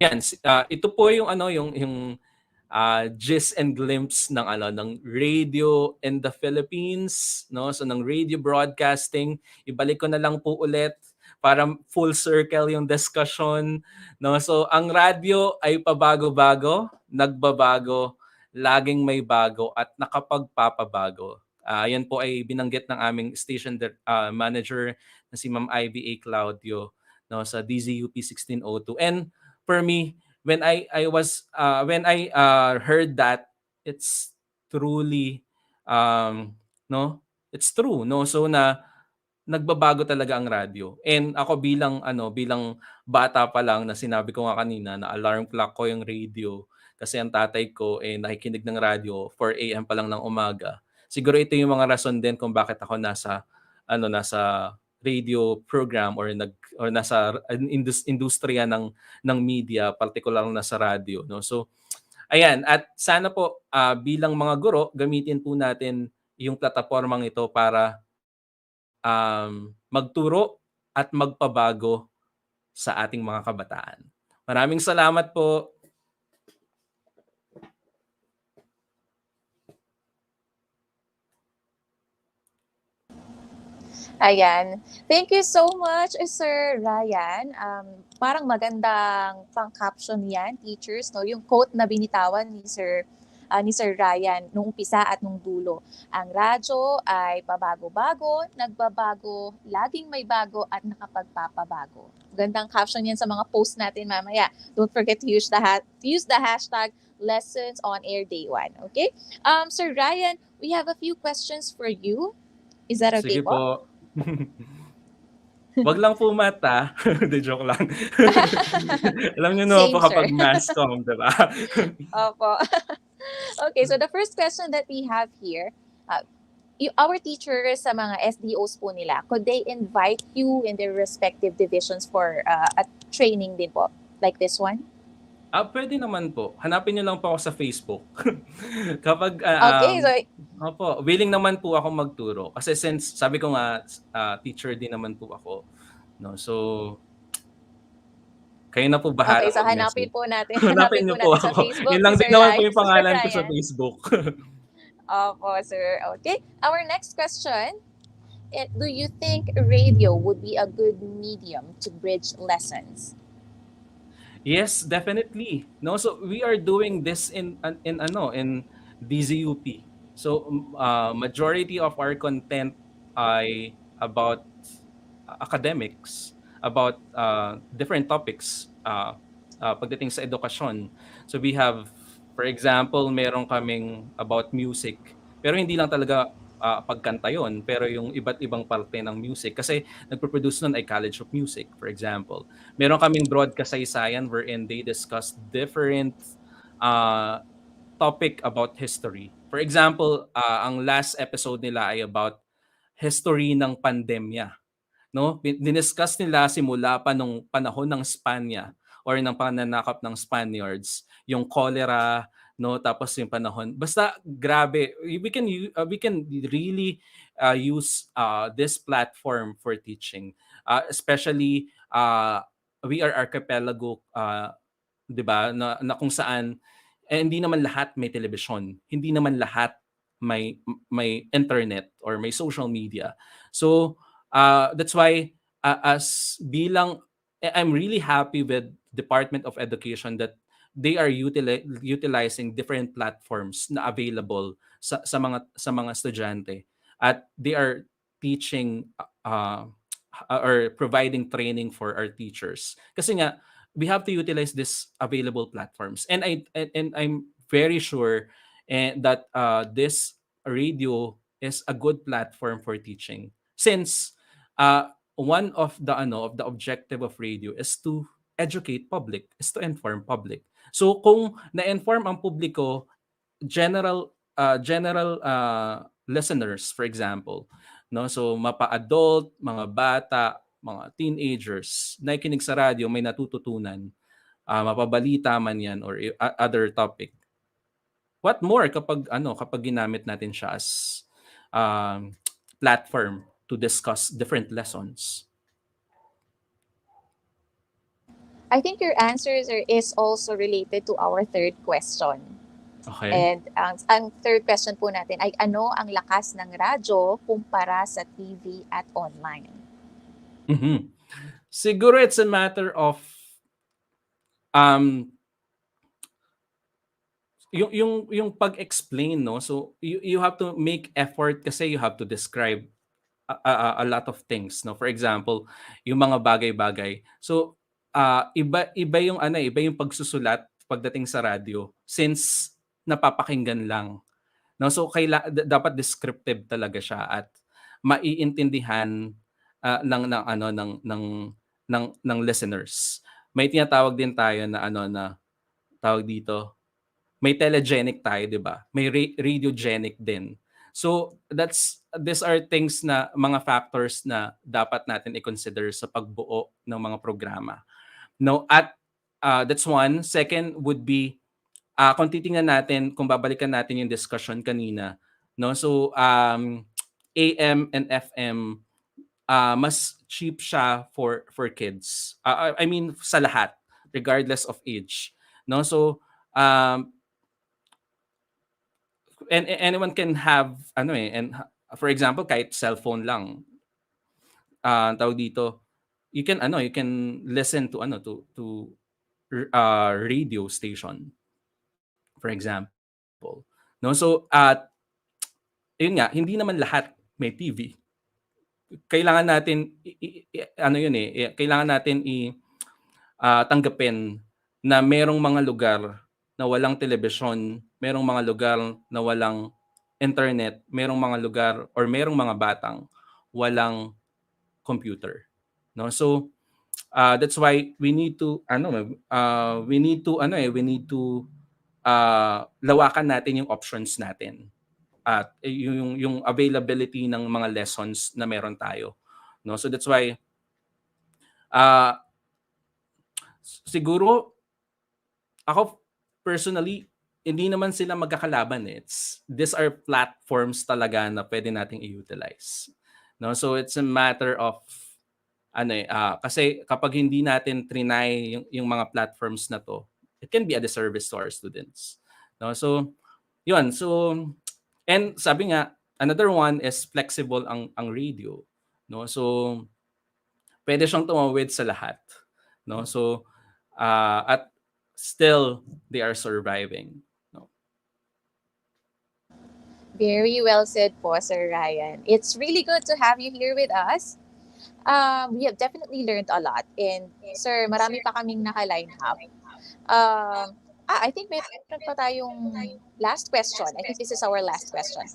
yan, ito po yung gist and glimpse ng ng radio in the Philippines, no? So ng radio broadcasting, ibalik ko na lang po ulit para full circle yung discussion, no? So ang radyo ay pabago-bago, nagbabago, laging may bago at nakapagpapabago. Yan po ay binanggit ng aming station manager na si Ma'am Ivy A. Claudio, no, sa DZUP 1602. And for me, when I heard that, it's truly no, it's true, no. So nagbabago talaga ang radyo. And ako bilang bata pa lang, na sinabi ko nga kanina na alarm clock ko yung radio kasi ang tatay ko nakikinig ng radyo 4 AM pa lang ng umaga. Siguro ito yung mga rason din kung bakit ako nasa radio program or nasa industriya ng media, particular na sa radio, no. So ayan, at sana po bilang mga guro, gamitin po natin yung platapormang ito para magturo at magpabago sa ating mga kabataan. Maraming salamat po. Ayan. Thank you so much, Sir Ryan. Parang magandang pang-caption yan, teachers, no? Yung quote na binitawan ni Sir Ryan nung umpisa at nung dulo. Ang radyo ay pabago-bago, nagbabago, laging may bago at nakapagpapabago. Gandang caption yan sa mga post natin mamaya. Don't forget to use the hashtag Lessons on Air Day 1. Okay? Sir Ryan, we have a few questions for you. Is that okay Sige po? Wag lang po mata. De joke lang. Alam niyo naman po kapag mass comm, di ba? Opo. Okay, so the first question that we have here, our teachers sa mga SDOs po nila, could they invite you in their respective divisions for a training din po, like this one? Pwede naman po. Hanapin niyo lang po ako sa Facebook. Kapag Okay, so opo, willing naman po ako magturo kasi since sabi ko nga teacher din naman po ako, no. So kayo na po bahala. Okay, so hanapin po natin. Hanapin niyo po sa ako. Facebook. Yun lang din Sir naman Ryan, po yung pangalan Sir ko sa Ryan. Facebook. Opo, sir. Okay. Our next question, do you think radio would be a good medium to bridge lessons? Yes, definitely. No, so we are doing this in DZUP. So majority of our content ay about academics, about different topics pagdating sa edukasyon. So we have, for example, meron kaming about music. Pero hindi lang talaga pagkanta yon, pero yung iba't ibang parte ng music. Kasi nagpo-produce nun ay College of Music, for example. Meron kaming broadcast saysayan wherein they discuss different topic about history. For example, ang last episode nila ay about history ng pandemya. No? Diniscuss nila simula pa nung panahon ng Spanya or ng pananakop ng Spaniards, yung cholera, no, tapos yung panahon. Basta grabe, we can really use this platform for teaching. Especially we are archipelago, 'di ba, na kung saan hindi naman lahat may television, hindi naman lahat may internet or may social media. So that's why as bilang I'm really happy with Department of Education that they are utilizing different platforms na available sa mga estudyante, at they are teaching or providing training for our teachers. Kasi nga we have to utilize this available platforms, and I'm very sure that this radio is a good platform for teaching, since one of the objective of radio is to educate public, is to inform public. So kung na-inform ang publiko, general listeners, for example, no, so mapa-adult, mga bata, mga teenagers, nakikinig sa radyo, may natututunan, mapabalita man yan or other topic. What more kapag ginamit natin siya as platform to discuss different lessons. I think your answers is also related to our third question. Okay. And ang third question po natin ay ano ang lakas ng radyo kumpara sa TV at online? Mhm. Siguro it's a matter of um yung pag-explain, no? So you have to make effort kasi you have to describe a lot of things, no? For example, yung mga bagay-bagay. So iba yung iba yung pagsusulat pagdating sa radyo since napapakinggan lang. No, so dapat descriptive talaga siya at maiintindihan ng listeners. May tinatawag din tayo na na tawag dito, may telegenic tayo, 'di ba? May radiogenic din. So these are things na mga factors na dapat natin i-consider sa pagbuo ng mga programa. No, at that's one. Second would be kung titingnan natin, kung babalikan natin yung discussion kanina, no? So AM and FM mas cheap siya for kids. I mean sa lahat regardless of age, no? So and anyone can have for example kahit cellphone lang tawag dito, you can listen to radio station for example, no? So yun nga, hindi naman lahat may TV. Kailangan natin kailangan natin tanggapin na merong mga lugar na walang telebisyon, merong mga lugar na walang internet, merong mga lugar or merong mga batang walang computer, no? So that's why we need to lawakan natin yung options natin at yung availability ng mga lessons na meron tayo, no? So that's why siguro ako personally hindi naman sila magkakalaban eh. These are platforms talaga na pwede nating i-utilize, no? So it's a matter of kasi kapag hindi natin trinay yung mga platforms na to, it can be a disservice to our students, no? So yun, so and sabi nga another one is flexible ang radio, no? So pwede siyang tumawid sa lahat, no? So at still they are surviving, no? Very well said po, Sir Ryan. It's really good to have you here with us. We have definitely learned a lot. And Sir, marami pa kaming naka-line up. I think meron pa tayong last question. I think this is our last question.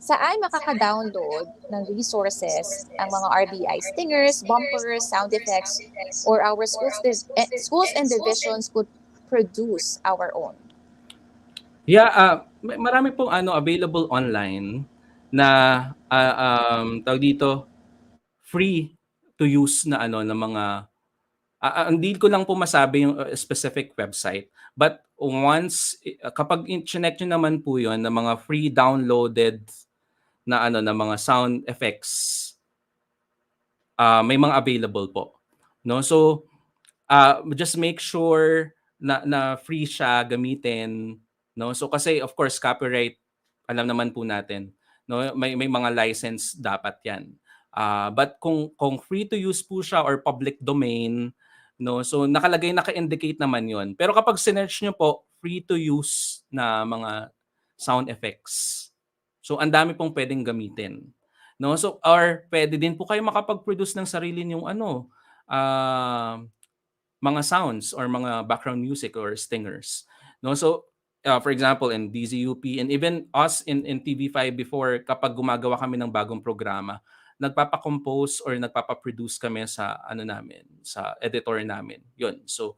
Saan makaka-download ng resources ang mga RBI stingers, bumpers, sound effects, or our schools and divisions could produce our own? Yeah, marami pong available online na tawag dito free to use na na mga hindi ko lang po masabi yung specific website, but once kapag i-check nyo naman po yon na mga free downloaded na na mga sound effects, may mga available po, no? So just make sure na free siya gamitin, no? So kasi of course copyright alam naman po natin, no? May mga license dapat 'yan. But kung free to use po siya or public domain, no? So naka-indicate naman 'yon. Pero kapag sinearch niyo po free to use na mga sound effects. So ang dami pong pwedeng gamitin, no? So or pwede din po kayo makapag-produce ng sarili niyong mga sounds or mga background music or stingers, no? So for example in DZUP and even us in TV5 before, kapag gumagawa kami ng bagong programa, nagpapa-compose or nagpapa-produce kami sa namin, sa editor namin. Yun. So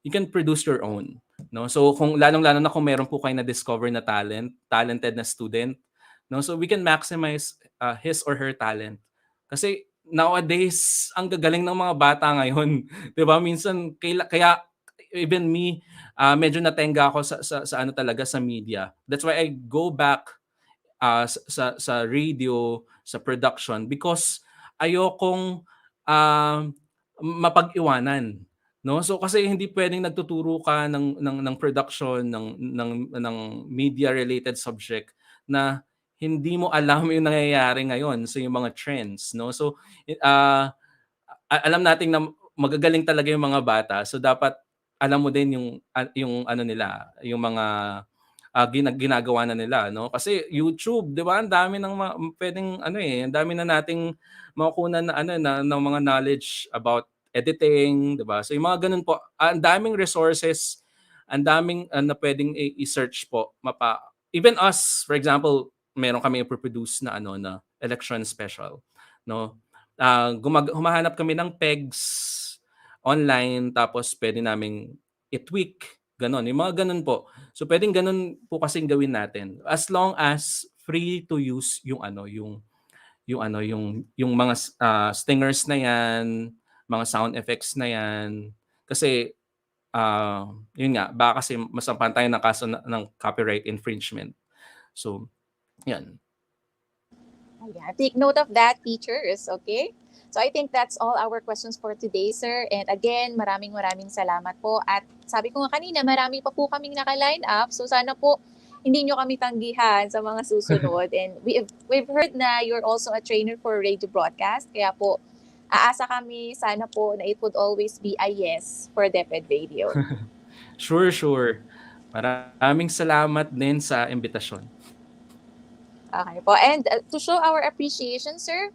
you can produce your own, no? So kung lalong-lalo na kung meron po kayo na discover na talented na student, no? So we can maximize his or her talent. Kasi nowadays, ang gagaling ng mga bata ngayon. 'Di ba? Minsan kaya even me, medyo natenga ako sa talaga sa media. That's why I go back sa radio, sa production because ayokong mapag-iwanan. No? So kasi hindi pwedeng nagtuturo ka ng production ng media related subject na hindi mo alam yung nangyayari ngayon sa yung mga trends, no? So alam nating na magagaling talaga yung mga bata. So dapat alam mo din yung ano nila, yung mga ginagawa na nila, no? Kasi YouTube, 'di ba? Ang dami ng pwedeng ano ang dami na nating makukunan na ano ng mga knowledge about editing, 'di ba? So yung mga ganun po, ang daming resources, ang daming na pwedeng i-search po. Even us, for example, meron kami i-produce na ano na election special, no? Humahanap kami ng pegs online tapos pwede naming i-tweak, ganon. Yung mga ganon po. So pwedeng ganon po kasing gawin natin as long as free to use yung yung mga stingers na yan, mga sound effects na yan. Kasi yun nga, baka kasi masampan tayo ng kaso ng copyright infringement. So, yan. Yeah, take note of that, teachers, okay? So I think that's all our questions for today, sir. And again, maraming salamat po. At sabi ko nga kanina, marami pa po kaming naka-line up. So sana po hindi nyo kami tanggihan sa mga susunod. And we've heard na you're also a trainer for radio broadcast. Kaya po, aasa kami sana po na it would always be a yes for DepEd Radio. Sure. Maraming salamat din sa imbitasyon. Okay po. And to show our appreciation, sir,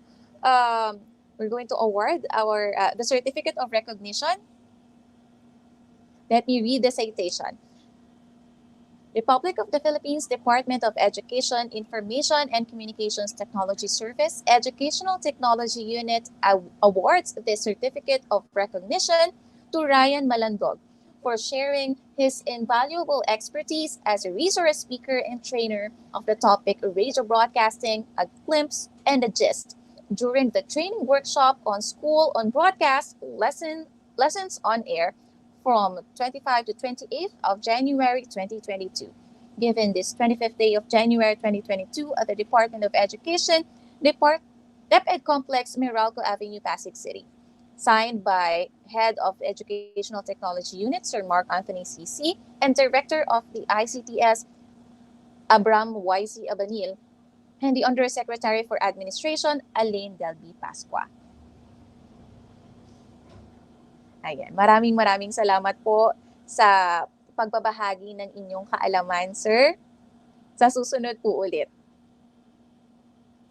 we're going to award our the certificate of recognition. Let me read the citation. Republic of the Philippines Department of Education, Information and Communications Technology Service Educational Technology Unit awards the certificate of recognition to Ryan Malandog for sharing his invaluable expertise as a resource speaker and trainer of the topic radio broadcasting, a glimpse and a gist during the training workshop on School on Broadcast Lessons on Air from 25 to 28th of January 2022. Given this 25th day of January 2022 at the Department of Education, DepEd Complex, Meralco Avenue, Pasig City. Signed by Head of Educational Technology Unit, Sir Mark Anthony CC, and Director of the ICTS, Abram YC Abanil, and the Undersecretary for Administration, Alain Delby Pasqua. Ayan, maraming salamat po sa pagbabahagi ng inyong kaalaman, sir. Sa susunod po ulit.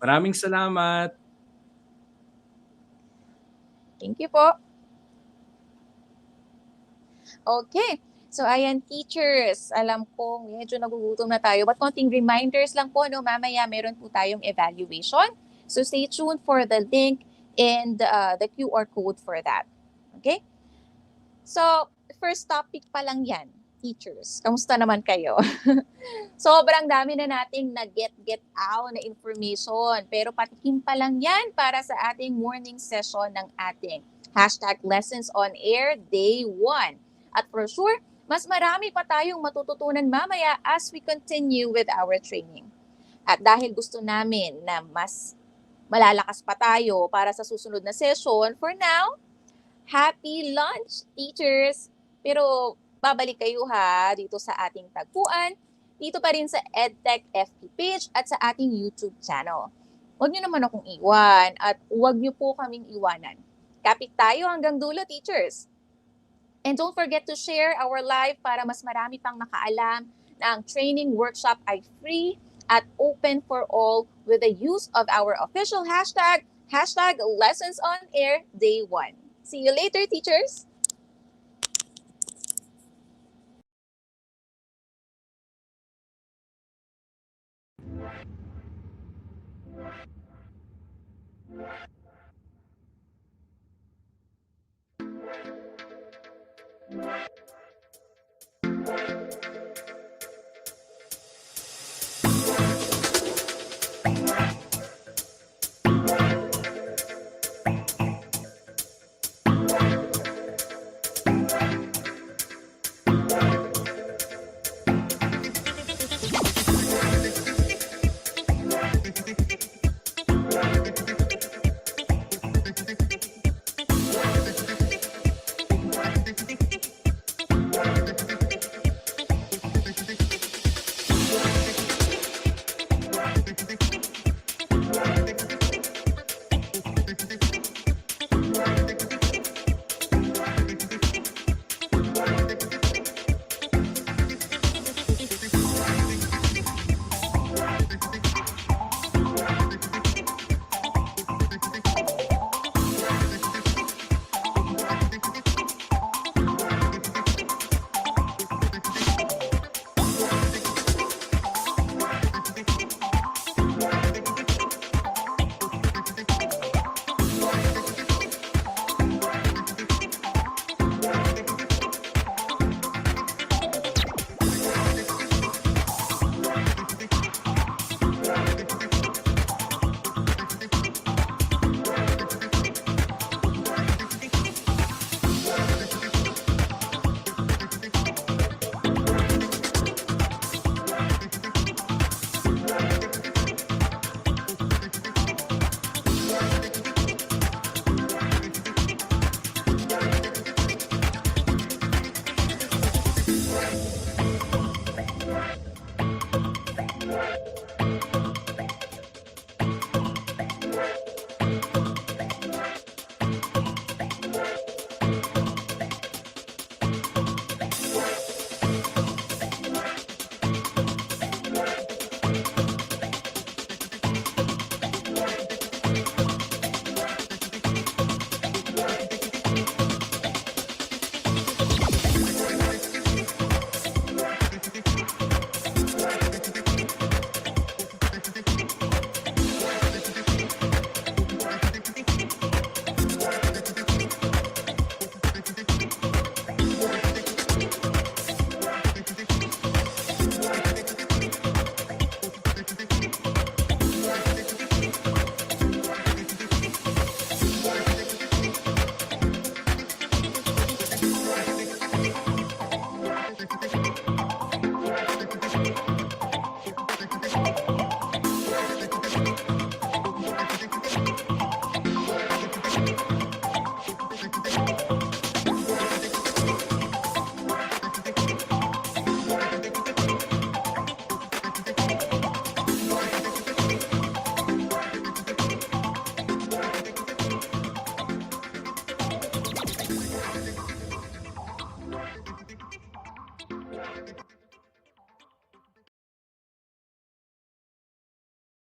Maraming salamat. Thank you po. Okay. So, ayan, teachers. Alam ko, medyo nagugutom na tayo. But konting reminders lang po, no? Mamaya meron po tayong evaluation. So, stay tuned for the link and the QR code for that. Okay? So, first topic pa lang yan, teachers. Kamusta naman kayo? Sobrang dami na nating get out na information. Pero patikim pa lang yan para sa ating morning session ng ating #Lessons on Air Day 1. At for sure, mas marami pa tayong matututunan mamaya as we continue with our training. At dahil gusto namin na mas malalakas pa tayo para sa susunod na session, for now, happy lunch, teachers! Pero babalik kayo dito sa ating tagpuan, dito pa rin sa EdTech FB page at sa ating YouTube channel. Huwag niyo naman akong iwan at huwag niyo po kaming iwanan. Kapit tayo hanggang dulo, teachers! And don't forget to share our live para mas marami pang makaalam na ang training workshop ay free at open for all with the use of our official hashtag Lessons on Air Day 1. See you later, teachers! Untitled